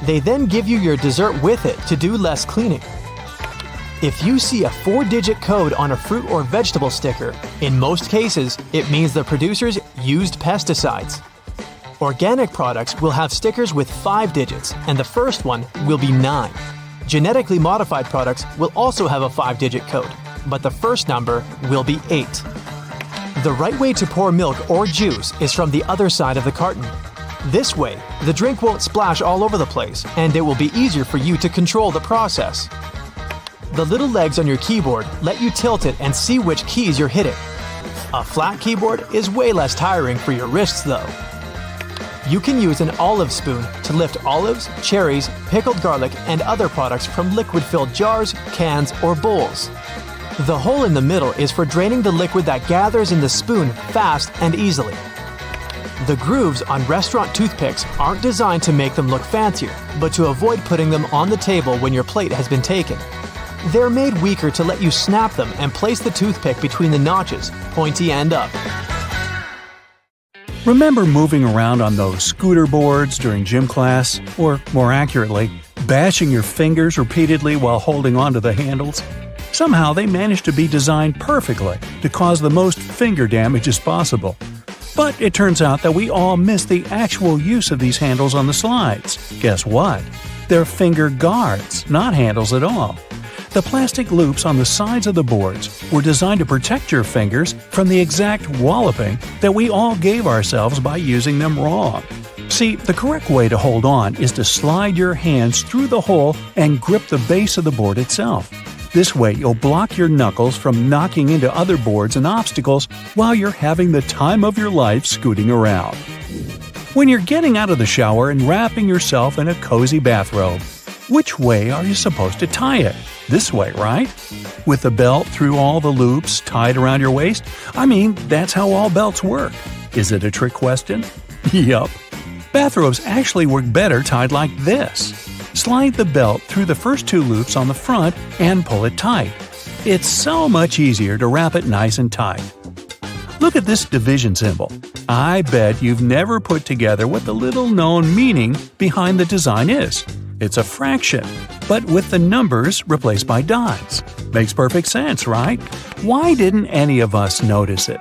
They then give you your dessert with it to do less cleaning. If you see a 4-digit code on a fruit or vegetable sticker, in most cases, it means the producers used pesticides. Organic products will have stickers with 5 digits, and the first one will be 9. Genetically modified products will also have a 5-digit code, but the first number will be 8. The right way to pour milk or juice is from the other side of the carton. This way, the drink won't splash all over the place, and it will be easier for you to control the process. The little legs on your keyboard let you tilt it and see which keys you're hitting. A flat keyboard is way less tiring for your wrists though. You can use an olive spoon to lift olives, cherries, pickled garlic, and other products from liquid-filled jars, cans, or bowls. The hole in the middle is for draining the liquid that gathers in the spoon fast and easily. The grooves on restaurant toothpicks aren't designed to make them look fancier, but to avoid putting them on the table when your plate has been taken. They're made weaker to let you snap them and place the toothpick between the notches, pointy end up. Remember moving around on those scooter boards during gym class? Or, more accurately, bashing your fingers repeatedly while holding onto the handles? Somehow they managed to be designed perfectly to cause the most finger damage as possible. But it turns out that we all miss the actual use of these handles on the slides. Guess what? They're finger guards, not handles at all. The plastic loops on the sides of the boards were designed to protect your fingers from the exact walloping that we all gave ourselves by using them wrong. See, the correct way to hold on is to slide your hands through the hole and grip the base of the board itself. This way, you'll block your knuckles from knocking into other boards and obstacles while you're having the time of your life scooting around. When you're getting out of the shower and wrapping yourself in a cozy bathrobe, which way are you supposed to tie it? This way, right? With the belt through all the loops tied around your waist? I mean, that's how all belts work. Is it a trick question? Yup. Bathrobes actually work better tied like this. Slide the belt through the first 2 loops on the front and pull it tight. It's so much easier to wrap it nice and tight. Look at this division symbol. I bet you've never put together what the little-known meaning behind the design is. It's a fraction, but with the numbers replaced by dots. Makes perfect sense, right? Why didn't any of us notice it?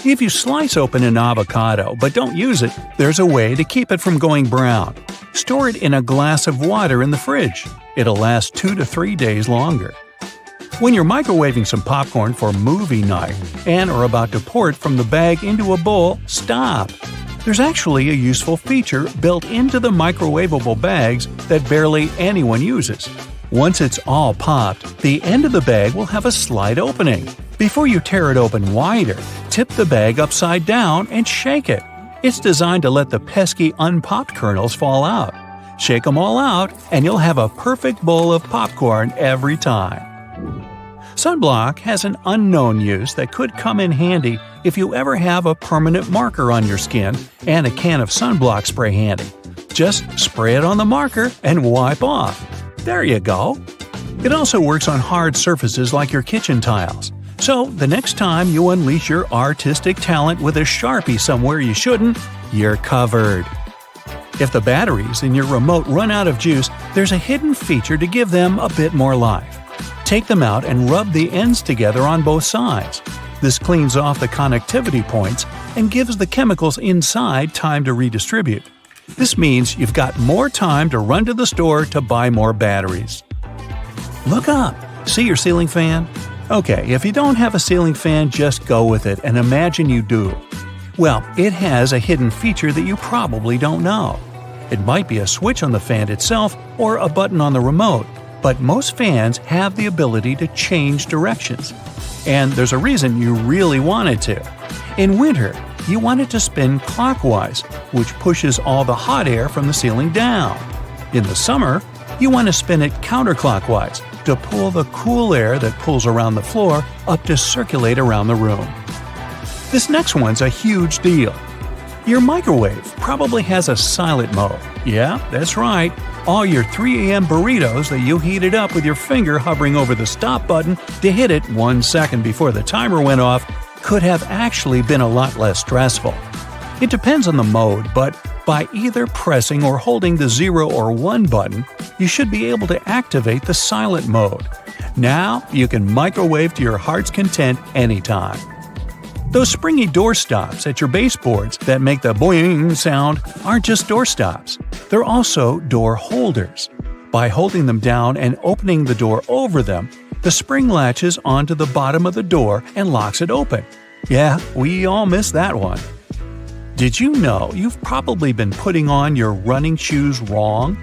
If you slice open an avocado but don't use it, there's a way to keep it from going brown. Store it in a glass of water in the fridge. It'll last 2 to 3 days longer. When you're microwaving some popcorn for movie night and are about to pour it from the bag into a bowl, stop. There's actually a useful feature built into the microwavable bags that barely anyone uses. Once it's all popped, the end of the bag will have a slight opening. Before you tear it open wider, tip the bag upside down and shake it. It's designed to let the pesky unpopped kernels fall out. Shake them all out, and you'll have a perfect bowl of popcorn every time. Sunblock has an unknown use that could come in handy if you ever have a permanent marker on your skin and a can of sunblock spray handy. Just spray it on the marker and wipe off. There you go. It also works on hard surfaces like your kitchen tiles. So the next time you unleash your artistic talent with a Sharpie somewhere you shouldn't, you're covered. If the batteries in your remote run out of juice, there's a hidden feature to give them a bit more life. Take them out and rub the ends together on both sides. This cleans off the connectivity points and gives the chemicals inside time to redistribute. This means you've got more time to run to the store to buy more batteries. Look up. See your ceiling fan? Okay, if you don't have a ceiling fan, just go with it and imagine you do. Well, it has a hidden feature that you probably don't know. It might be a switch on the fan itself or a button on the remote, but most fans have the ability to change directions. And there's a reason you really want it to. In winter, you want it to spin clockwise, which pushes all the hot air from the ceiling down. In the summer, you want to spin it counterclockwise to pull the cool air that pulls around the floor up to circulate around the room. This next one's a huge deal. Your microwave probably has a silent mode. Yeah, that's right. All your 3 a.m. burritos that you heated up with your finger hovering over the stop button to hit it 1 second before the timer went off could have actually been a lot less stressful. It depends on the mode, but by either pressing or holding the 0 or 1 button, you should be able to activate the silent mode. Now you can microwave to your heart's content anytime. Those springy door stops at your baseboards that make the boing sound aren't just door stops. They're also door holders. By holding them down and opening the door over them, the spring latches onto the bottom of the door and locks it open. Yeah, we all miss that one. Did you know you've probably been putting on your running shoes wrong?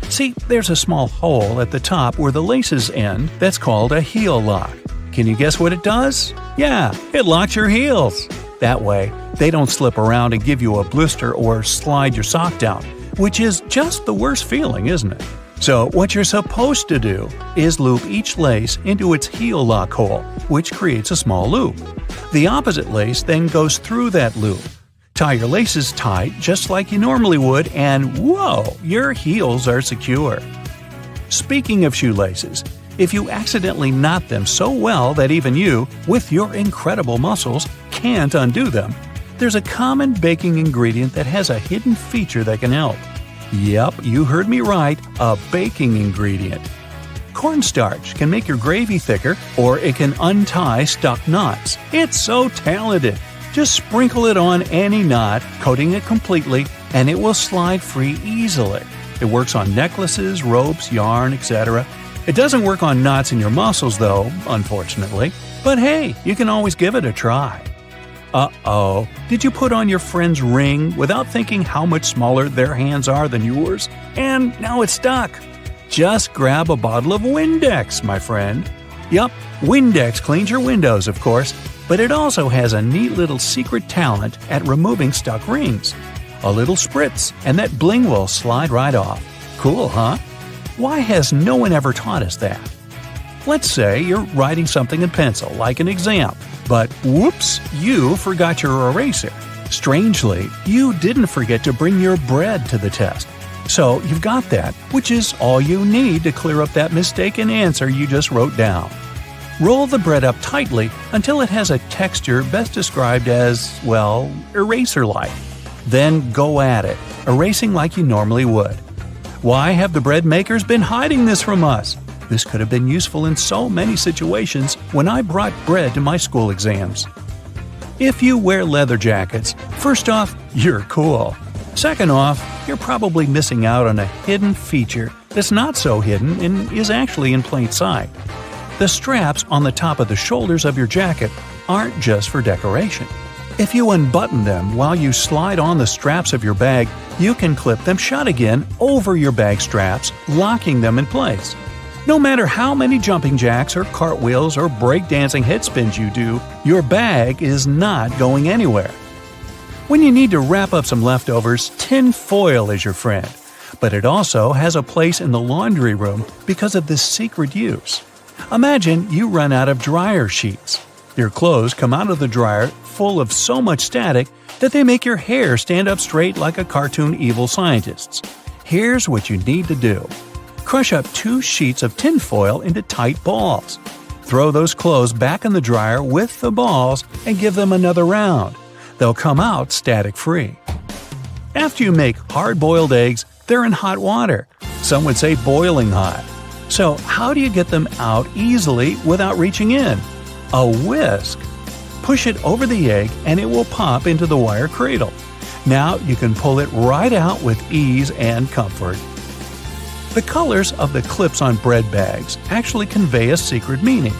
See, there's a small hole at the top where the laces end that's called a heel lock. Can you guess what it does? Yeah, it locks your heels. That way, they don't slip around and give you a blister or slide your sock down, which is just the worst feeling, isn't it? So what you're supposed to do is loop each lace into its heel lock hole, which creates a small loop. The opposite lace then goes through that loop. Tie your laces tight just like you normally would, and whoa, your heels are secure. Speaking of shoelaces, if you accidentally knot them so well that even you, with your incredible muscles, can't undo them, there's a common baking ingredient that has a hidden feature that can help. Yep, you heard me right, a baking ingredient. Cornstarch can make your gravy thicker, or it can untie stuck knots. It's so talented! Just sprinkle it on any knot, coating it completely, and it will slide free easily. It works on necklaces, ropes, yarn, etc. It doesn't work on knots in your muscles though, unfortunately. But hey, you can always give it a try. Uh-oh, did you put on your friend's ring without thinking how much smaller their hands are than yours? And now it's stuck. Just grab a bottle of Windex, my friend. Yup, Windex cleans your windows, of course, but it also has a neat little secret talent at removing stuck rings. A little spritz, and that bling will slide right off. Cool, huh? Why has no one ever taught us that? Let's say you're writing something in pencil, like an exam, but whoops, you forgot your eraser. Strangely, you didn't forget to bring your bread to the test. So you've got that, which is all you need to clear up that mistaken answer you just wrote down. Roll the bread up tightly until it has a texture best described as, well, eraser-like. Then go at it, erasing like you normally would. Why have the bread makers been hiding this from us? This could have been useful in so many situations when I brought bread to my school exams. If you wear leather jackets, first off, you're cool. Second off, you're probably missing out on a hidden feature that's not so hidden and is actually in plain sight. The straps on the top of the shoulders of your jacket aren't just for decoration. If you unbutton them while you slide on the straps of your bag, you can clip them shut again over your bag straps, locking them in place. No matter how many jumping jacks or cartwheels or breakdancing head spins you do, your bag is not going anywhere. When you need to wrap up some leftovers, tin foil is your friend. But it also has a place in the laundry room because of this secret use. Imagine you run out of dryer sheets. Your clothes come out of the dryer full of so much static that they make your hair stand up straight like a cartoon evil scientist's. Here's what you need to do. Crush up 2 sheets of tinfoil into tight balls. Throw those clothes back in the dryer with the balls and give them another round. They'll come out static-free. After you make hard-boiled eggs, they're in hot water. Some would say boiling hot. So how do you get them out easily without reaching in? A whisk. Push it over the egg and it will pop into the wire cradle. Now you can pull it right out with ease and comfort. The colors of the clips on bread bags actually convey a secret meaning.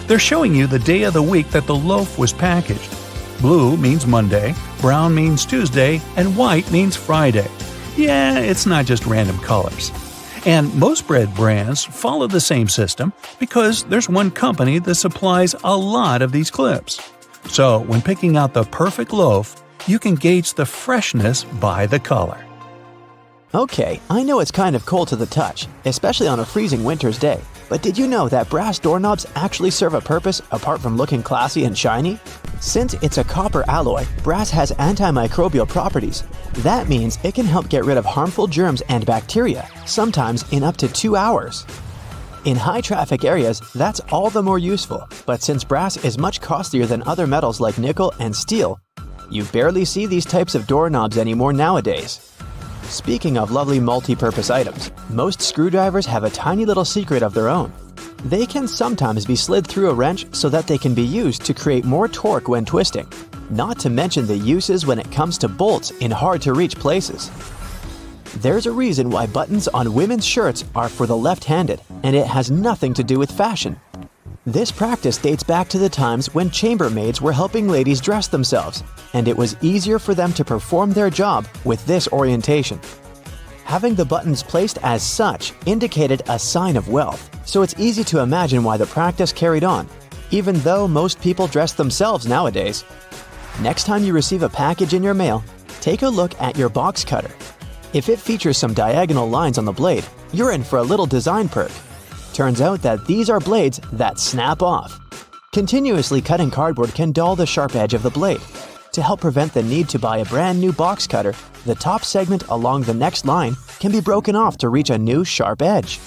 They're showing you the day of the week that the loaf was packaged. Blue means Monday, brown means Tuesday, and white means Friday. Yeah, it's not just random colors. And most bread brands follow the same system because there's one company that supplies a lot of these clips. So when picking out the perfect loaf, you can gauge the freshness by the color. Okay, I know it's kind of cold to the touch, especially on a freezing winter's day, but did you know that brass doorknobs actually serve a purpose apart from looking classy and shiny? Since it's a copper alloy, brass has antimicrobial properties. That means it can help get rid of harmful germs and bacteria, sometimes in up to 2 hours. In high-traffic areas, that's all the more useful, but since brass is much costlier than other metals like nickel and steel, you barely see these types of doorknobs anymore nowadays. Speaking of lovely multi-purpose items, most screwdrivers have a tiny little secret of their own. They can sometimes be slid through a wrench so that they can be used to create more torque when twisting, not to mention the uses when it comes to bolts in hard-to-reach places. There's a reason why buttons on women's shirts are for the left-handed, and it has nothing to do with fashion. This practice dates back to the times when chambermaids were helping ladies dress themselves, and it was easier for them to perform their job with this orientation. Having the buttons placed as such indicated a sign of wealth, so it's easy to imagine why the practice carried on, even though most people dress themselves nowadays. Next time you receive a package in your mail, take a look at your box cutter. If it features some diagonal lines on the blade, you're in for a little design perk. Turns out that these are blades that snap off. Continuously cutting cardboard can dull the sharp edge of the blade. To help prevent the need to buy a brand new box cutter, the top segment along the next line can be broken off to reach a new sharp edge.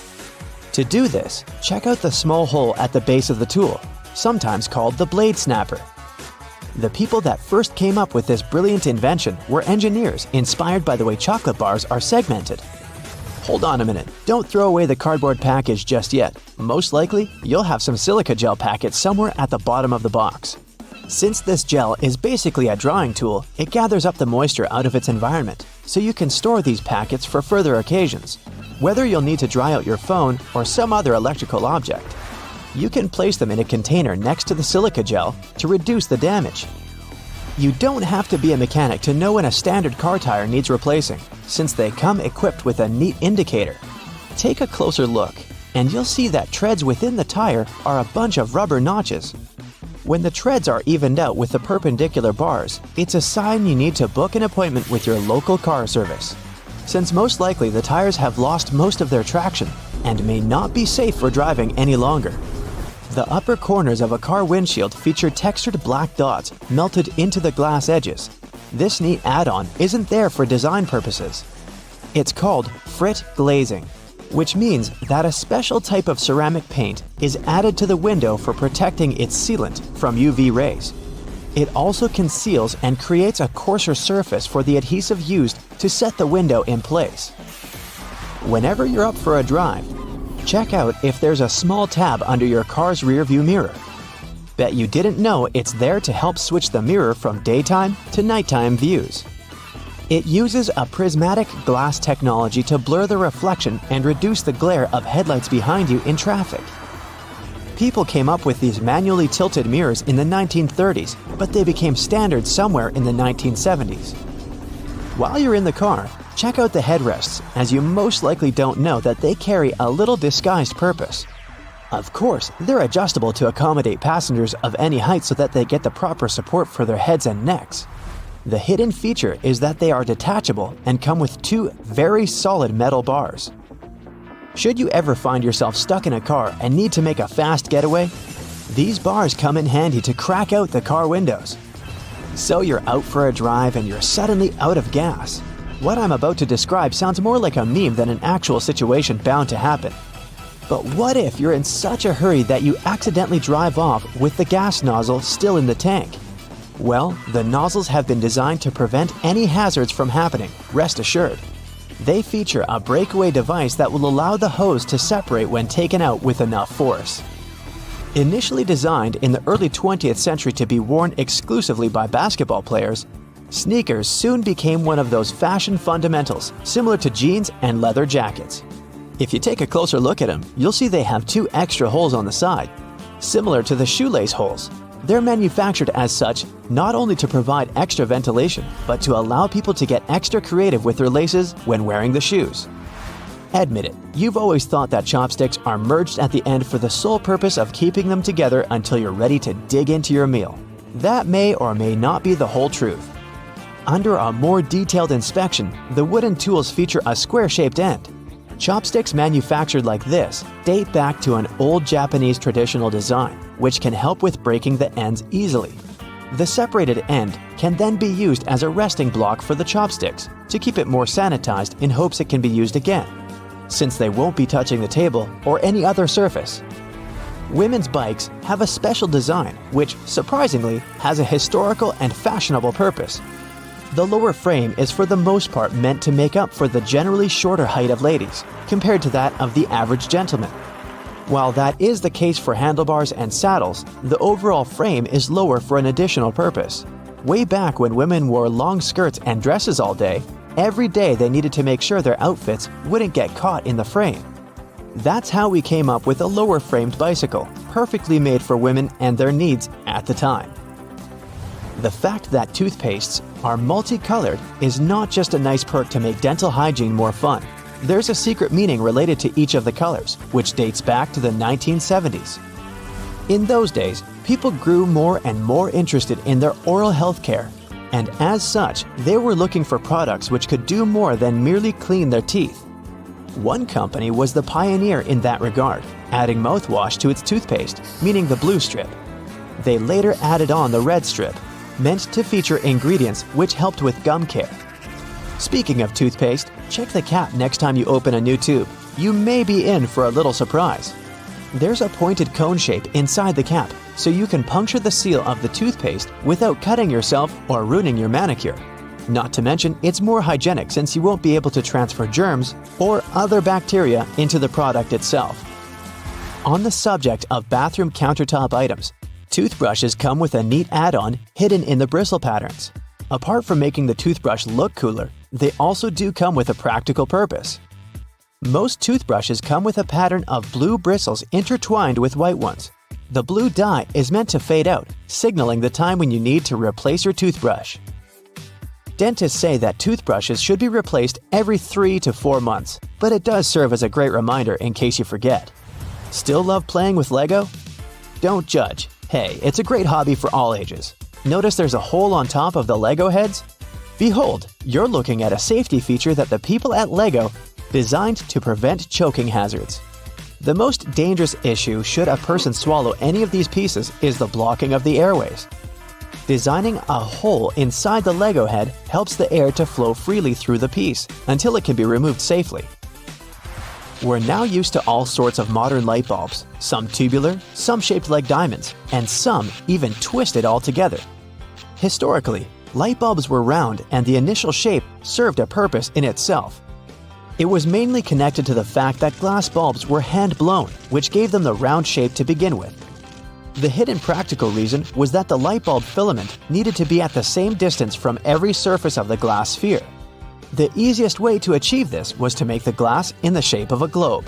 To do this, check out the small hole at the base of the tool, sometimes called the blade snapper. The people that first came up with this brilliant invention were engineers inspired by the way chocolate bars are segmented. Hold on a minute, don't throw away the cardboard package just yet. Most likely, you'll have some silica gel packets somewhere at the bottom of the box. Since this gel is basically a drawing tool, it gathers up the moisture out of its environment, so you can store these packets for further occasions. Whether you'll need to dry out your phone or some other electrical object, you can place them in a container next to the silica gel to reduce the damage. You don't have to be a mechanic to know when a standard car tire needs replacing, since they come equipped with a neat indicator. Take a closer look, and you'll see that treads within the tire are a bunch of rubber notches. When the treads are evened out with the perpendicular bars, it's a sign you need to book an appointment with your local car service, since most likely the tires have lost most of their traction and may not be safe for driving any longer. The upper corners of a car windshield feature textured black dots melted into the glass edges. This neat add-on isn't there for design purposes. It's called frit glazing, which means that a special type of ceramic paint is added to the window for protecting its sealant from UV rays. It also conceals and creates a coarser surface for the adhesive used to set the window in place. Whenever you're up for a drive, check out if there's a small tab under your car's rear-view mirror. Bet you didn't know it's there to help switch the mirror from daytime to nighttime views. It uses a prismatic glass technology to blur the reflection and reduce the glare of headlights behind you in traffic. People came up with these manually tilted mirrors in the 1930s, but they became standard somewhere in the 1970s. While you're in the car, Check out the headrests, as you most likely don't know that they carry a little disguised purpose. Of course, they're adjustable to accommodate passengers of any height so that they get the proper support for their heads and necks. The hidden feature is that they are detachable and come with two very solid metal bars. Should you ever find yourself stuck in a car and need to make a fast getaway, these bars come in handy to crack out the car windows. So you're out for a drive and you're suddenly out of gas. What I'm about to describe sounds more like a meme than an actual situation bound to happen. But what if you're in such a hurry that you accidentally drive off with the gas nozzle still in the tank? Well, the nozzles have been designed to prevent any hazards from happening, rest assured. They feature a breakaway device that will allow the hose to separate when taken out with enough force. Initially designed in the early 20th century to be worn exclusively by basketball players, sneakers soon became one of those fashion fundamentals, similar to jeans and leather jackets. If you take a closer look at them, you'll see they have two extra holes on the side, similar to the shoelace holes. They're manufactured as such not only to provide extra ventilation, but to allow people to get extra creative with their laces when wearing the shoes. Admit it, you've always thought that chopsticks are merged at the end for the sole purpose of keeping them together until you're ready to dig into your meal. That may or may not be the whole truth. Under a more detailed inspection, the wooden tools feature a square-shaped end. Chopsticks manufactured like this date back to an old Japanese traditional design, which can help with breaking the ends easily. The separated end can then be used as a resting block for the chopsticks to keep it more sanitized in hopes it can be used again, since they won't be touching the table or any other surface. Women's bikes have a special design which, surprisingly, has a historical and fashionable purpose. The lower frame is for the most part meant to make up for the generally shorter height of ladies, compared to that of the average gentleman. While that is the case for handlebars and saddles, the overall frame is lower for an additional purpose. Way back when women wore long skirts and dresses all day, every day they needed to make sure their outfits wouldn't get caught in the frame. That's how we came up with a lower-framed bicycle, perfectly made for women and their needs at the time. The fact that toothpastes are multicolored is not just a nice perk to make dental hygiene more fun. There's a secret meaning related to each of the colors, which dates back to the 1970s. In those days, people grew more and more interested in their oral health care, and as such, they were looking for products which could do more than merely clean their teeth. One company was the pioneer in that regard, adding mouthwash to its toothpaste, meaning the blue strip. They later added on the red strip, meant to feature ingredients which helped with gum care. Speaking of toothpaste, check the cap next time you open a new tube. You may be in for a little surprise. There's a pointed cone shape inside the cap, so you can puncture the seal of the toothpaste without cutting yourself or ruining your manicure. Not to mention, it's more hygienic since you won't be able to transfer germs or other bacteria into the product itself. On the subject of bathroom countertop items, toothbrushes come with a neat add-on hidden in the bristle patterns. Apart from making the toothbrush look cooler, they also do come with a practical purpose. Most toothbrushes come with a pattern of blue bristles intertwined with white ones. The blue dye is meant to fade out, signaling the time when you need to replace your toothbrush. Dentists say that toothbrushes should be replaced every 3 to 4 months, but it does serve as a great reminder in case you forget. Still love playing with Lego? Don't judge. Hey, it's a great hobby for all ages. Notice there's a hole on top of the Lego heads? Behold, you're looking at a safety feature that the people at Lego designed to prevent choking hazards. The most dangerous issue should a person swallow any of these pieces is the blocking of the airways. Designing a hole inside the Lego head helps the air to flow freely through the piece until it can be removed safely. We're now used to all sorts of modern light bulbs, some tubular, some shaped like diamonds, and some even twisted altogether. Historically, light bulbs were round and the initial shape served a purpose in itself. It was mainly connected to the fact that glass bulbs were hand-blown, which gave them the round shape to begin with. The hidden practical reason was that the light bulb filament needed to be at the same distance from every surface of the glass sphere. The easiest way to achieve this was to make the glass in the shape of a globe.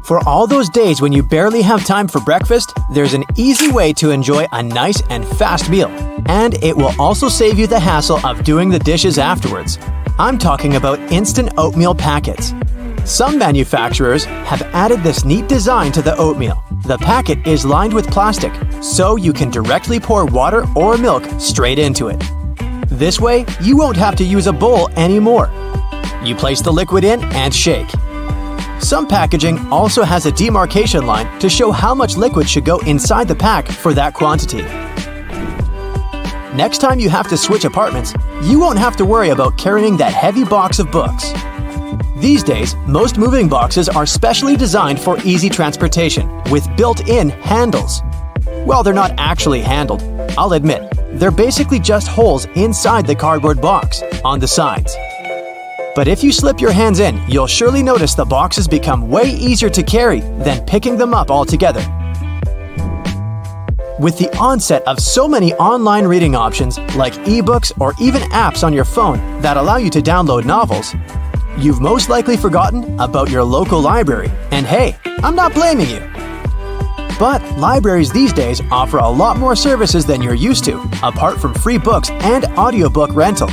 For all those days when you barely have time for breakfast, there's an easy way to enjoy a nice and fast meal. And it will also save you the hassle of doing the dishes afterwards. I'm talking about instant oatmeal packets. Some manufacturers have added this neat design to the oatmeal. The packet is lined with plastic, so you can directly pour water or milk straight into it. This way, you won't have to use a bowl anymore. You place the liquid in and shake. Some packaging also has a demarcation line to show how much liquid should go inside the pack for that quantity. Next time you have to switch apartments, you won't have to worry about carrying that heavy box of books. These days, most moving boxes are specially designed for easy transportation with built-in handles. Well, they're not actually handled, I'll admit. They're basically just holes inside the cardboard box, on the sides. But if you slip your hands in, you'll surely notice the boxes become way easier to carry than picking them up altogether. With the onset of so many online reading options like ebooks or even apps on your phone that allow you to download novels, you've most likely forgotten about your local library. And hey, I'm not blaming you. But libraries these days offer a lot more services than you're used to, apart from free books and audiobook rental.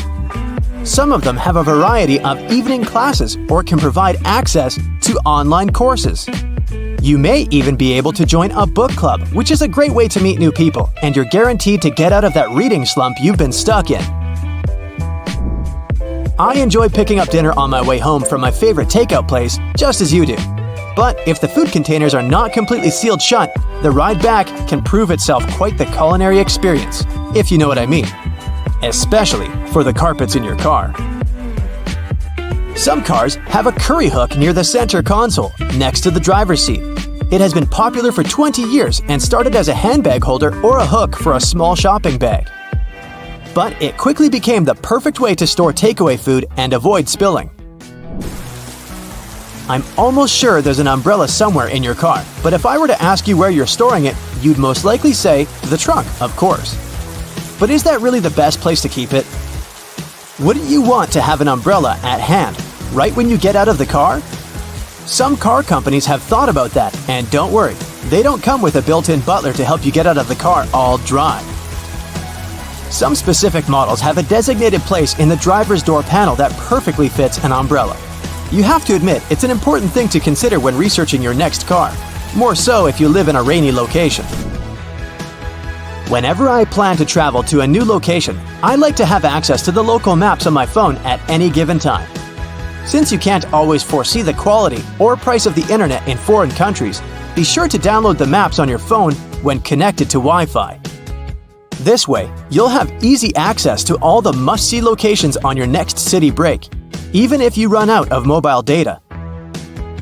Some of them have a variety of evening classes or can provide access to online courses. You may even be able to join a book club, which is a great way to meet new people, and you're guaranteed to get out of that reading slump you've been stuck in. I enjoy picking up dinner on my way home from my favorite takeout place, just as you do. But if the food containers are not completely sealed shut, the ride back can prove itself quite the culinary experience, if you know what I mean. Especially for the carpets in your car. Some cars have a curry hook near the center console, next to the driver's seat. It has been popular for 20 years and started as a handbag holder or a hook for a small shopping bag. But it quickly became the perfect way to store takeaway food and avoid spilling. I'm almost sure there's an umbrella somewhere in your car, but if I were to ask you where you're storing it, you'd most likely say the trunk, of course. But is that really the best place to keep it? Wouldn't you want to have an umbrella at hand, right when you get out of the car? Some car companies have thought about that, and don't worry, they don't come with a built-in butler to help you get out of the car all dry. Some specific models have a designated place in the driver's door panel that perfectly fits an umbrella. You have to admit, it's an important thing to consider when researching your next car, more so if you live in a rainy location. Whenever I plan to travel to a new location, I like to have access to the local maps on my phone at any given time. Since you can't always foresee the quality or price of the internet in foreign countries, be sure to download the maps on your phone when connected to Wi-Fi. This way, you'll have easy access to all the must-see locations on your next city break, even if you run out of mobile data.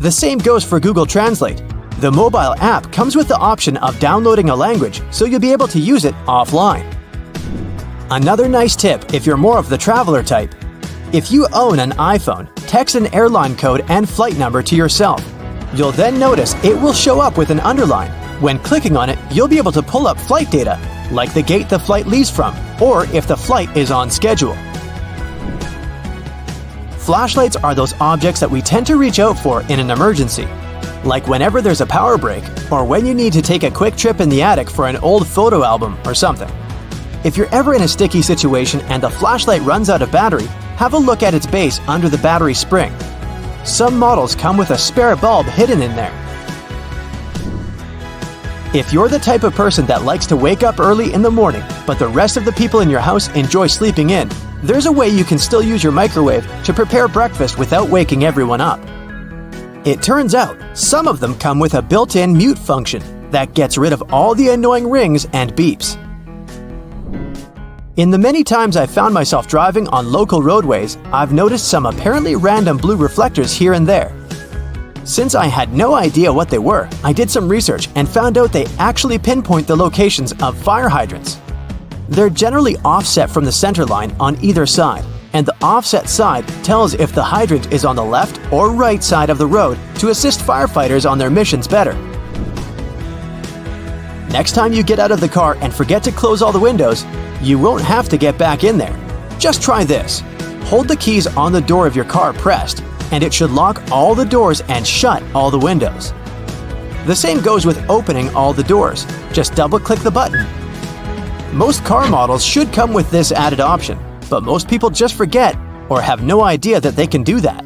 The same goes for Google Translate. The mobile app comes with the option of downloading a language, so you'll be able to use it offline. Another nice tip if you're more of the traveler type: if you own an iPhone, text an airline code and flight number to yourself. You'll then notice it will show up with an underline. When clicking on it, you'll be able to pull up flight data, like the gate the flight leaves from, or if the flight is on schedule. Flashlights are those objects that we tend to reach out for in an emergency, like whenever there's a power break or when you need to take a quick trip in the attic for an old photo album or something. If you're ever in a sticky situation and the flashlight runs out of battery, have a look at its base under the battery spring. Some models come with a spare bulb hidden in there. If you're the type of person that likes to wake up early in the morning, but the rest of the people in your house enjoy sleeping in, there's a way you can still use your microwave to prepare breakfast without waking everyone up. It turns out, some of them come with a built-in mute function that gets rid of all the annoying rings and beeps. In the many times I've found myself driving on local roadways, I've noticed some apparently random blue reflectors here and there. Since I had no idea what they were, I did some research and found out they actually pinpoint the locations of fire hydrants. They're generally offset from the center line on either side, and the offset side tells if the hydrant is on the left or right side of the road to assist firefighters on their missions better. Next time you get out of the car and forget to close all the windows, you won't have to get back in there. Just try this. Hold the keys on the door of your car pressed, and it should lock all the doors and shut all the windows. The same goes with opening all the doors. Just double-click the button. Most car models should come with this added option, but most people just forget or have no idea that they can do that.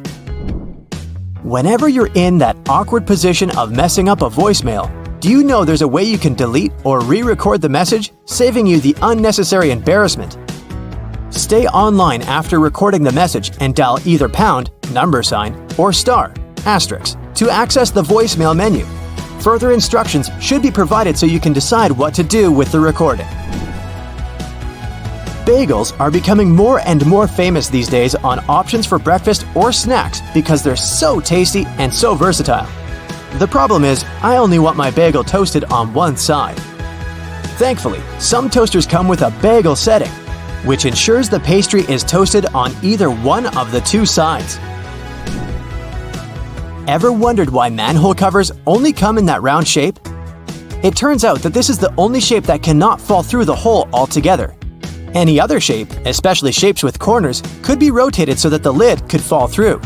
Whenever you're in that awkward position of messing up a voicemail, do you know there's a way you can delete or re-record the message, saving you the unnecessary embarrassment? Stay online after recording the message and dial either pound, #, or star, asterisk, to access the voicemail menu. Further instructions should be provided so you can decide what to do with the recording. Bagels are becoming more and more famous these days on options for breakfast or snacks because they're so tasty and so versatile. The problem is, I only want my bagel toasted on one side. Thankfully, some toasters come with a bagel setting, which ensures the pastry is toasted on either one of the two sides. Ever wondered why manhole covers only come in that round shape? It turns out that this is the only shape that cannot fall through the hole altogether. Any other shape, especially shapes with corners, could be rotated so that the lid could fall through.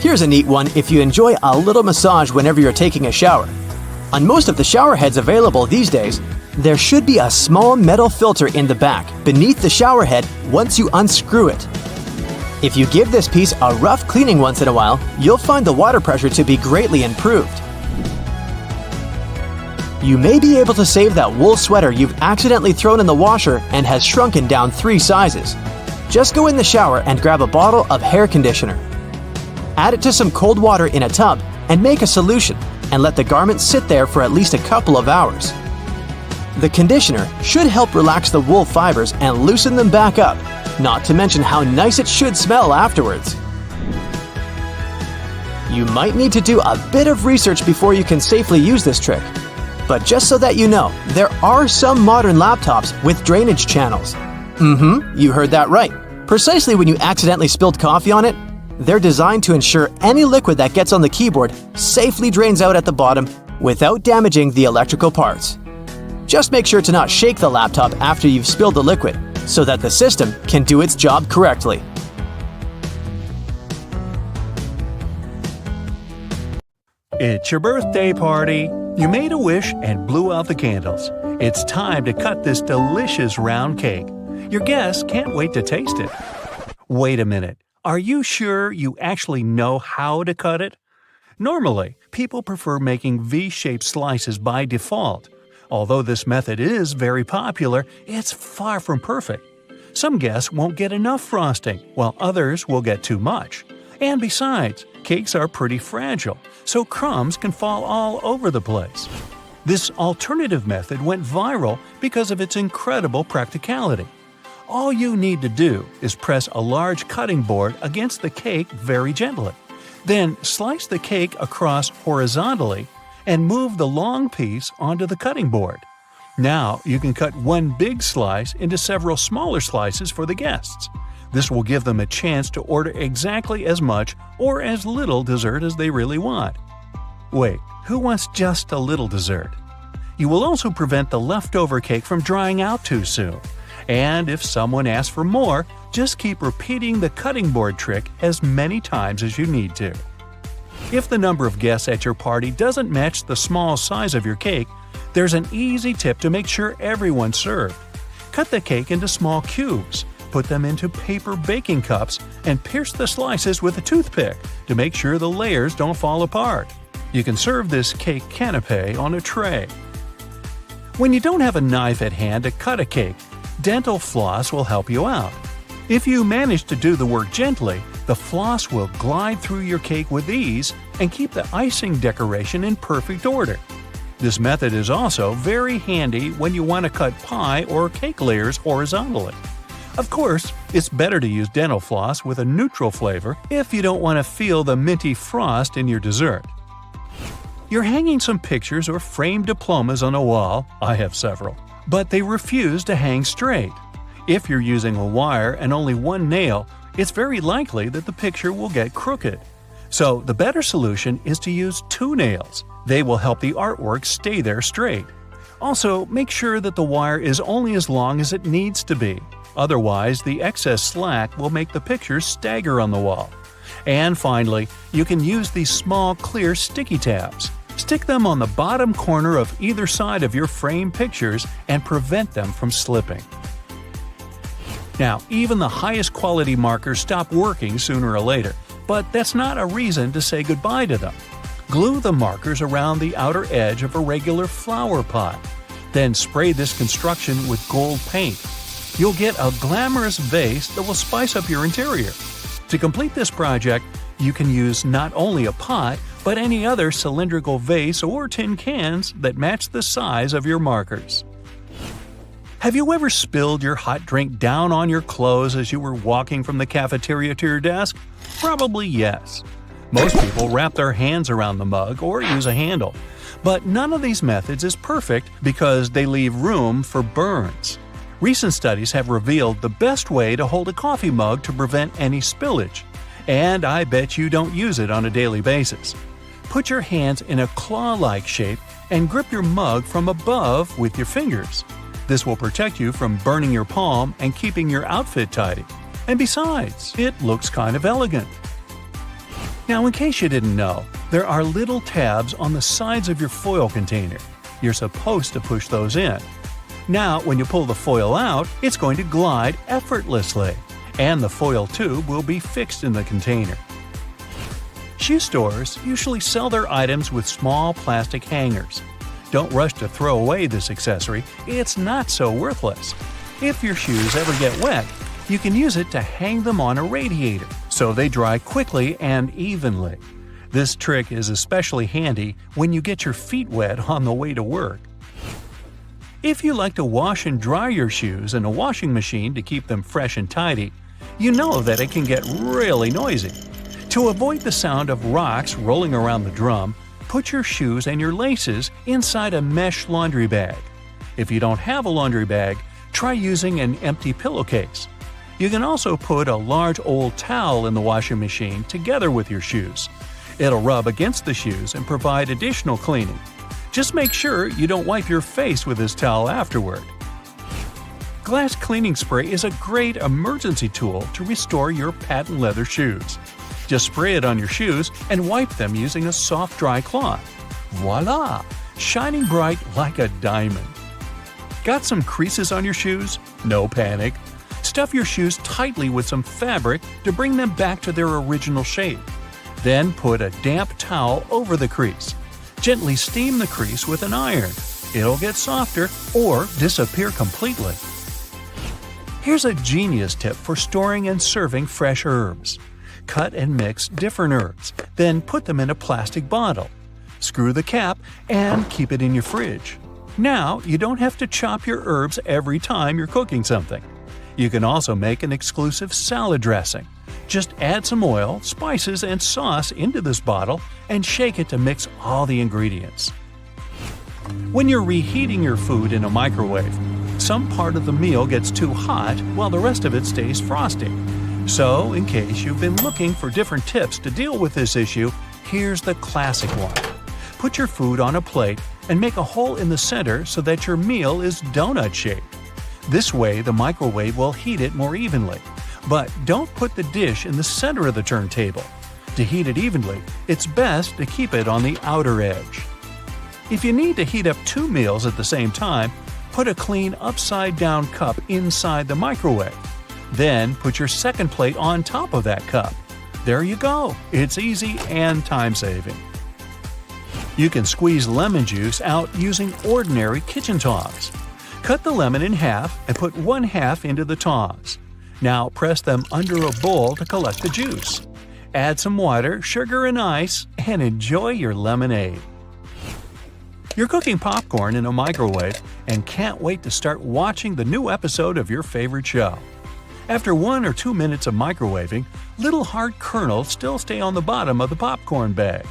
Here's a neat one if you enjoy a little massage whenever you're taking a shower. On most of the shower heads available these days, there should be a small metal filter in the back beneath the shower head once you unscrew it. If you give this piece a rough cleaning once in a while, you'll find the water pressure to be greatly improved. You may be able to save that wool sweater you've accidentally thrown in the washer and has shrunken down 3 sizes. Just go in the shower and grab a bottle of hair conditioner. Add it to some cold water in a tub and make a solution, and let the garment sit there for at least a couple of hours. The conditioner should help relax the wool fibers and loosen them back up, not to mention how nice it should smell afterwards. You might need to do a bit of research before you can safely use this trick. But just so that you know, there are some modern laptops with drainage channels. You heard that right. Precisely when you accidentally spilled coffee on it, they're designed to ensure any liquid that gets on the keyboard safely drains out at the bottom without damaging the electrical parts. Just make sure to not shake the laptop after you've spilled the liquid, so that the system can do its job correctly. It's your birthday party. You made a wish and blew out the candles. It's time to cut this delicious round cake. Your guests can't wait to taste it. Wait a minute. Are you sure you actually know how to cut it? Normally, people prefer making V-shaped slices by default. Although this method is very popular, it's far from perfect. Some guests won't get enough frosting, while others will get too much. And besides, cakes are pretty fragile, so crumbs can fall all over the place. This alternative method went viral because of its incredible practicality. All you need to do is press a large cutting board against the cake very gently. Then slice the cake across horizontally and move the long piece onto the cutting board. Now you can cut one big slice into several smaller slices for the guests. This will give them a chance to order exactly as much or as little dessert as they really want. Wait, who wants just a little dessert? You will also prevent the leftover cake from drying out too soon. And if someone asks for more, just keep repeating the cutting board trick as many times as you need to. If the number of guests at your party doesn't match the small size of your cake, there's an easy tip to make sure everyone's served. Cut the cake into small cubes. Put them into paper baking cups and pierce the slices with a toothpick to make sure the layers don't fall apart. You can serve this cake canapé on a tray. When you don't have a knife at hand to cut a cake, dental floss will help you out. If you manage to do the work gently, the floss will glide through your cake with ease and keep the icing decoration in perfect order. This method is also very handy when you want to cut pie or cake layers horizontally. Of course, it's better to use dental floss with a neutral flavor if you don't want to feel the minty frost in your dessert. You're hanging some pictures or framed diplomas on a wall, I have several, but they refuse to hang straight. If you're using a wire and only one nail, it's very likely that the picture will get crooked. So the better solution is to use 2 nails. They will help the artwork stay there straight. Also, make sure that the wire is only as long as it needs to be. Otherwise, the excess slack will make the picture stagger on the wall. And finally, you can use these small clear sticky tabs. Stick them on the bottom corner of either side of your frame pictures and prevent them from slipping. Now, even the highest quality markers stop working sooner or later, but that's not a reason to say goodbye to them. Glue the markers around the outer edge of a regular flower pot. Then spray this construction with gold paint. You'll get a glamorous vase that will spice up your interior. To complete this project, you can use not only a pot, but any other cylindrical vase or tin cans that match the size of your markers. Have you ever spilled your hot drink down on your clothes as you were walking from the cafeteria to your desk? Probably yes. Most people wrap their hands around the mug or use a handle. But none of these methods is perfect because they leave room for burns. Recent studies have revealed the best way to hold a coffee mug to prevent any spillage. And I bet you don't use it on a daily basis. Put your hands in a claw-like shape and grip your mug from above with your fingers. This will protect you from burning your palm and keeping your outfit tidy. And besides, it looks kind of elegant. Now, in case you didn't know, there are little tabs on the sides of your foil container. You're supposed to push those in. Now, when you pull the foil out, it's going to glide effortlessly, and the foil tube will be fixed in the container. Shoe stores usually sell their items with small plastic hangers. Don't rush to throw away this accessory, it's not so worthless. If your shoes ever get wet, you can use it to hang them on a radiator, so they dry quickly and evenly. This trick is especially handy when you get your feet wet on the way to work. If you like to wash and dry your shoes in a washing machine to keep them fresh and tidy, you know that it can get really noisy. To avoid the sound of rocks rolling around the drum, put your shoes and your laces inside a mesh laundry bag. If you don't have a laundry bag, try using an empty pillowcase. You can also put a large old towel in the washing machine together with your shoes. It'll rub against the shoes and provide additional cleaning. Just make sure you don't wipe your face with this towel afterward. Glass cleaning spray is a great emergency tool to restore your patent leather shoes. Just spray it on your shoes and wipe them using a soft dry cloth. Voila! Shining bright like a diamond. Got some creases on your shoes? No panic. Stuff your shoes tightly with some fabric to bring them back to their original shape. Then put a damp towel over the crease. Gently steam the crease with an iron. It'll get softer or disappear completely. Here's a genius tip for storing and serving fresh herbs. Cut and mix different herbs, then put them in a plastic bottle. Screw the cap and keep it in your fridge. Now you don't have to chop your herbs every time you're cooking something. You can also make an exclusive salad dressing. Just add some oil, spices, and sauce into this bottle and shake it to mix all the ingredients. When you're reheating your food in a microwave, some part of the meal gets too hot while the rest of it stays frosty. So, in case you've been looking for different tips to deal with this issue, here's the classic one. Put your food on a plate and make a hole in the center so that your meal is donut-shaped. This way, the microwave will heat it more evenly. But don't put the dish in the center of the turntable. To heat it evenly, it's best to keep it on the outer edge. If you need to heat up 2 meals at the same time, put a clean upside-down cup inside the microwave. Then put your second plate on top of that cup. There you go. It's easy and time-saving. You can squeeze lemon juice out using ordinary kitchen tongs. Cut the lemon in half and put 1/2 into the tongs. Now press them under a bowl to collect the juice. Add some water, sugar, and ice, and enjoy your lemonade. You're cooking popcorn in a microwave and can't wait to start watching the new episode of your favorite show. After 1 or 2 minutes of microwaving, little hard kernels still stay on the bottom of the popcorn bag.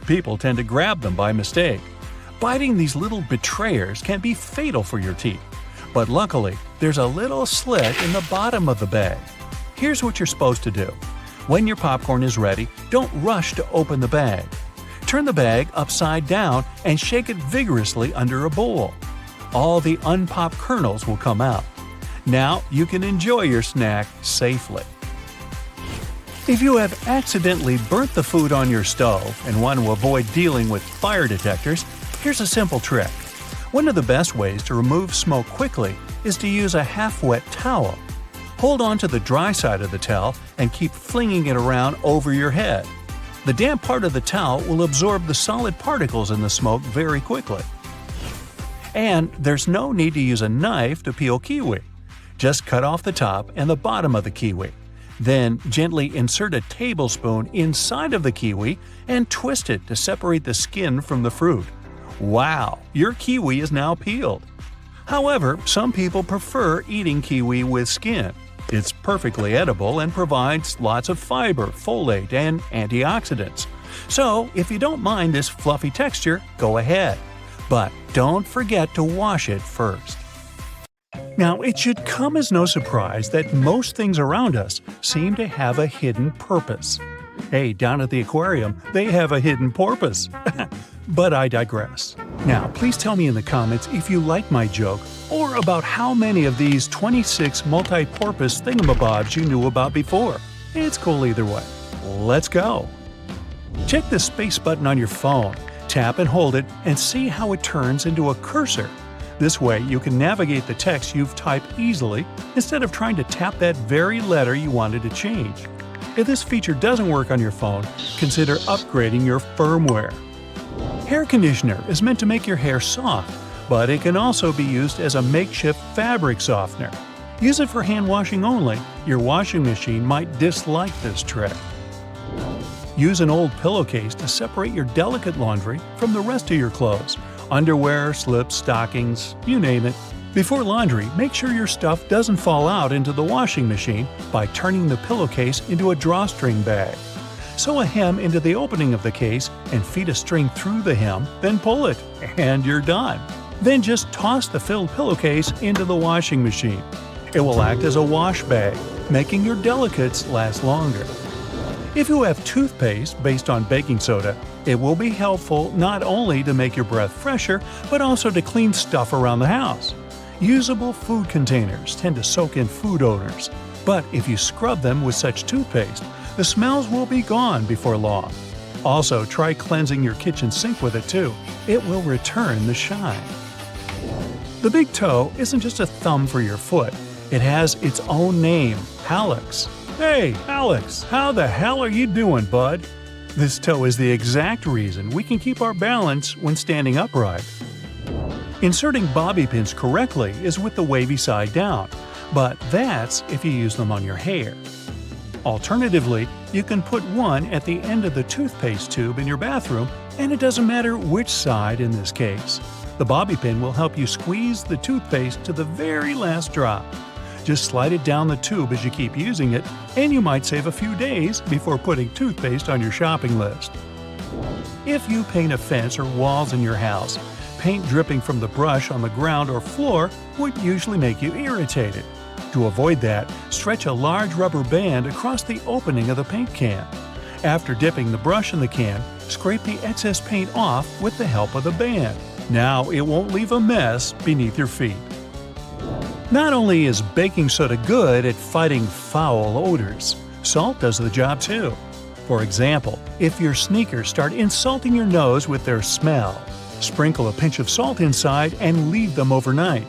People tend to grab them by mistake. Biting these little betrayers can be fatal for your teeth. But luckily, there's a little slit in the bottom of the bag. Here's what you're supposed to do. When your popcorn is ready, don't rush to open the bag. Turn the bag upside down and shake it vigorously under a bowl. All the unpopped kernels will come out. Now you can enjoy your snack safely. If you have accidentally burnt the food on your stove and want to avoid dealing with fire detectors, here's a simple trick. One of the best ways to remove smoke quickly is to use a half-wet towel. Hold on to the dry side of the towel and keep flinging it around over your head. The damp part of the towel will absorb the solid particles in the smoke very quickly. And there's no need to use a knife to peel kiwi. Just cut off the top and the bottom of the kiwi. Then gently insert a tablespoon inside of the kiwi and twist it to separate the skin from the fruit. Wow, your kiwi is now peeled. However, some people prefer eating kiwi with skin. It's perfectly edible and provides lots of fiber, folate, and antioxidants. So, if you don't mind this fluffy texture, go ahead. But don't forget to wash it first. Now, it should come as no surprise that most things around us seem to have a hidden purpose. Hey, down at the aquarium, they have a hidden porpoise. But I digress. Now, please tell me in the comments if you like my joke or about how many of these 26 multi-porpoise thingamabobs you knew about before. It's cool either way. Let's go! Check the space button on your phone, tap and hold it, and see how it turns into a cursor. This way, you can navigate the text you've typed easily instead of trying to tap that very letter you wanted to change. If this feature doesn't work on your phone, consider upgrading your firmware. Hair conditioner is meant to make your hair soft, but it can also be used as a makeshift fabric softener. Use it for hand washing only. Your washing machine might dislike this trick. Use an old pillowcase to separate your delicate laundry from the rest of your clothes. Underwear, slips, stockings, you name it. Before laundry, make sure your stuff doesn't fall out into the washing machine by turning the pillowcase into a drawstring bag. Sew a hem into the opening of the case and feed a string through the hem, then pull it, and you're done. Then just toss the filled pillowcase into the washing machine. It will act as a wash bag, making your delicates last longer. If you have toothpaste based on baking soda, it will be helpful not only to make your breath fresher, but also to clean stuff around the house. Usable food containers tend to soak in food odors, but if you scrub them with such toothpaste, the smells will be gone before long. Also, try cleansing your kitchen sink with it too. It will return the shine. The big toe isn't just a thumb for your foot. It has its own name, hallux. Hey, Alex, how the hell are you doing, bud? This toe is the exact reason we can keep our balance when standing upright. Inserting bobby pins correctly is with the wavy side down, but that's if you use them on your hair. Alternatively, you can put one at the end of the toothpaste tube in your bathroom, and it doesn't matter which side in this case. The bobby pin will help you squeeze the toothpaste to the very last drop. Just slide it down the tube as you keep using it, and you might save a few days before putting toothpaste on your shopping list. If you paint a fence or walls in your house, paint dripping from the brush on the ground or floor would usually make you irritated. To avoid that, stretch a large rubber band across the opening of the paint can. After dipping the brush in the can, scrape the excess paint off with the help of the band. Now it won't leave a mess beneath your feet. Not only is baking soda good at fighting foul odors, salt does the job too. For example, if your sneakers start insulting your nose with their smell, sprinkle a pinch of salt inside and leave them overnight.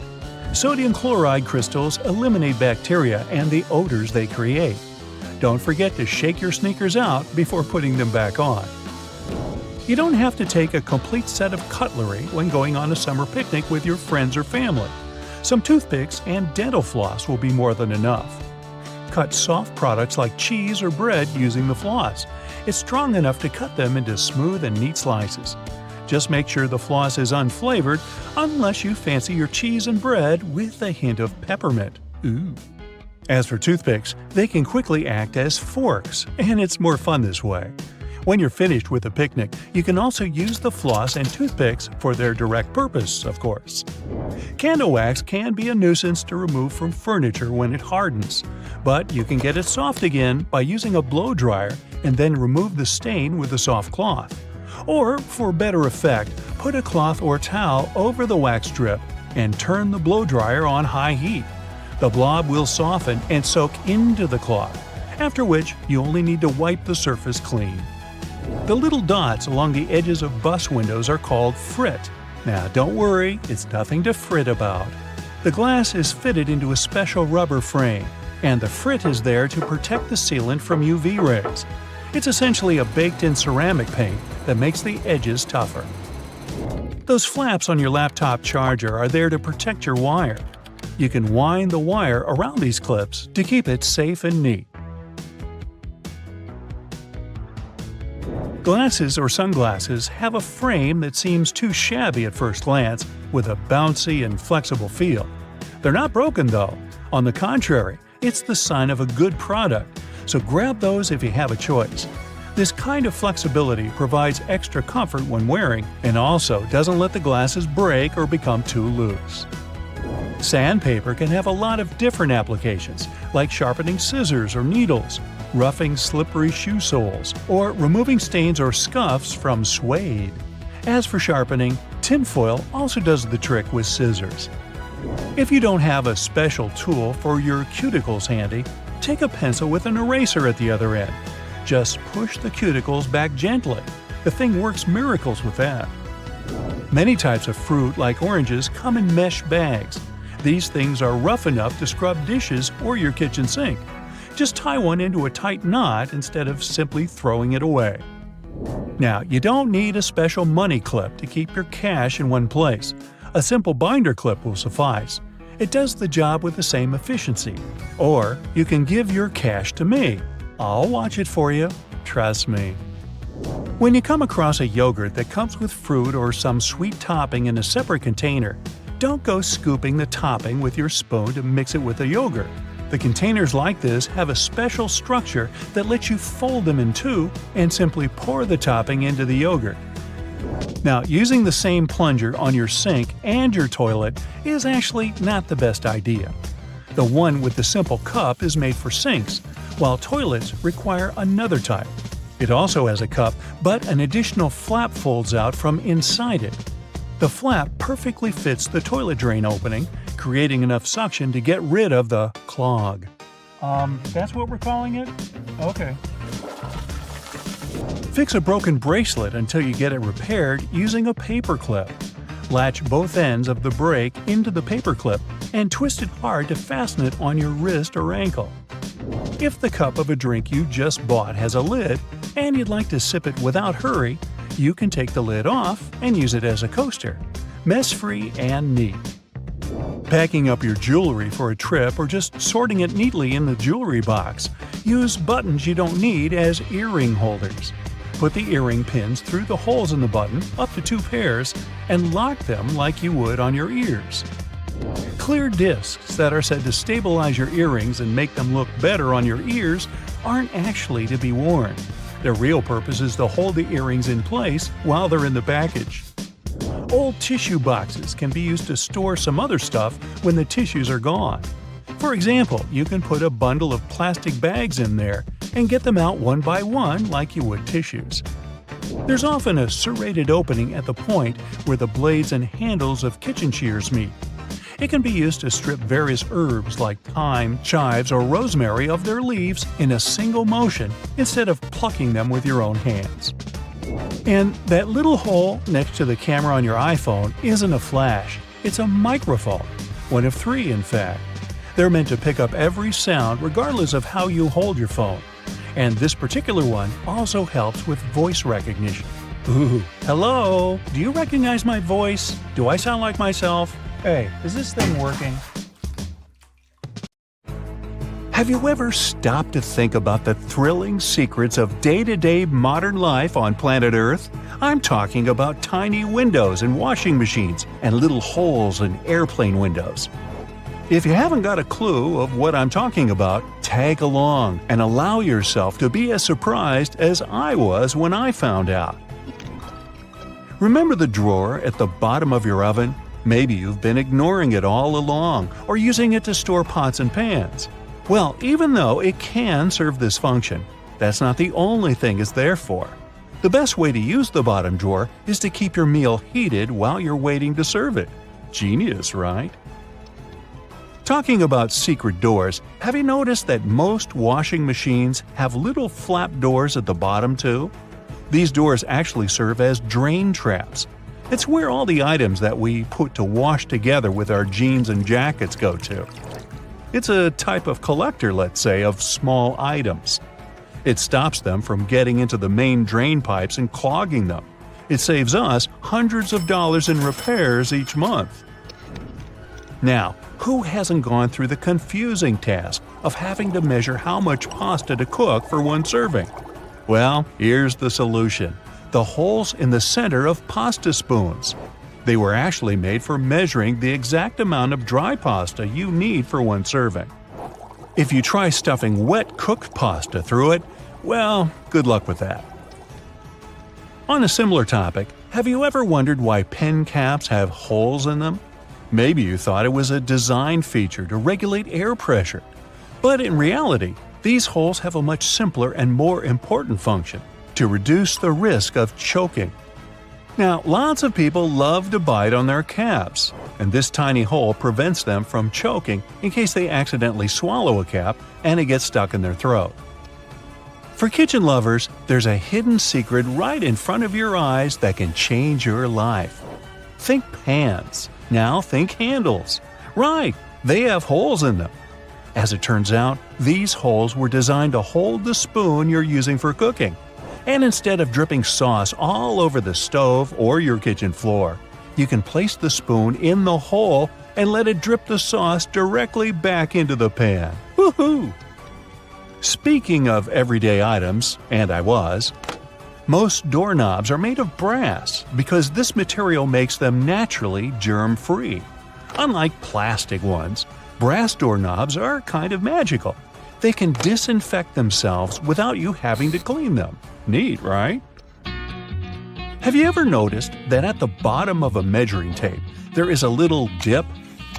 Sodium chloride crystals eliminate bacteria and the odors they create. Don't forget to shake your sneakers out before putting them back on. You don't have to take a complete set of cutlery when going on a summer picnic with your friends or family. Some toothpicks and dental floss will be more than enough. Cut soft products like cheese or bread using the floss. It's strong enough to cut them into smooth and neat slices. Just make sure the floss is unflavored unless you fancy your cheese and bread with a hint of peppermint. Ooh. As for toothpicks, they can quickly act as forks, and it's more fun this way. When you're finished with a picnic, you can also use the floss and toothpicks for their direct purpose, of course. Candle wax can be a nuisance to remove from furniture when it hardens, but you can get it soft again by using a blow dryer and then remove the stain with a soft cloth. Or, for better effect, put a cloth or towel over the wax strip and turn the blow dryer on high heat. The blob will soften and soak into the cloth. after which you only need to wipe the surface clean. The little dots along the edges of bus windows are called frit. Now don't worry, it's nothing to fret about. The glass is fitted into a special rubber frame, and the frit is there to protect the sealant from UV rays. It's essentially a baked-in ceramic paint that makes the edges tougher. Those flaps on your laptop charger are there to protect your wire. You can wind the wire around these clips to keep it safe and neat. Glasses or sunglasses have a frame that seems too shabby at first glance, with a bouncy and flexible feel. They're not broken though. On the contrary, it's the sign of a good product, so grab those if you have a choice. This kind of flexibility provides extra comfort when wearing and also doesn't let the glasses break or become too loose. Sandpaper can have a lot of different applications, like sharpening scissors or needles, roughing slippery shoe soles, or removing stains or scuffs from suede. As for sharpening, tinfoil also does the trick with scissors. If you don't have a special tool for your cuticles handy, take a pencil with an eraser at the other end. Just push the cuticles back gently. The thing works miracles with that. Many types of fruit, like oranges, come in mesh bags. These things are rough enough to scrub dishes or your kitchen sink. Just tie one into a tight knot instead of simply throwing it away. Now, you don't need a special money clip to keep your cash in one place. A simple binder clip will suffice. It does the job with the same efficiency. Or you can give your cash to me. I'll watch it for you. Trust me. When you come across a yogurt that comes with fruit or some sweet topping in a separate container, don't go scooping the topping with your spoon to mix it with the yogurt. The containers like this have a special structure that lets you fold them in two and simply pour the topping into the yogurt. Now, using the same plunger on your sink and your toilet is actually not the best idea. The one with the simple cup is made for sinks, while toilets require another type. It also has a cup, but an additional flap folds out from inside it. The flap perfectly fits the toilet drain opening, creating enough suction to get rid of the clog. That's what we're calling it? Okay. Fix a broken bracelet until you get it repaired using a paper clip. Latch both ends of the brake into the paper clip and twist it hard to fasten it on your wrist or ankle. If the cup of a drink you just bought has a lid and you'd like to sip it without hurry, you can take the lid off and use it as a coaster. Mess-free and neat. Packing up your jewelry for a trip or just sorting it neatly in the jewelry box, use buttons you don't need as earring holders. Put the earring pins through the holes in the button, up to 2 pairs, and lock them like you would on your ears. Clear discs that are said to stabilize your earrings and make them look better on your ears aren't actually to be worn. Their real purpose is to hold the earrings in place while they're in the package. Old tissue boxes can be used to store some other stuff when the tissues are gone. For example, you can put a bundle of plastic bags in there and get them out one by one like you would tissues. There's often a serrated opening at the point where the blades and handles of kitchen shears meet. It can be used to strip various herbs like thyme, chives, or rosemary of their leaves in a single motion instead of plucking them with your own hands. And that little hole next to the camera on your iPhone isn't a flash, it's a microphone. One of 3, in fact. They're meant to pick up every sound regardless of how you hold your phone. And this particular one also helps with voice recognition. Ooh, hello? Do you recognize my voice? Do I sound like myself? Hey, is this thing working? Have you ever stopped to think about the thrilling secrets of day-to-day modern life on planet Earth? I'm talking about tiny windows in washing machines and little holes in airplane windows. If you haven't got a clue of what I'm talking about, tag along and allow yourself to be as surprised as I was when I found out. Remember the drawer at the bottom of your oven? Maybe you've been ignoring it all along or using it to store pots and pans. Well, even though it can serve this function, that's not the only thing it's there for. The best way to use the bottom drawer is to keep your meal heated while you're waiting to serve it. Genius, right? Talking about secret doors, have you noticed that most washing machines have little flap doors at the bottom too? These doors actually serve as drain traps. It's where all the items that we put to wash together with our jeans and jackets go to. It's a type of collector, let's say, of small items. It stops them from getting into the main drain pipes and clogging them. It saves us hundreds of dollars in repairs each month. Now, who hasn't gone through the confusing task of having to measure how much pasta to cook for one serving? Well, here's the solution: the holes in the center of pasta spoons. They were actually made for measuring the exact amount of dry pasta you need for one serving. If you try stuffing wet cooked pasta through it, well, good luck with that. On a similar topic, have you ever wondered why pen caps have holes in them? Maybe you thought it was a design feature to regulate air pressure. But in reality, these holes have a much simpler and more important function: to reduce the risk of choking. Now, lots of people love to bite on their caps, and this tiny hole prevents them from choking in case they accidentally swallow a cap and it gets stuck in their throat. For kitchen lovers, there's a hidden secret right in front of your eyes that can change your life. Think pans. Now think handles. Right, they have holes in them. As it turns out, these holes were designed to hold the spoon you're using for cooking. And instead of dripping sauce all over the stove or your kitchen floor, you can place the spoon in the hole and let it drip the sauce directly back into the pan. Woohoo! Speaking of everyday items, and I was, most doorknobs are made of brass because this material makes them naturally germ-free. Unlike plastic ones, brass doorknobs are kind of magical. They can disinfect themselves without you having to clean them. Neat, right? Have you ever noticed that at the bottom of a measuring tape there is a little dip?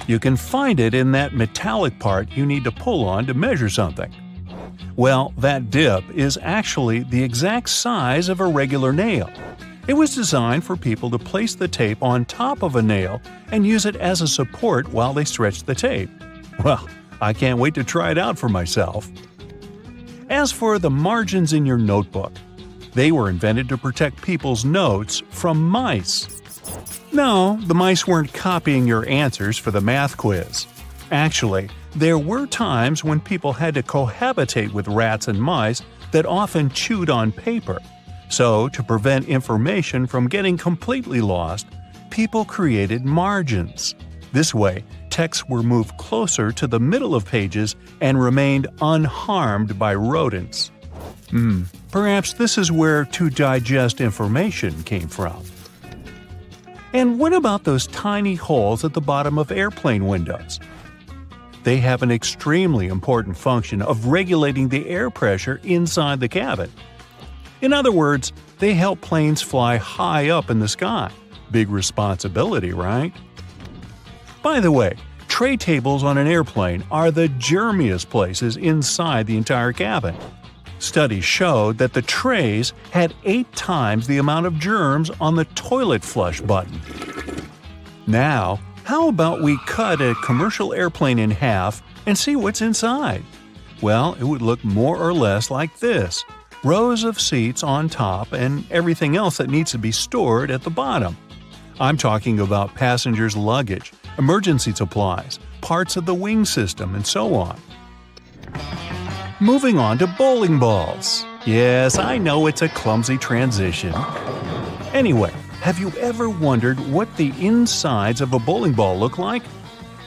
You can find it in that metallic part you need to pull on to measure something. Well, that dip is actually the exact size of a regular nail. It was designed for people to place the tape on top of a nail and use it as a support while they stretch the tape. Well, I can't wait to try it out for myself. As for the margins in your notebook, they were invented to protect people's notes from mice. No, the mice weren't copying your answers for the math quiz. Actually, there were times when people had to cohabitate with rats and mice that often chewed on paper. So, to prevent information from getting completely lost, people created margins. This way, texts were moved closer to the middle of pages and remained unharmed by rodents. Perhaps this is where to digest information came from. And what about those tiny holes at the bottom of airplane windows? They have an extremely important function of regulating the air pressure inside the cabin. In other words, they help planes fly high up in the sky. Big responsibility, right? By the way, tray tables on an airplane are the germiest places inside the entire cabin. Studies showed that the trays had 8 times the amount of germs on the toilet flush button. Now, how about we cut a commercial airplane in half and see what's inside? Well, it would look more or less like this: rows of seats on top and everything else that needs to be stored at the bottom. I'm talking about passengers' luggage, emergency supplies, parts of the wing system, and so on. Moving on to bowling balls. Yes, I know it's a clumsy transition. Anyway, have you ever wondered what the insides of a bowling ball look like?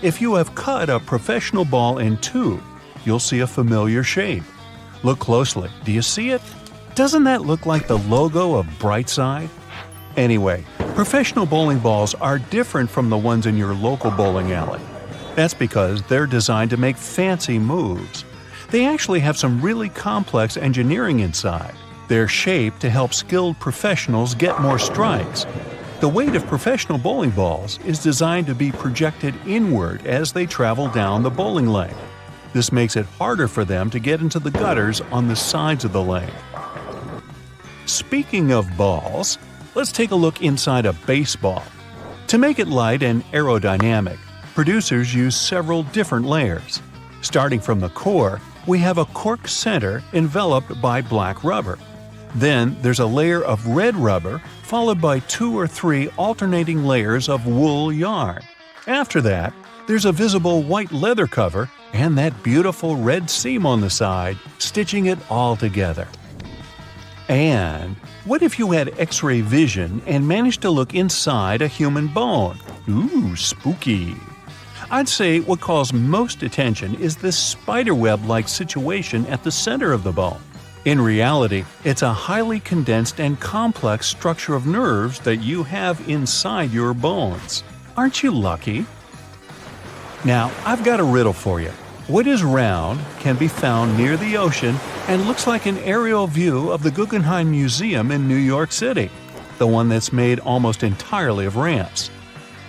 If you have cut a professional ball in two, you'll see a familiar shape. Look closely. Do you see it? Doesn't that look like the logo of Brightside? Anyway, professional bowling balls are different from the ones in your local bowling alley. That's because they're designed to make fancy moves. They actually have some really complex engineering inside. They're shaped to help skilled professionals get more strikes. The weight of professional bowling balls is designed to be projected inward as they travel down the bowling lane. This makes it harder for them to get into the gutters on the sides of the lane. Speaking of balls, let's take a look inside a baseball. To make it light and aerodynamic, Producers use several different layers. Starting from the core, we have a cork center enveloped by black rubber. Then there's a layer of red rubber, followed by 2 or 3 alternating layers of wool yarn. After that, there's a visible white leather cover and that beautiful red seam on the side, stitching it all together. And what if you had X-ray vision and managed to look inside a human bone? Ooh, spooky! I'd say what calls most attention is this spiderweb-like situation at the center of the bone. In reality, it's a highly condensed and complex structure of nerves that you have inside your bones. Aren't you lucky? Now, I've got a riddle for you. What is round, can be found near the ocean, and looks like an aerial view of the Guggenheim Museum in New York City, the one that's made almost entirely of ramps?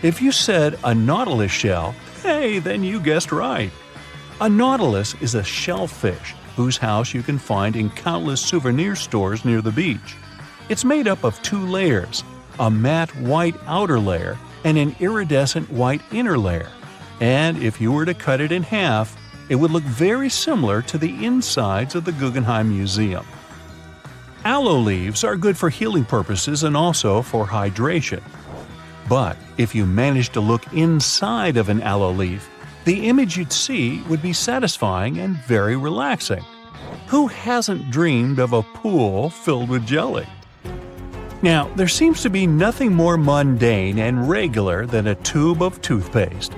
If you said a nautilus shell, hey, then you guessed right. A nautilus is a shellfish whose house you can find in countless souvenir stores near the beach. It's made up of 2 layers, a matte white outer layer and an iridescent white inner layer. And if you were to cut it in half, it would look very similar to the insides of the Guggenheim Museum. Aloe leaves are good for healing purposes and also for hydration. But if you managed to look inside of an aloe leaf, the image you'd see would be satisfying and very relaxing. Who hasn't dreamed of a pool filled with jelly? Now, there seems to be nothing more mundane and regular than a tube of toothpaste.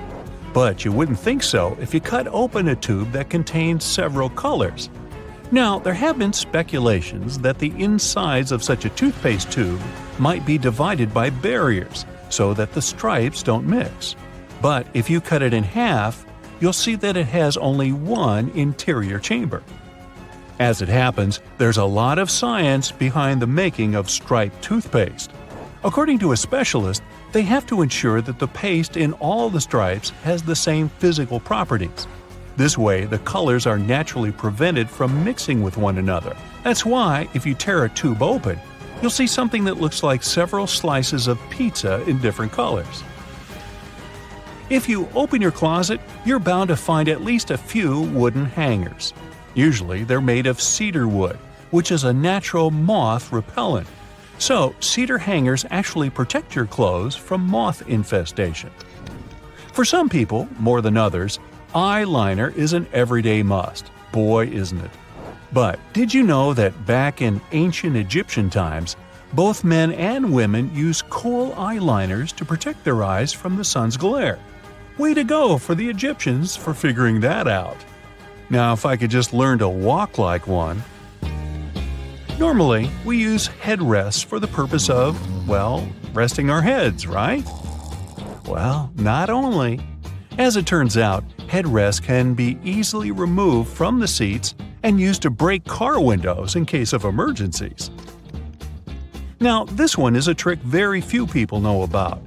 But you wouldn't think so if you cut open a tube that contains several colors. Now, there have been speculations that the insides of such a toothpaste tube might be divided by barriers so that the stripes don't mix. But if you cut it in half, you'll see that it has only one interior chamber. As it happens, there's a lot of science behind the making of striped toothpaste. According to a specialist, they have to ensure that the paste in all the stripes has the same physical properties. This way, the colors are naturally prevented from mixing with one another. That's why, if you tear a tube open, you'll see something that looks like several slices of pizza in different colors. If you open your closet, you're bound to find at least a few wooden hangers. Usually, they're made of cedar wood, which is a natural moth repellent. So, cedar hangers actually protect your clothes from moth infestation. For some people, more than others, eyeliner is an everyday must. Boy, isn't it. But did you know that back in ancient Egyptian times, both men and women used kohl eyeliners to protect their eyes from the sun's glare? Way to go for the Egyptians for figuring that out. Now, if I could just learn to walk like one. Normally, we use headrests for the purpose of, well, resting our heads, right? Well, not only. As it turns out, headrests can be easily removed from the seats and used to break car windows in case of emergencies. Now, this one is a trick very few people know about.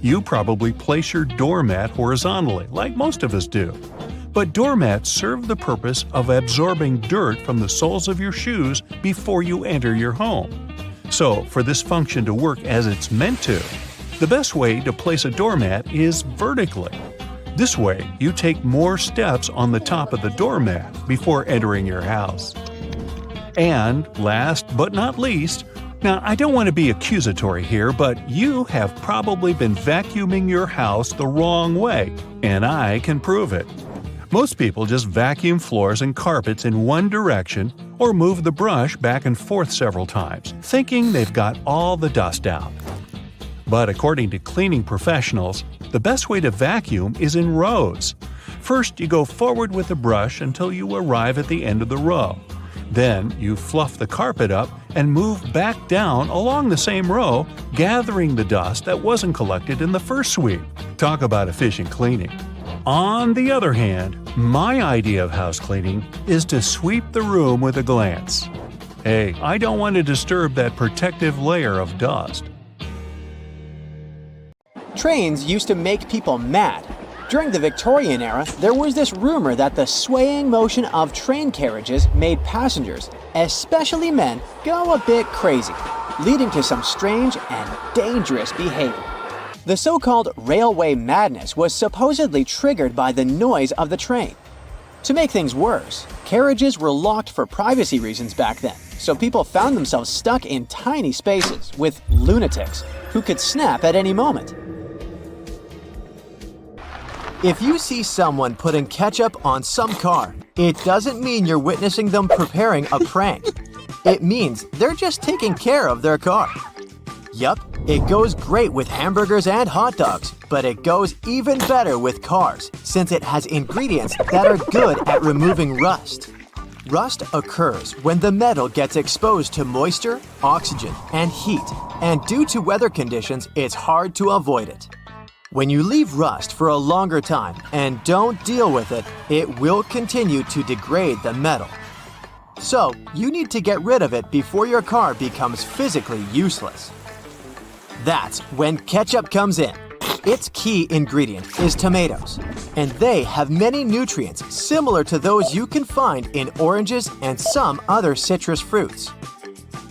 You probably place your doormat horizontally, like most of us do. But doormats serve the purpose of absorbing dirt from the soles of your shoes before you enter your home. So, for this function to work as it's meant to, the best way to place a doormat is vertically. This way, you take more steps on the top of the doormat before entering your house. And last but not least, now I don't want to be accusatory here, but you have probably been vacuuming your house the wrong way, and I can prove it. Most people just vacuum floors and carpets in one direction or move the brush back and forth several times, thinking they've got all the dust out. But according to cleaning professionals, the best way to vacuum is in rows. First, you go forward with the brush until you arrive at the end of the row. Then, you fluff the carpet up and move back down along the same row, gathering the dust that wasn't collected in the first sweep. Talk about efficient cleaning. On the other hand, my idea of house cleaning is to sweep the room with a glance. Hey, I don't want to disturb that protective layer of dust. Trains used to make people mad. During the Victorian era, there was this rumor that the swaying motion of train carriages made passengers, especially men, go a bit crazy, leading to some strange and dangerous behavior. The so-called railway madness was supposedly triggered by the noise of the train. To make things worse, carriages were locked for privacy reasons back then, so people found themselves stuck in tiny spaces with lunatics who could snap at any moment. If you see someone putting ketchup on some car, it doesn't mean you're witnessing them preparing a prank. It means they're just taking care of their car. Yup, it goes great with hamburgers and hot dogs, but it goes even better with cars since it has ingredients that are good at removing rust. Rust occurs when the metal gets exposed to moisture, oxygen, and heat, and due to weather conditions, it's hard to avoid it. When you leave rust for a longer time and don't deal with it, it will continue to degrade the metal. So, you need to get rid of it before your car becomes physically useless. That's when ketchup comes in. Its key ingredient is tomatoes, and they have many nutrients similar to those you can find in oranges and some other citrus fruits.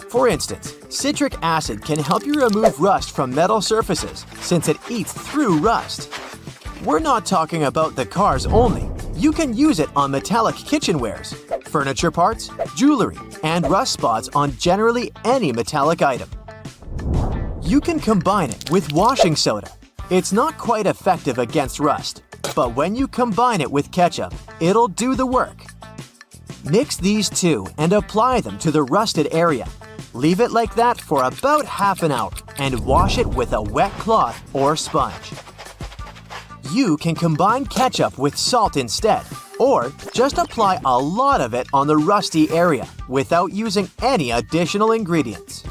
For instance, citric acid can help you remove rust from metal surfaces since it eats through rust. We're not talking about the cars only. You can use it on metallic kitchenwares, furniture parts, jewelry, and rust spots on generally any metallic item. You can combine it with washing soda. It's not quite effective against rust, but when you combine it with ketchup, it'll do the work. Mix these two and apply them to the rusted area. Leave it like that for about half an hour and wash it with a wet cloth or sponge. You can combine ketchup with salt instead, or just apply a lot of it on the rusty area without using any additional ingredients.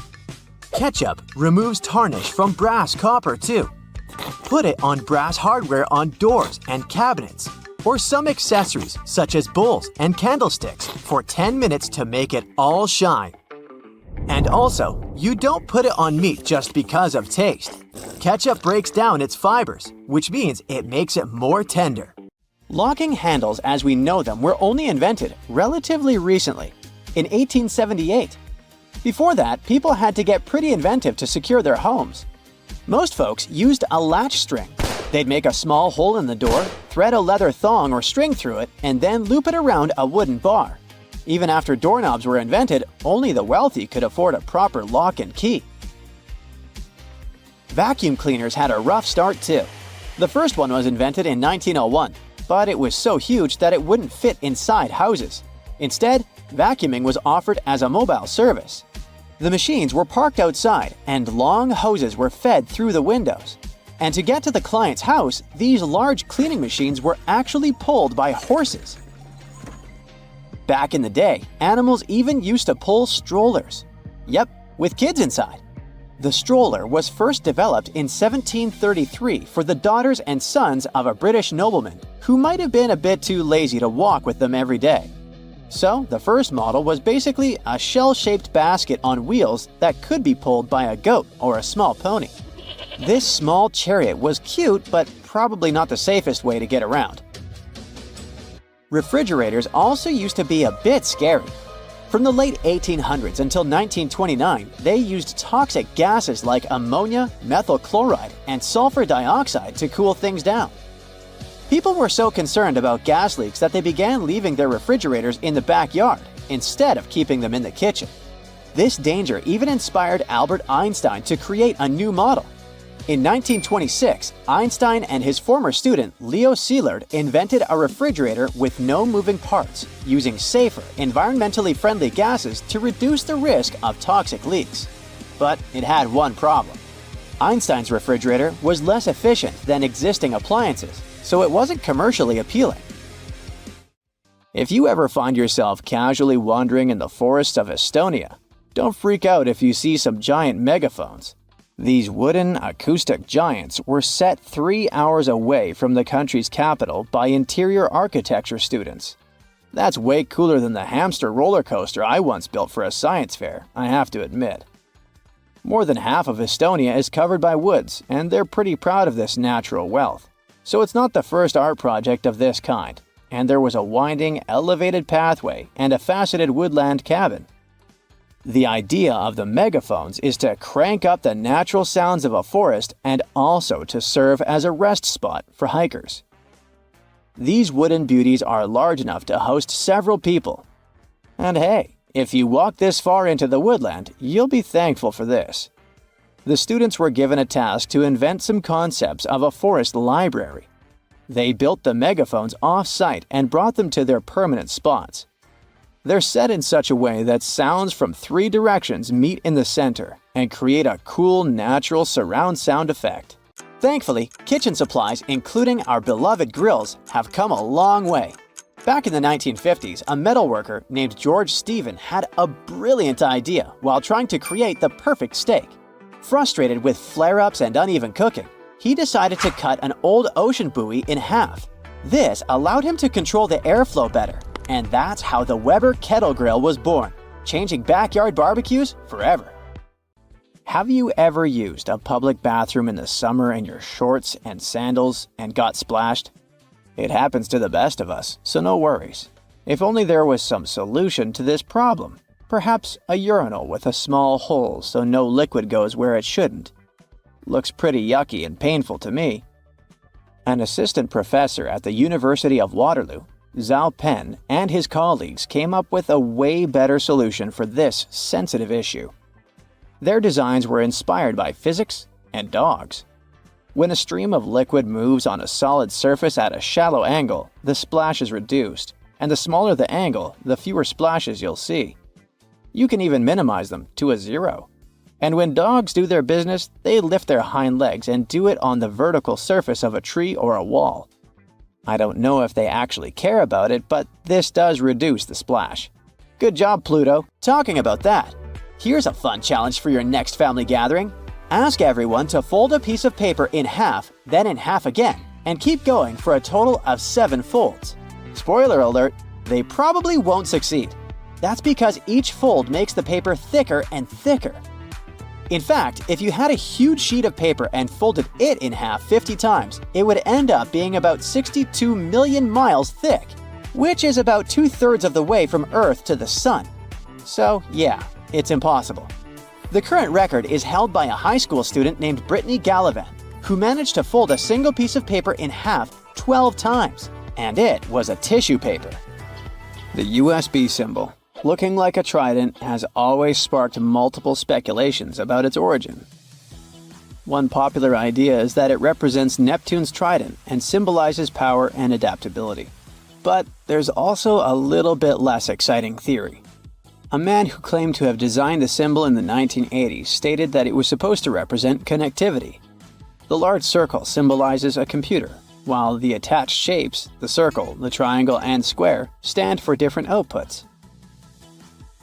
Ketchup removes tarnish from brass copper too. Put it on brass hardware on doors and cabinets, or some accessories such as bowls and candlesticks for 10 minutes to make it all shine. And also, you don't put it on meat just because of taste. Ketchup breaks down its fibers, which means it makes it more tender. Locking handles as we know them were only invented relatively recently, in 1878. Before that, people had to get pretty inventive to secure their homes. Most folks used a latch string. They'd make a small hole in the door, thread a leather thong or string through it, and then loop it around a wooden bar. Even after doorknobs were invented, only the wealthy could afford a proper lock and key. Vacuum cleaners had a rough start too. The first one was invented in 1901, but it was so huge that it wouldn't fit inside houses. Instead, vacuuming was offered as a mobile service. The machines were parked outside, and long hoses were fed through the windows. And to get to the client's house, these large cleaning machines were actually pulled by horses. Back in the day, animals even used to pull strollers. Yep, with kids inside. The stroller was first developed in 1733 for the daughters and sons of a British nobleman who might have been a bit too lazy to walk with them every day. So, the first model was basically a shell-shaped basket on wheels that could be pulled by a goat or a small pony. This small chariot was cute, but probably not the safest way to get around. Refrigerators also used to be a bit scary. From the late 1800s until 1929, they used toxic gases like ammonia, methyl chloride, and sulfur dioxide to cool things down. People were so concerned about gas leaks that they began leaving their refrigerators in the backyard instead of keeping them in the kitchen. This danger even inspired Albert Einstein to create a new model. In 1926, Einstein and his former student Leo Szilard invented a refrigerator with no moving parts, using safer, environmentally friendly gases to reduce the risk of toxic leaks. But it had one problem. Einstein's refrigerator was less efficient than existing appliances, so it wasn't commercially appealing. If you ever find yourself casually wandering in the forests of Estonia, don't freak out if you see some giant megaphones. These wooden acoustic giants were set 3 hours away from the country's capital by interior architecture students. That's way cooler than the hamster roller coaster I once built for a science fair, I have to admit. More than half of Estonia is covered by woods, and they're pretty proud of this natural wealth. So it's not the first art project of this kind, and there was a winding, elevated pathway and a faceted woodland cabin. The idea of the megaphones is to crank up the natural sounds of a forest and also to serve as a rest spot for hikers. These wooden beauties are large enough to host several people. And hey, if you walk this far into the woodland, you'll be thankful for this. The students were given a task to invent some concepts of a forest library. They built the megaphones off-site and brought them to their permanent spots. They're set in such a way that sounds from 3 directions meet in the center and create a cool, natural surround sound effect. Thankfully, kitchen supplies, including our beloved grills, have come a long way. Back in the 1950s, a metalworker named George Stephen had a brilliant idea while trying to create the perfect steak. Frustrated with flare-ups and uneven cooking, he decided to cut an old ocean buoy in half. This allowed him to control the airflow better. And that's how the Weber Kettle Grill was born, changing backyard barbecues forever. Have you ever used a public bathroom in the summer in your shorts and sandals and got splashed? It happens to the best of us, so no worries. If only there was some solution to this problem. Perhaps a urinal with a small hole so no liquid goes where it shouldn't. Looks pretty yucky and painful to me. An assistant professor at the University of Waterloo, Zhao Pen, and his colleagues came up with a way better solution for this sensitive issue. Their designs were inspired by physics and dogs. When a stream of liquid moves on a solid surface at a shallow angle, the splash is reduced, and the smaller the angle, the fewer splashes you'll see. You can even minimize them to a 0. And when dogs do their business, they lift their hind legs and do it on the vertical surface of a tree or a wall. I don't know if they actually care about it, but this does reduce the splash. Good job, Pluto. Talking about that, here's a fun challenge for your next family gathering. Ask everyone to fold a piece of paper in half, then in half again, and keep going for a total of 7 folds. Spoiler alert, they probably won't succeed. That's because each fold makes the paper thicker and thicker. In fact, if you had a huge sheet of paper and folded it in half 50 times, it would end up being about 62 million miles thick, which is about 2/3 of the way from Earth to the Sun. So yeah, it's impossible. The current record is held by a high school student named Brittany Gallivan, who managed to fold a single piece of paper in half 12 times, and it was a tissue paper. The USB symbol, looking like a trident, has always sparked multiple speculations about its origin. One popular idea is that it represents Neptune's trident and symbolizes power and adaptability. But there's also a little bit less exciting theory. A man who claimed to have designed the symbol in the 1980s stated that it was supposed to represent connectivity. The large circle symbolizes a computer, while the attached shapes, the circle, the triangle, and square, stand for different outputs.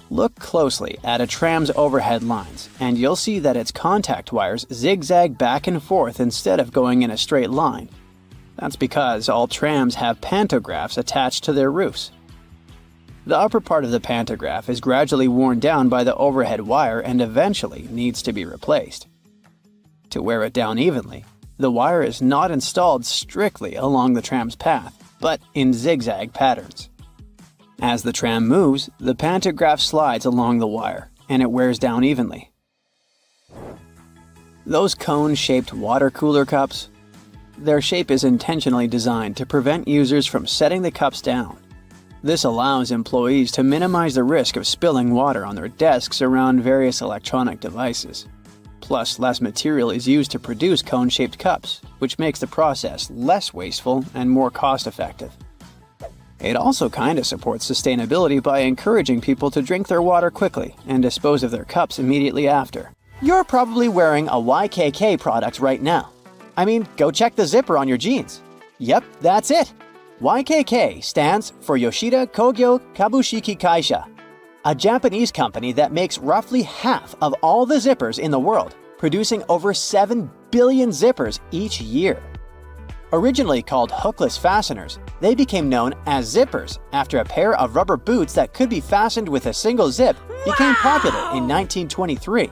Look closely at a tram's overhead lines, and you'll see that its contact wires zigzag back and forth instead of going in a straight line. That's because all trams have pantographs attached to their roofs. The upper part of the pantograph is gradually worn down by the overhead wire and eventually needs to be replaced. To wear it down evenly, the wire is not installed strictly along the tram's path, but in zigzag patterns. As the tram moves, the pantograph slides along the wire, and it wears down evenly. Those cone-shaped water cooler cups? Their shape is intentionally designed to prevent users from setting the cups down. This allows employees to minimize the risk of spilling water on their desks around various electronic devices. Plus, less material is used to produce cone-shaped cups, which makes the process less wasteful and more cost-effective. It also kinda supports sustainability by encouraging people to drink their water quickly and dispose of their cups immediately after. You're probably wearing a YKK product right now. I mean, go check the zipper on your jeans. Yep, that's it. YKK stands for Yoshida Kogyo Kabushiki Kaisha, a Japanese company that makes roughly half of all the zippers in the world, producing over 7 billion zippers each year. Originally called hookless fasteners, they became known as zippers after a pair of rubber boots that could be fastened with a single zip became popular in 1923.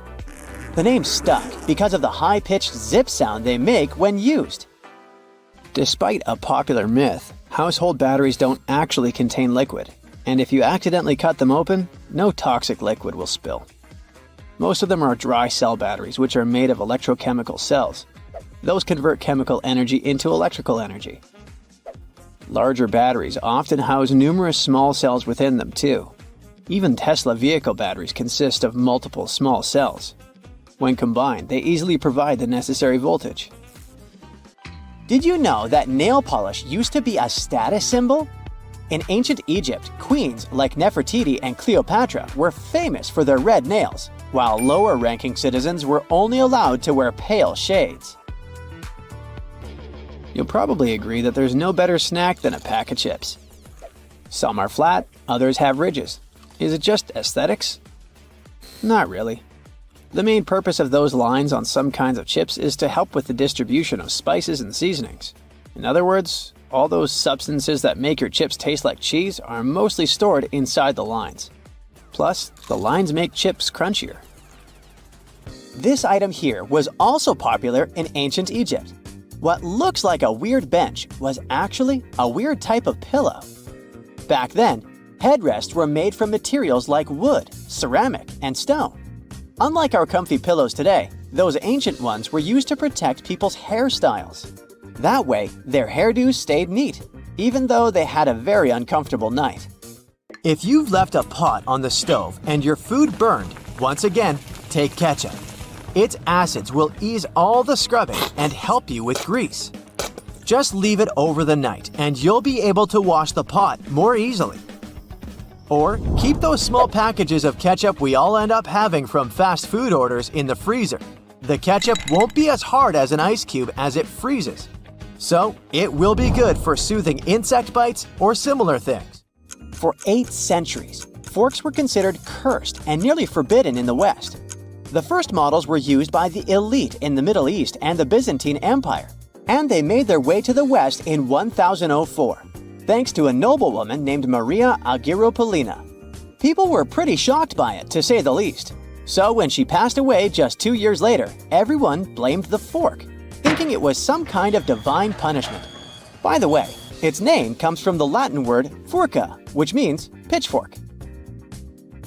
The name stuck because of the high-pitched zip sound they make when used. Despite a popular myth, household batteries don't actually contain liquid, and if you accidentally cut them open, no toxic liquid will spill. Most of them are dry cell batteries, which are made of electrochemical cells. Those convert chemical energy into electrical energy. Larger batteries often house numerous small cells within them too. Even Tesla vehicle batteries consist of multiple small cells. When combined, they easily provide the necessary voltage. Did you know that nail polish used to be a status symbol? In ancient Egypt, queens like Nefertiti and Cleopatra were famous for their red nails, while lower-ranking citizens were only allowed to wear pale shades. You'll probably agree that there's no better snack than a pack of chips. Some are flat, others have ridges. Is it just aesthetics? Not really. The main purpose of those lines on some kinds of chips is to help with the distribution of spices and seasonings. In other words, all those substances that make your chips taste like cheese are mostly stored inside the lines. Plus, the lines make chips crunchier. This item here was also popular in ancient Egypt. What looks like a weird bench was actually a weird type of pillow. Back then, headrests were made from materials like wood, ceramic, and stone. Unlike our comfy pillows today, those ancient ones were used to protect people's hairstyles. That way, their hairdos stayed neat, even though they had a very uncomfortable night. If you've left a pot on the stove and your food burned, once again, take ketchup. Its acids will ease all the scrubbing and help you with grease. Just leave it over the night and you'll be able to wash the pot more easily. Or keep those small packages of ketchup we all end up having from fast food orders in the freezer. The ketchup won't be as hard as an ice cube as it freezes. So it will be good for soothing insect bites or similar things. For 8 centuries, forks were considered cursed and nearly forbidden in the West. The first models were used by the elite in the Middle East and the Byzantine Empire, and they made their way to the West in 1004. Thanks to a noblewoman named Maria Agrippina. People were pretty shocked by it, to say the least. So when she passed away just 2 years later, everyone blamed the fork, thinking it was some kind of divine punishment. By the way, its name comes from the Latin word furca, which means pitchfork.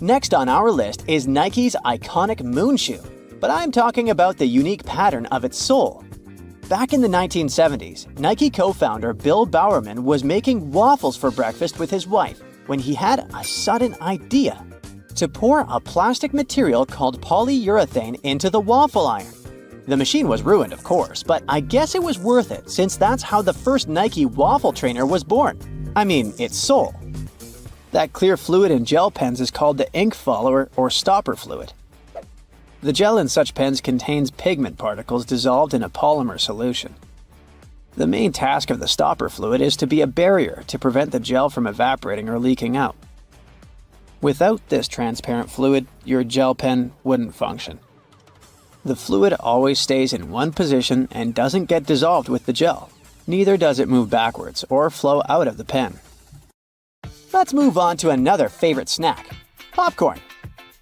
Next on our list is Nike's iconic moon shoe, but I'm talking about the unique pattern of its sole. Back in the 1970s, Nike co-founder Bill Bowerman was making waffles for breakfast with his wife when he had a sudden idea to pour a plastic material called polyurethane into the waffle iron. The machine was ruined, of course, but I guess it was worth it since that's how the first Nike waffle trainer was born. I mean, its sole. That clear fluid in gel pens is called the ink follower or stopper fluid. The gel in such pens contains pigment particles dissolved in a polymer solution. The main task of the stopper fluid is to be a barrier to prevent the gel from evaporating or leaking out. Without this transparent fluid, your gel pen wouldn't function. The fluid always stays in one position and doesn't get dissolved with the gel. Neither does it move backwards or flow out of the pen. Let's move on to another favorite snack, popcorn.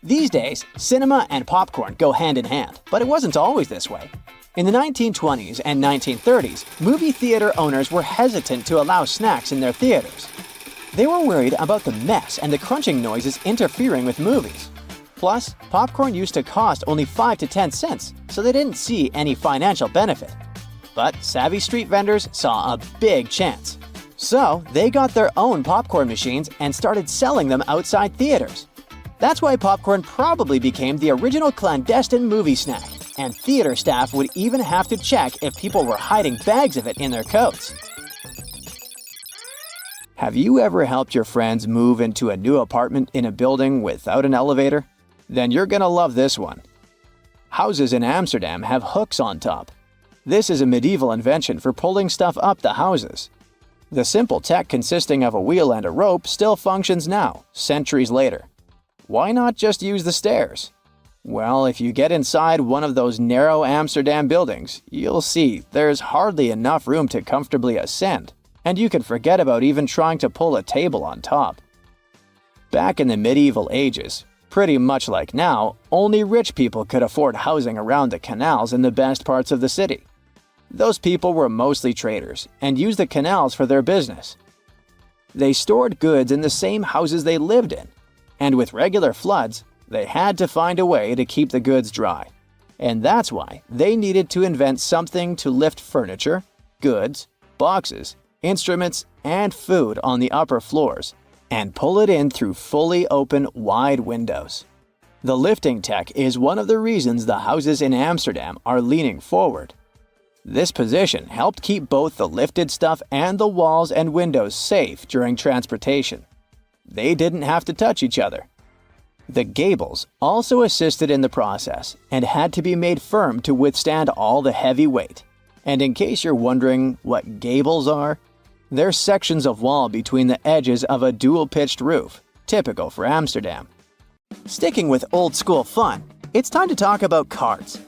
These days, cinema and popcorn go hand in hand, but it wasn't always this way. In the 1920s and 1930s, movie theater owners were hesitant to allow snacks in their theaters. They were worried about the mess and the crunching noises interfering with movies. Plus, popcorn used to cost only 5 to 10 cents, so they didn't see any financial benefit. But savvy street vendors saw a big chance. So, they got their own popcorn machines and started selling them outside theaters. That's why popcorn probably became the original clandestine movie snack, and theater staff would even have to check if people were hiding bags of it in their coats. Have you ever helped your friends move into a new apartment in a building without an elevator? Then you're gonna love this one. Houses in Amsterdam have hooks on top. This is a medieval invention for pulling stuff up the houses. The simple tech consisting of a wheel and a rope still functions now, centuries later. Why not just use the stairs? Well, if you get inside one of those narrow Amsterdam buildings, you'll see there's hardly enough room to comfortably ascend, and you can forget about even trying to pull a table on top. Back in the medieval ages, pretty much like now, only rich people could afford housing around the canals in the best parts of the city. Those people were mostly traders and used the canals for their business. They stored goods in the same houses they lived in, and with regular floods, they had to find a way to keep the goods dry. And that's why they needed to invent something to lift furniture, goods, boxes, instruments, and food on the upper floors and pull it in through fully open wide windows. The lifting tech is one of the reasons the houses in Amsterdam are leaning forward. This position helped keep both the lifted stuff and the walls and windows safe during transportation. They didn't have to touch each other. The gables also assisted in the process and had to be made firm to withstand all the heavy weight. And in case you're wondering what gables are, they're sections of wall between the edges of a dual-pitched roof, typical for Amsterdam. Sticking with old-school fun, it's time to talk about cards.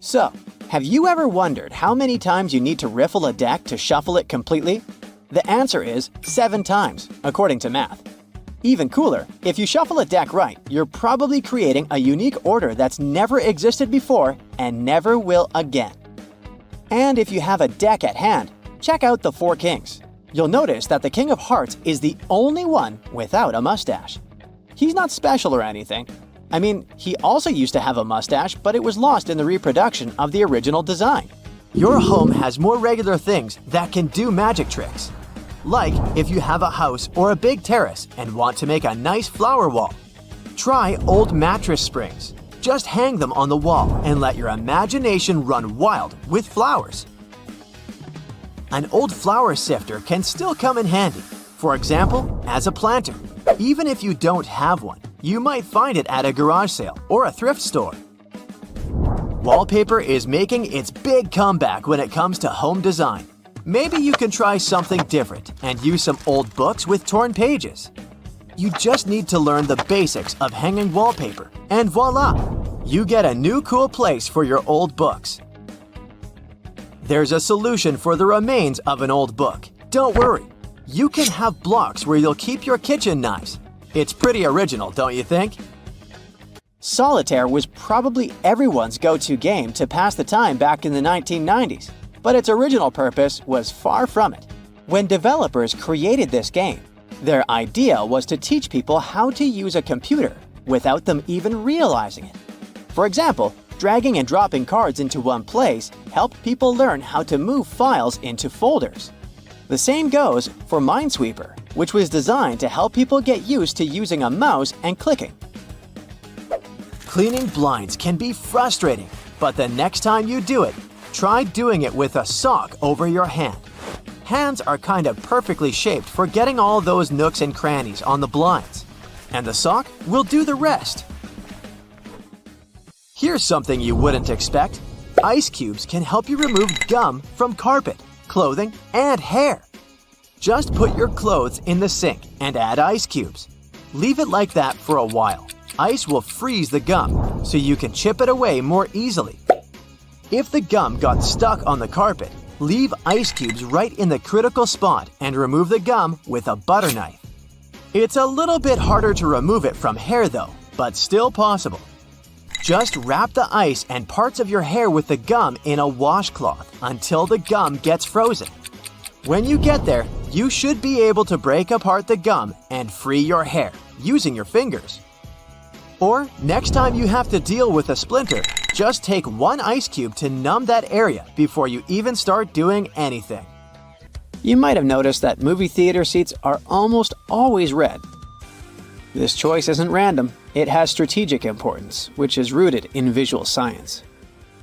So, have you ever wondered how many times you need to riffle a deck to shuffle it completely? The answer is 7 times, according to math. Even cooler, if you shuffle a deck right, you're probably creating a unique order that's never existed before and never will again. And if you have a deck at hand, check out the 4 Kings. You'll notice that the King of Hearts is the only one without a mustache. He's not special or anything. I mean, he also used to have a mustache, but it was lost in the reproduction of the original design. Your home has more regular things that can do magic tricks. Like if you have a house or a big terrace and want to make a nice flower wall. Try old mattress springs. Just hang them on the wall and let your imagination run wild with flowers. An old flower sifter can still come in handy. For example, as a planter. Even if you don't have one, you might find it at a garage sale or a thrift store. Wallpaper is making its big comeback when it comes to home design. Maybe you can try something different and use some old books with torn pages. You just need to learn the basics of hanging wallpaper, and voila! You get a new cool place for your old books. There's a solution for the remains of an old book. Don't worry. You can have blocks where you'll keep your kitchen knives. It's pretty original, don't you think? Solitaire was probably everyone's go-to game to pass the time back in the 1990s, but its original purpose was far from it. When developers created this game, their idea was to teach people how to use a computer without them even realizing it. For example, dragging and dropping cards into one place helped people learn how to move files into folders. The same goes for Minesweeper, which was designed to help people get used to using a mouse and clicking. Cleaning blinds can be frustrating, but the next time you do it, try doing it with a sock over your hand. Hands are kind of perfectly shaped for getting all those nooks and crannies on the blinds, and the sock will do the rest. Here's something you wouldn't expect. Ice cubes can help you remove gum from carpet, clothing, and hair. Just put your clothes in the sink and add ice cubes. Leave it like that for a while. Ice will freeze the gum, so you can chip it away more easily. If the gum got stuck on the carpet, leave ice cubes right in the critical spot and remove the gum with a butter knife. It's a little bit harder to remove it from hair though, but still possible. Just wrap the ice and parts of your hair with the gum in a washcloth until the gum gets frozen. When you get there, you should be able to break apart the gum and free your hair using your fingers. Or next time you have to deal with a splinter, just take 1 ice cube to numb that area before you even start doing anything. You might have noticed that movie theater seats are almost always red. This choice isn't random. It has strategic importance, which is rooted in visual science.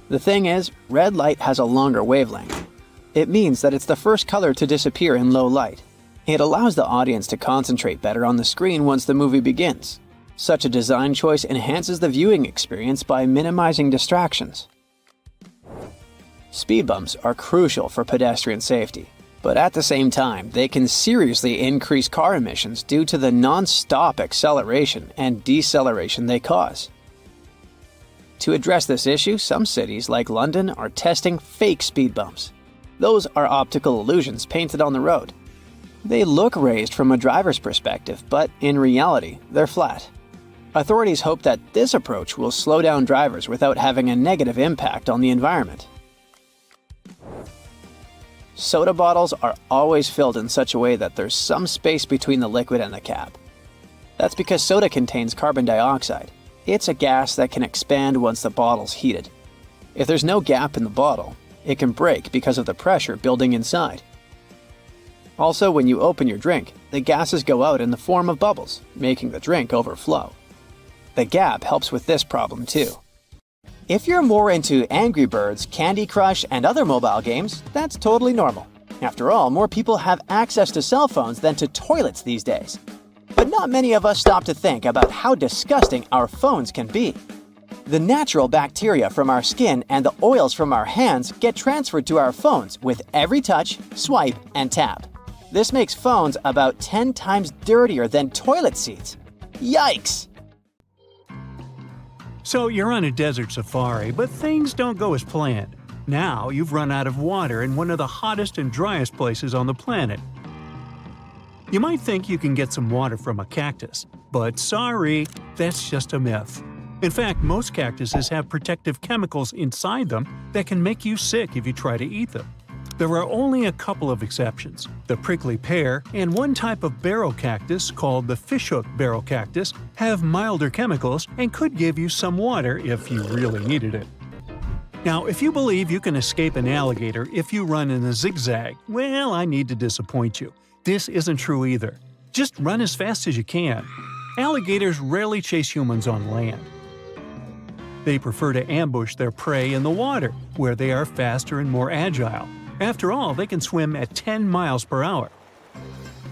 The thing is, red light has a longer wavelength. It means that it's the first color to disappear in low light. It allows the audience to concentrate better on the screen once the movie begins. Such a design choice enhances the viewing experience by minimizing distractions. Speed bumps are crucial for pedestrian safety, but at the same time, they can seriously increase car emissions due to the non-stop acceleration and deceleration they cause. To address this issue, some cities like London are testing fake speed bumps. Those are optical illusions painted on the road. They look raised from a driver's perspective, but in reality, they're flat. Authorities hope that this approach will slow down drivers without having a negative impact on the environment. Soda bottles are always filled in such a way that there's some space between the liquid and the cap. That's because soda contains carbon dioxide. It's a gas that can expand once the bottle's heated. If there's no gap in the bottle, it can break because of the pressure building inside. Also, when you open your drink, the gases go out in the form of bubbles, making the drink overflow. The gap helps with this problem too. If you're more into Angry Birds, Candy Crush, and other mobile games, that's totally normal. After all, more people have access to cell phones than to toilets these days. But not many of us stop to think about how disgusting our phones can be. The natural bacteria from our skin and the oils from our hands get transferred to our phones with every touch, swipe, and tap. This makes phones about 10 times dirtier than toilet seats. Yikes! So you're on a desert safari, but things don't go as planned. Now you've run out of water in one of the hottest and driest places on the planet. You might think you can get some water from a cactus, but sorry, that's just a myth. In fact, most cactuses have protective chemicals inside them that can make you sick if you try to eat them. There are only a couple of exceptions. The prickly pear and one type of barrel cactus called the fishhook barrel cactus have milder chemicals and could give you some water if you really needed it. Now, if you believe you can escape an alligator if you run in a zigzag, well, I need to disappoint you. This isn't true either. Just run as fast as you can. Alligators rarely chase humans on land. They prefer to ambush their prey in the water, where they are faster and more agile. After all, they can swim at 10 miles per hour.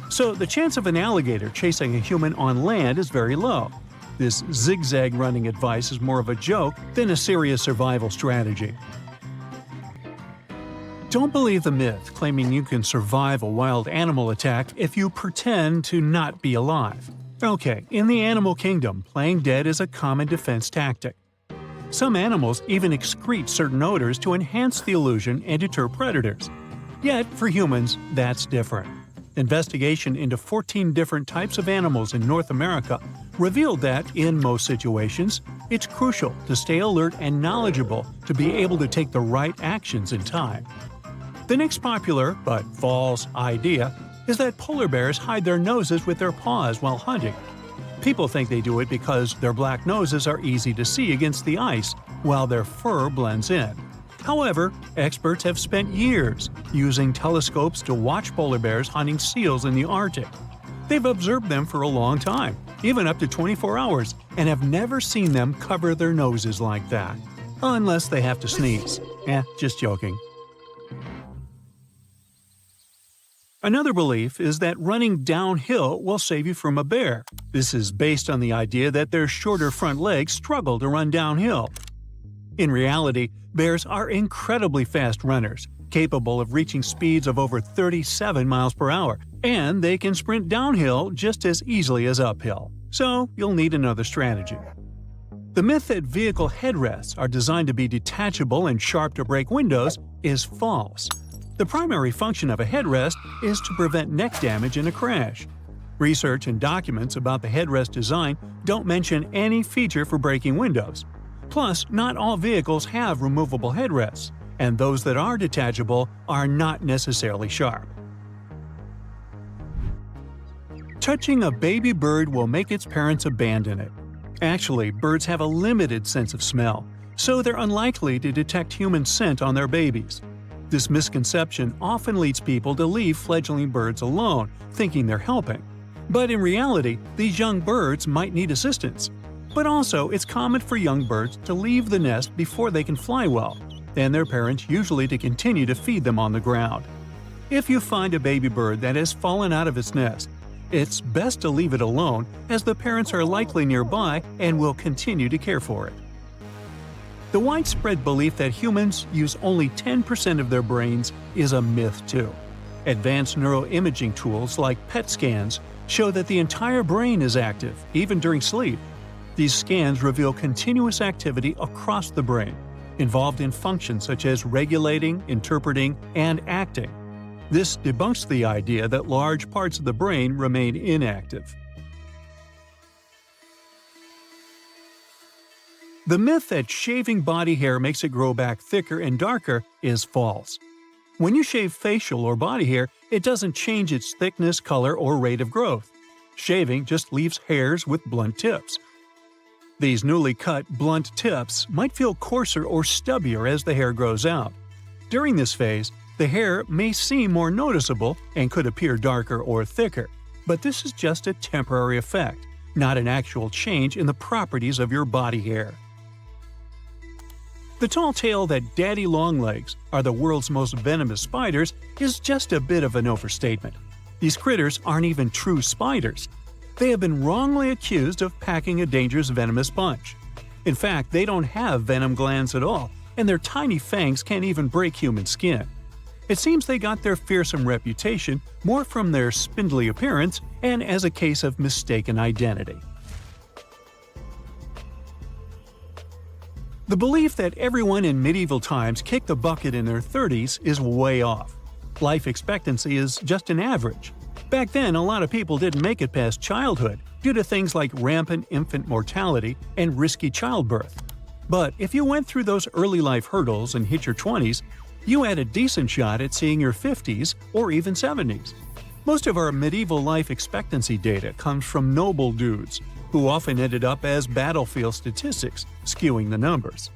So the chance of an alligator chasing a human on land is very low. This zigzag running advice is more of a joke than a serious survival strategy. Don't believe the myth claiming you can survive a wild animal attack if you pretend to not be alive. Okay, in the animal kingdom, playing dead is a common defense tactic. Some animals even excrete certain odors to enhance the illusion and deter predators. Yet, for humans, that's different. Investigation into 14 different types of animals in North America revealed that, in most situations, it's crucial to stay alert and knowledgeable to be able to take the right actions in time. The next popular, but false, idea is that polar bears hide their noses with their paws while hunting. People think they do it because their black noses are easy to see against the ice, while their fur blends in. However, experts have spent years using telescopes to watch polar bears hunting seals in the Arctic. They've observed them for a long time, even up to 24 hours, and have never seen them cover their noses like that. Unless they have to sneeze. Just joking. Another belief is that running downhill will save you from a bear. This is based on the idea that their shorter front legs struggle to run downhill. In reality, bears are incredibly fast runners, capable of reaching speeds of over 37 miles per hour, and they can sprint downhill just as easily as uphill. So you'll need another strategy. The myth that vehicle headrests are designed to be detachable and sharp to break windows is false. The primary function of a headrest is to prevent neck damage in a crash. Research and documents about the headrest design don't mention any feature for breaking windows. Plus, not all vehicles have removable headrests, and those that are detachable are not necessarily sharp. Touching a baby bird will make its parents abandon it. Actually, birds have a limited sense of smell, so they're unlikely to detect human scent on their babies. This misconception often leads people to leave fledgling birds alone, thinking they're helping. But in reality, these young birds might need assistance. But also, it's common for young birds to leave the nest before they can fly well, and their parents usually to continue to feed them on the ground. If you find a baby bird that has fallen out of its nest, it's best to leave it alone, as the parents are likely nearby and will continue to care for it. The widespread belief that humans use only 10% of their brains is a myth too. Advanced neuroimaging tools like PET scans show that the entire brain is active, even during sleep. These scans reveal continuous activity across the brain, involved in functions such as regulating, interpreting, and acting. This debunks the idea that large parts of the brain remain inactive. The myth that shaving body hair makes it grow back thicker and darker is false. When you shave facial or body hair, it doesn't change its thickness, color, or rate of growth. Shaving just leaves hairs with blunt tips. These newly cut, blunt tips might feel coarser or stubbier as the hair grows out. During this phase, the hair may seem more noticeable and could appear darker or thicker, but this is just a temporary effect, not an actual change in the properties of your body hair. The tall tale that daddy longlegs are the world's most venomous spiders is just a bit of an overstatement. These critters aren't even true spiders. They have been wrongly accused of packing a dangerous venomous punch. In fact, they don't have venom glands at all, and their tiny fangs can't even break human skin. It seems they got their fearsome reputation more from their spindly appearance and as a case of mistaken identity. The belief that everyone in medieval times kicked the bucket in their 30s is way off. Life expectancy is just an average. Back then, a lot of people didn't make it past childhood due to things like rampant infant mortality and risky childbirth. But if you went through those early life hurdles and hit your 20s, you had a decent shot at seeing your 50s or even 70s. Most of our medieval life expectancy data comes from noble dudes, who often ended up as battlefield statistics, skewing the numbers.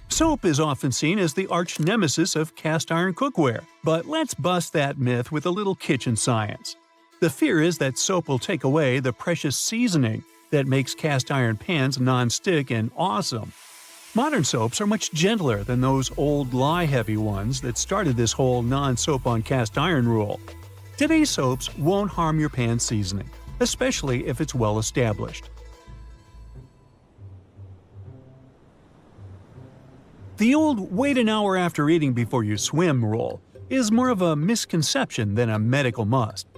Soap is often seen as the arch nemesis of cast-iron cookware, but let's bust that myth with a little kitchen science. The fear is that soap will take away the precious seasoning that makes cast-iron pans non-stick and awesome. Modern soaps are much gentler than those old lye-heavy ones that started this whole non-soap on cast-iron rule. Today's soaps won't harm your pan seasoning, especially if it's well established. The old "wait an hour after eating before you swim" rule is more of a misconception than a medical must.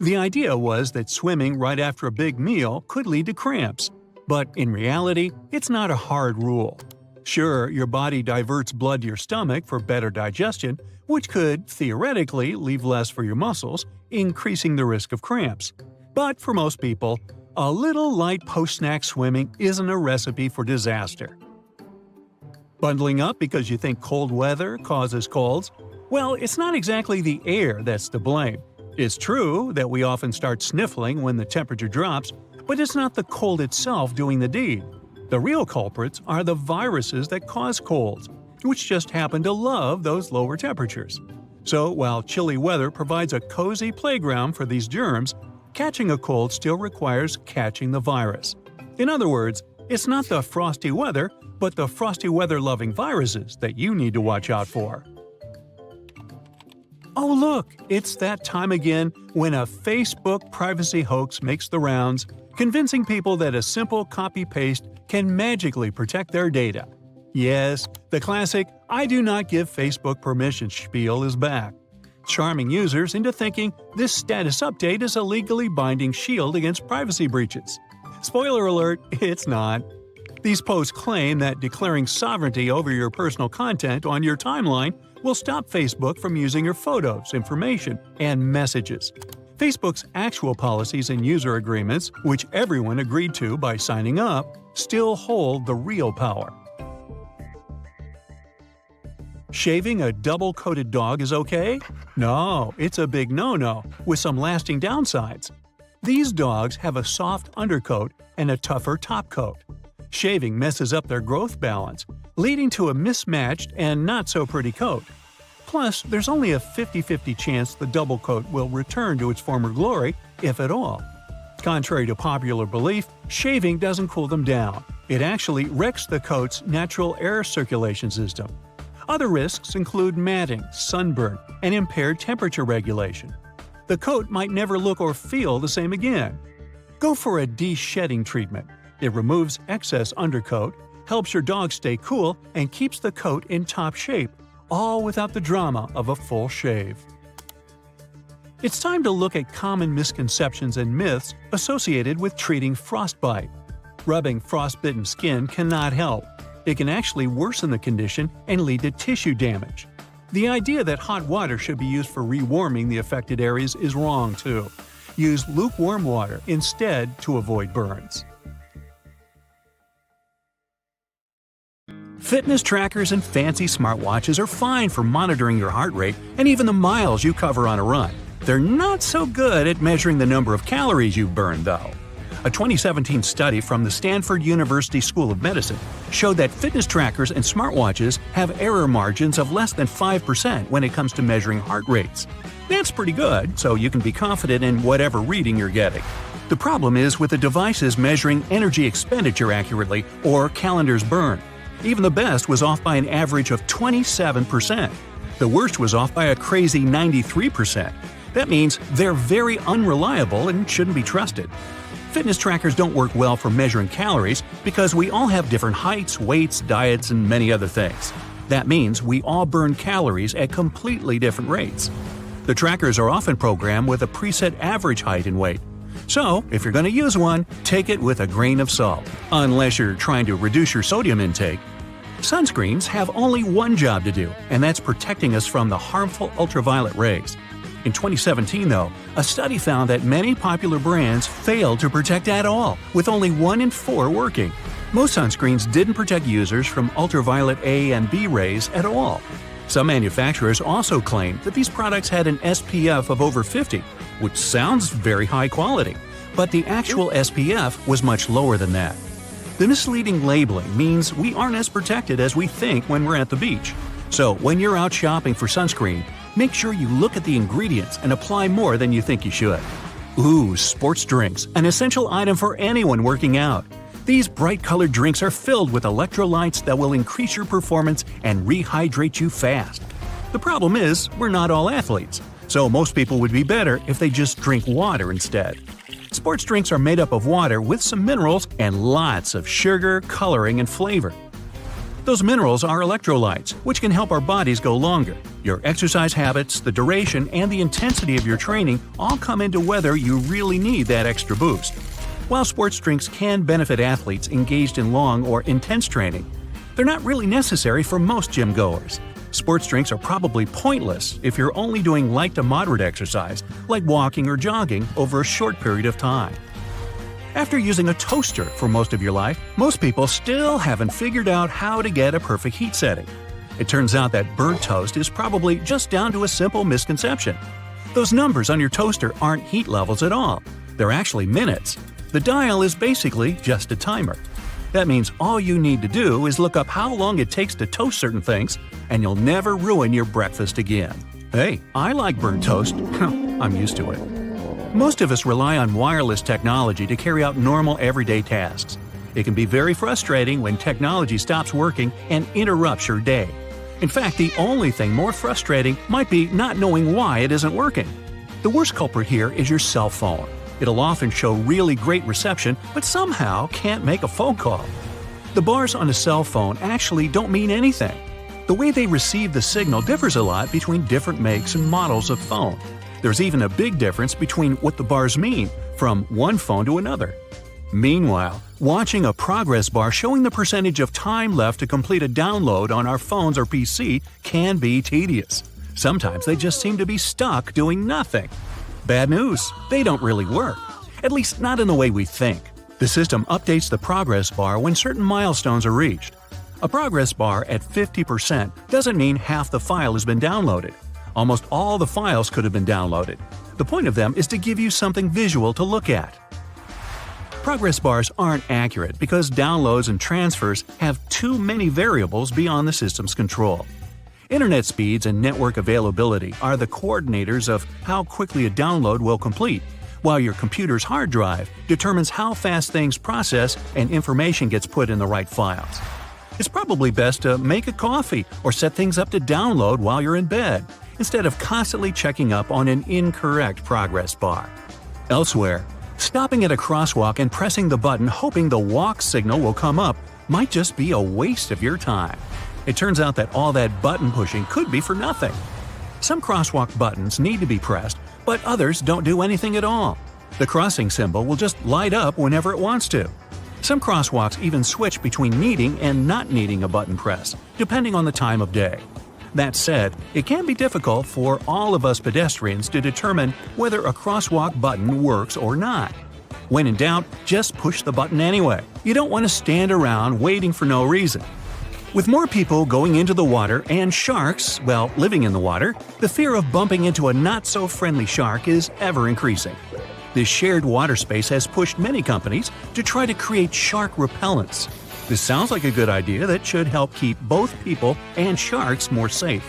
The idea was that swimming right after a big meal could lead to cramps, but in reality, it's not a hard rule. Sure, your body diverts blood to your stomach for better digestion, which could, theoretically, leave less for your muscles, increasing the risk of cramps. But for most people, a little light post-snack swimming isn't a recipe for disaster. Bundling up because you think cold weather causes colds? Well, it's not exactly the air that's to blame. It's true that we often start sniffling when the temperature drops, but it's not the cold itself doing the deed. The real culprits are the viruses that cause colds, which just happen to love those lower temperatures. So while chilly weather provides a cozy playground for these germs, catching a cold still requires catching the virus. In other words, it's not the frosty weather, but the frosty weather-loving viruses that you need to watch out for. Oh look, it's that time again when a Facebook privacy hoax makes the rounds, convincing people that a simple copy-paste can magically protect their data. Yes, the classic "I do not give Facebook permission" spiel is back, charming users into thinking this status update is a legally binding shield against privacy breaches. Spoiler alert, it's not. These posts claim that declaring sovereignty over your personal content on your timeline will stop Facebook from using your photos, information, and messages. Facebook's actual policies and user agreements, which everyone agreed to by signing up, still hold the real power. Shaving a double-coated dog is okay? No, it's a big no-no, with some lasting downsides. These dogs have a soft undercoat and a tougher top coat. Shaving messes up their growth balance, leading to a mismatched and not-so-pretty coat. Plus, there's only a 50-50 chance the double coat will return to its former glory, if at all. Contrary to popular belief, shaving doesn't cool them down. It actually wrecks the coat's natural air circulation system. Other risks include matting, sunburn, and impaired temperature regulation. The coat might never look or feel the same again. Go for a de-shedding treatment. It removes excess undercoat, helps your dog stay cool, and keeps the coat in top shape, all without the drama of a full shave. It's time to look at common misconceptions and myths associated with treating frostbite. Rubbing frostbitten skin cannot help. It can actually worsen the condition and lead to tissue damage. The idea that hot water should be used for rewarming the affected areas is wrong, too. Use lukewarm water instead to avoid burns. Fitness trackers and fancy smartwatches are fine for monitoring your heart rate and even the miles you cover on a run. They're not so good at measuring the number of calories you burn, though. A 2017 study from the Stanford University School of Medicine showed that fitness trackers and smartwatches have error margins of less than 5% when it comes to measuring heart rates. That's pretty good, so you can be confident in whatever reading you're getting. The problem is with the devices measuring energy expenditure accurately or calendars burned. Even the best was off by an average of 27%. The worst was off by a crazy 93%. That means they're very unreliable and shouldn't be trusted. Fitness trackers don't work well for measuring calories because we all have different heights, weights, diets, and many other things. That means we all burn calories at completely different rates. The trackers are often programmed with a preset average height and weight. So, if you're going to use one, take it with a grain of salt, unless you're trying to reduce your sodium intake. Sunscreens have only one job to do, and that's protecting us from the harmful ultraviolet rays. In 2017, though, a study found that many popular brands failed to protect at all, with only 1 in 4 working. Most sunscreens didn't protect users from ultraviolet A and B rays at all. Some manufacturers also claimed that these products had an SPF of over 50, which sounds very high quality, but the actual SPF was much lower than that. The misleading labeling means we aren't as protected as we think when we're at the beach. So when you're out shopping for sunscreen, make sure you look at the ingredients and apply more than you think you should. Ooh, sports drinks, an essential item for anyone working out. These bright-colored drinks are filled with electrolytes that will increase your performance and rehydrate you fast. The problem is, we're not all athletes, so most people would be better if they just drink water instead. Sports drinks are made up of water with some minerals and lots of sugar, coloring, and flavor. Those minerals are electrolytes, which can help our bodies go longer. Your exercise habits, the duration, and the intensity of your training all come into whether you really need that extra boost. While sports drinks can benefit athletes engaged in long or intense training, they're not really necessary for most gym goers. Sports drinks are probably pointless if you're only doing light to moderate exercise, like walking or jogging, over a short period of time. After using a toaster for most of your life, most people still haven't figured out how to get a perfect heat setting. It turns out that burnt toast is probably just down to a simple misconception. Those numbers on your toaster aren't heat levels at all. They're actually minutes. The dial is basically just a timer. That means all you need to do is look up how long it takes to toast certain things, and you'll never ruin your breakfast again. Hey, I like burnt toast. I'm used to it. Most of us rely on wireless technology to carry out normal everyday tasks. It can be very frustrating when technology stops working and interrupts your day. In fact, the only thing more frustrating might be not knowing why it isn't working. The worst culprit here is your cell phone. It'll often show really great reception, but somehow can't make a phone call. The bars on a cell phone actually don't mean anything. The way they receive the signal differs a lot between different makes and models of phone. There's even a big difference between what the bars mean from one phone to another. Meanwhile, watching a progress bar showing the percentage of time left to complete a download on our phones or PC can be tedious. Sometimes they just seem to be stuck doing nothing. Bad news, they don't really work. At least not in the way we think. The system updates the progress bar when certain milestones are reached. A progress bar at 50% doesn't mean half the file has been downloaded. Almost all the files could have been downloaded. The point of them is to give you something visual to look at. Progress bars aren't accurate because downloads and transfers have too many variables beyond the system's control. Internet speeds and network availability are the coordinators of how quickly a download will complete, while your computer's hard drive determines how fast things process and information gets put in the right files. It's probably best to make a coffee or set things up to download while you're in bed, instead of constantly checking up on an incorrect progress bar. Elsewhere, stopping at a crosswalk and pressing the button hoping the walk signal will come up might just be a waste of your time. It turns out that all that button pushing could be for nothing. Some crosswalk buttons need to be pressed, but others don't do anything at all. The crossing symbol will just light up whenever it wants to. Some crosswalks even switch between needing and not needing a button press, depending on the time of day. That said, it can be difficult for all of us pedestrians to determine whether a crosswalk button works or not. When in doubt, just push the button anyway. You don't want to stand around waiting for no reason. With more people going into the water and sharks, well, living in the water, the fear of bumping into a not-so-friendly shark is ever increasing. This shared water space has pushed many companies to try to create shark repellents. This sounds like a good idea that should help keep both people and sharks more safe.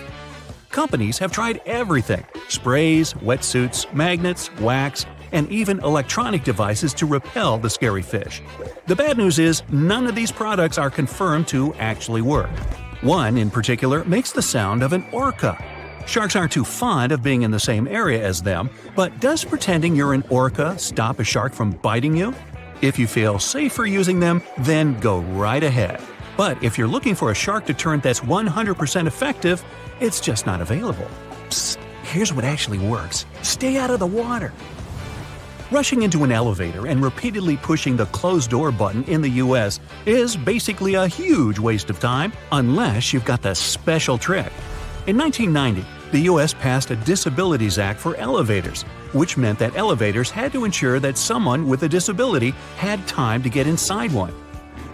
Companies have tried everything: sprays, wetsuits, magnets, wax, and even electronic devices to repel the scary fish. The bad news is none of these products are confirmed to actually work. One in particular makes the sound of an orca. Sharks aren't too fond of being in the same area as them, but does pretending you're an orca stop a shark from biting you? If you feel safer using them, then go right ahead. But if you're looking for a shark deterrent that's 100% effective, it's just not available. Psst, here's what actually works. Stay out of the water. Rushing into an elevator and repeatedly pushing the closed door button in the US is basically a huge waste of time unless you've got the special trick. In 1990, the US passed a Disabilities Act for elevators, which meant that elevators had to ensure that someone with a disability had time to get inside one.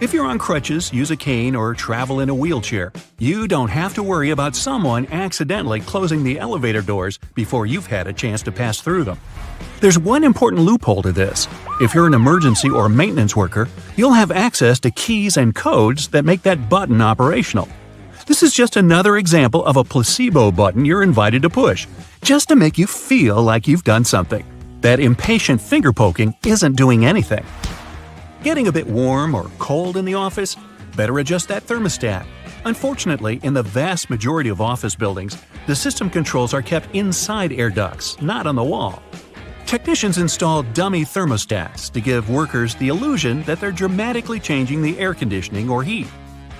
If you're on crutches, use a cane, or travel in a wheelchair, you don't have to worry about someone accidentally closing the elevator doors before you've had a chance to pass through them. There's one important loophole to this. If you're an emergency or maintenance worker, you'll have access to keys and codes that make that button operational. This is just another example of a placebo button you're invited to push, just to make you feel like you've done something. That impatient finger poking isn't doing anything. Getting a bit warm or cold in the office? Better adjust that thermostat. Unfortunately, in the vast majority of office buildings, the system controls are kept inside air ducts, not on the wall. Technicians install dummy thermostats to give workers the illusion that they're dramatically changing the air conditioning or heat.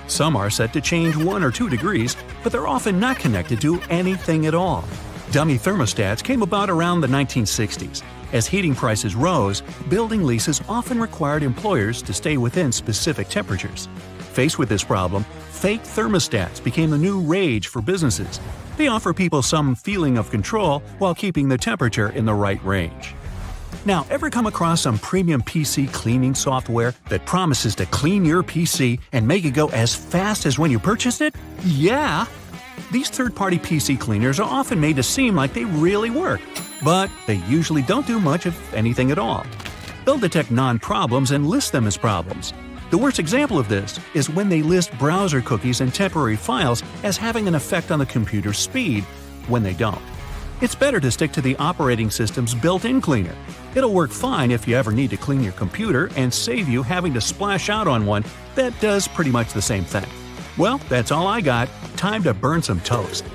Some are set to change 1 or 2 degrees, but they're often not connected to anything at all. Dummy thermostats came about around the 1960s. As heating prices rose, building leases often required employers to stay within specific temperatures. Faced with this problem, fake thermostats became the new rage for businesses. They offer people some feeling of control while keeping the temperature in the right range. Now, ever come across some premium PC cleaning software that promises to clean your PC and make it go as fast as when you purchased it? Yeah! These third-party PC cleaners are often made to seem like they really work, but they usually don't do much of anything at all. They'll detect non-problems and list them as problems. The worst example of this is when they list browser cookies and temporary files as having an effect on the computer's speed, when they don't. It's better to stick to the operating system's built-in cleaner. It'll work fine if you ever need to clean your computer and save you having to splash out on one that does pretty much the same thing. Well, that's all I got. Time to burn some toast.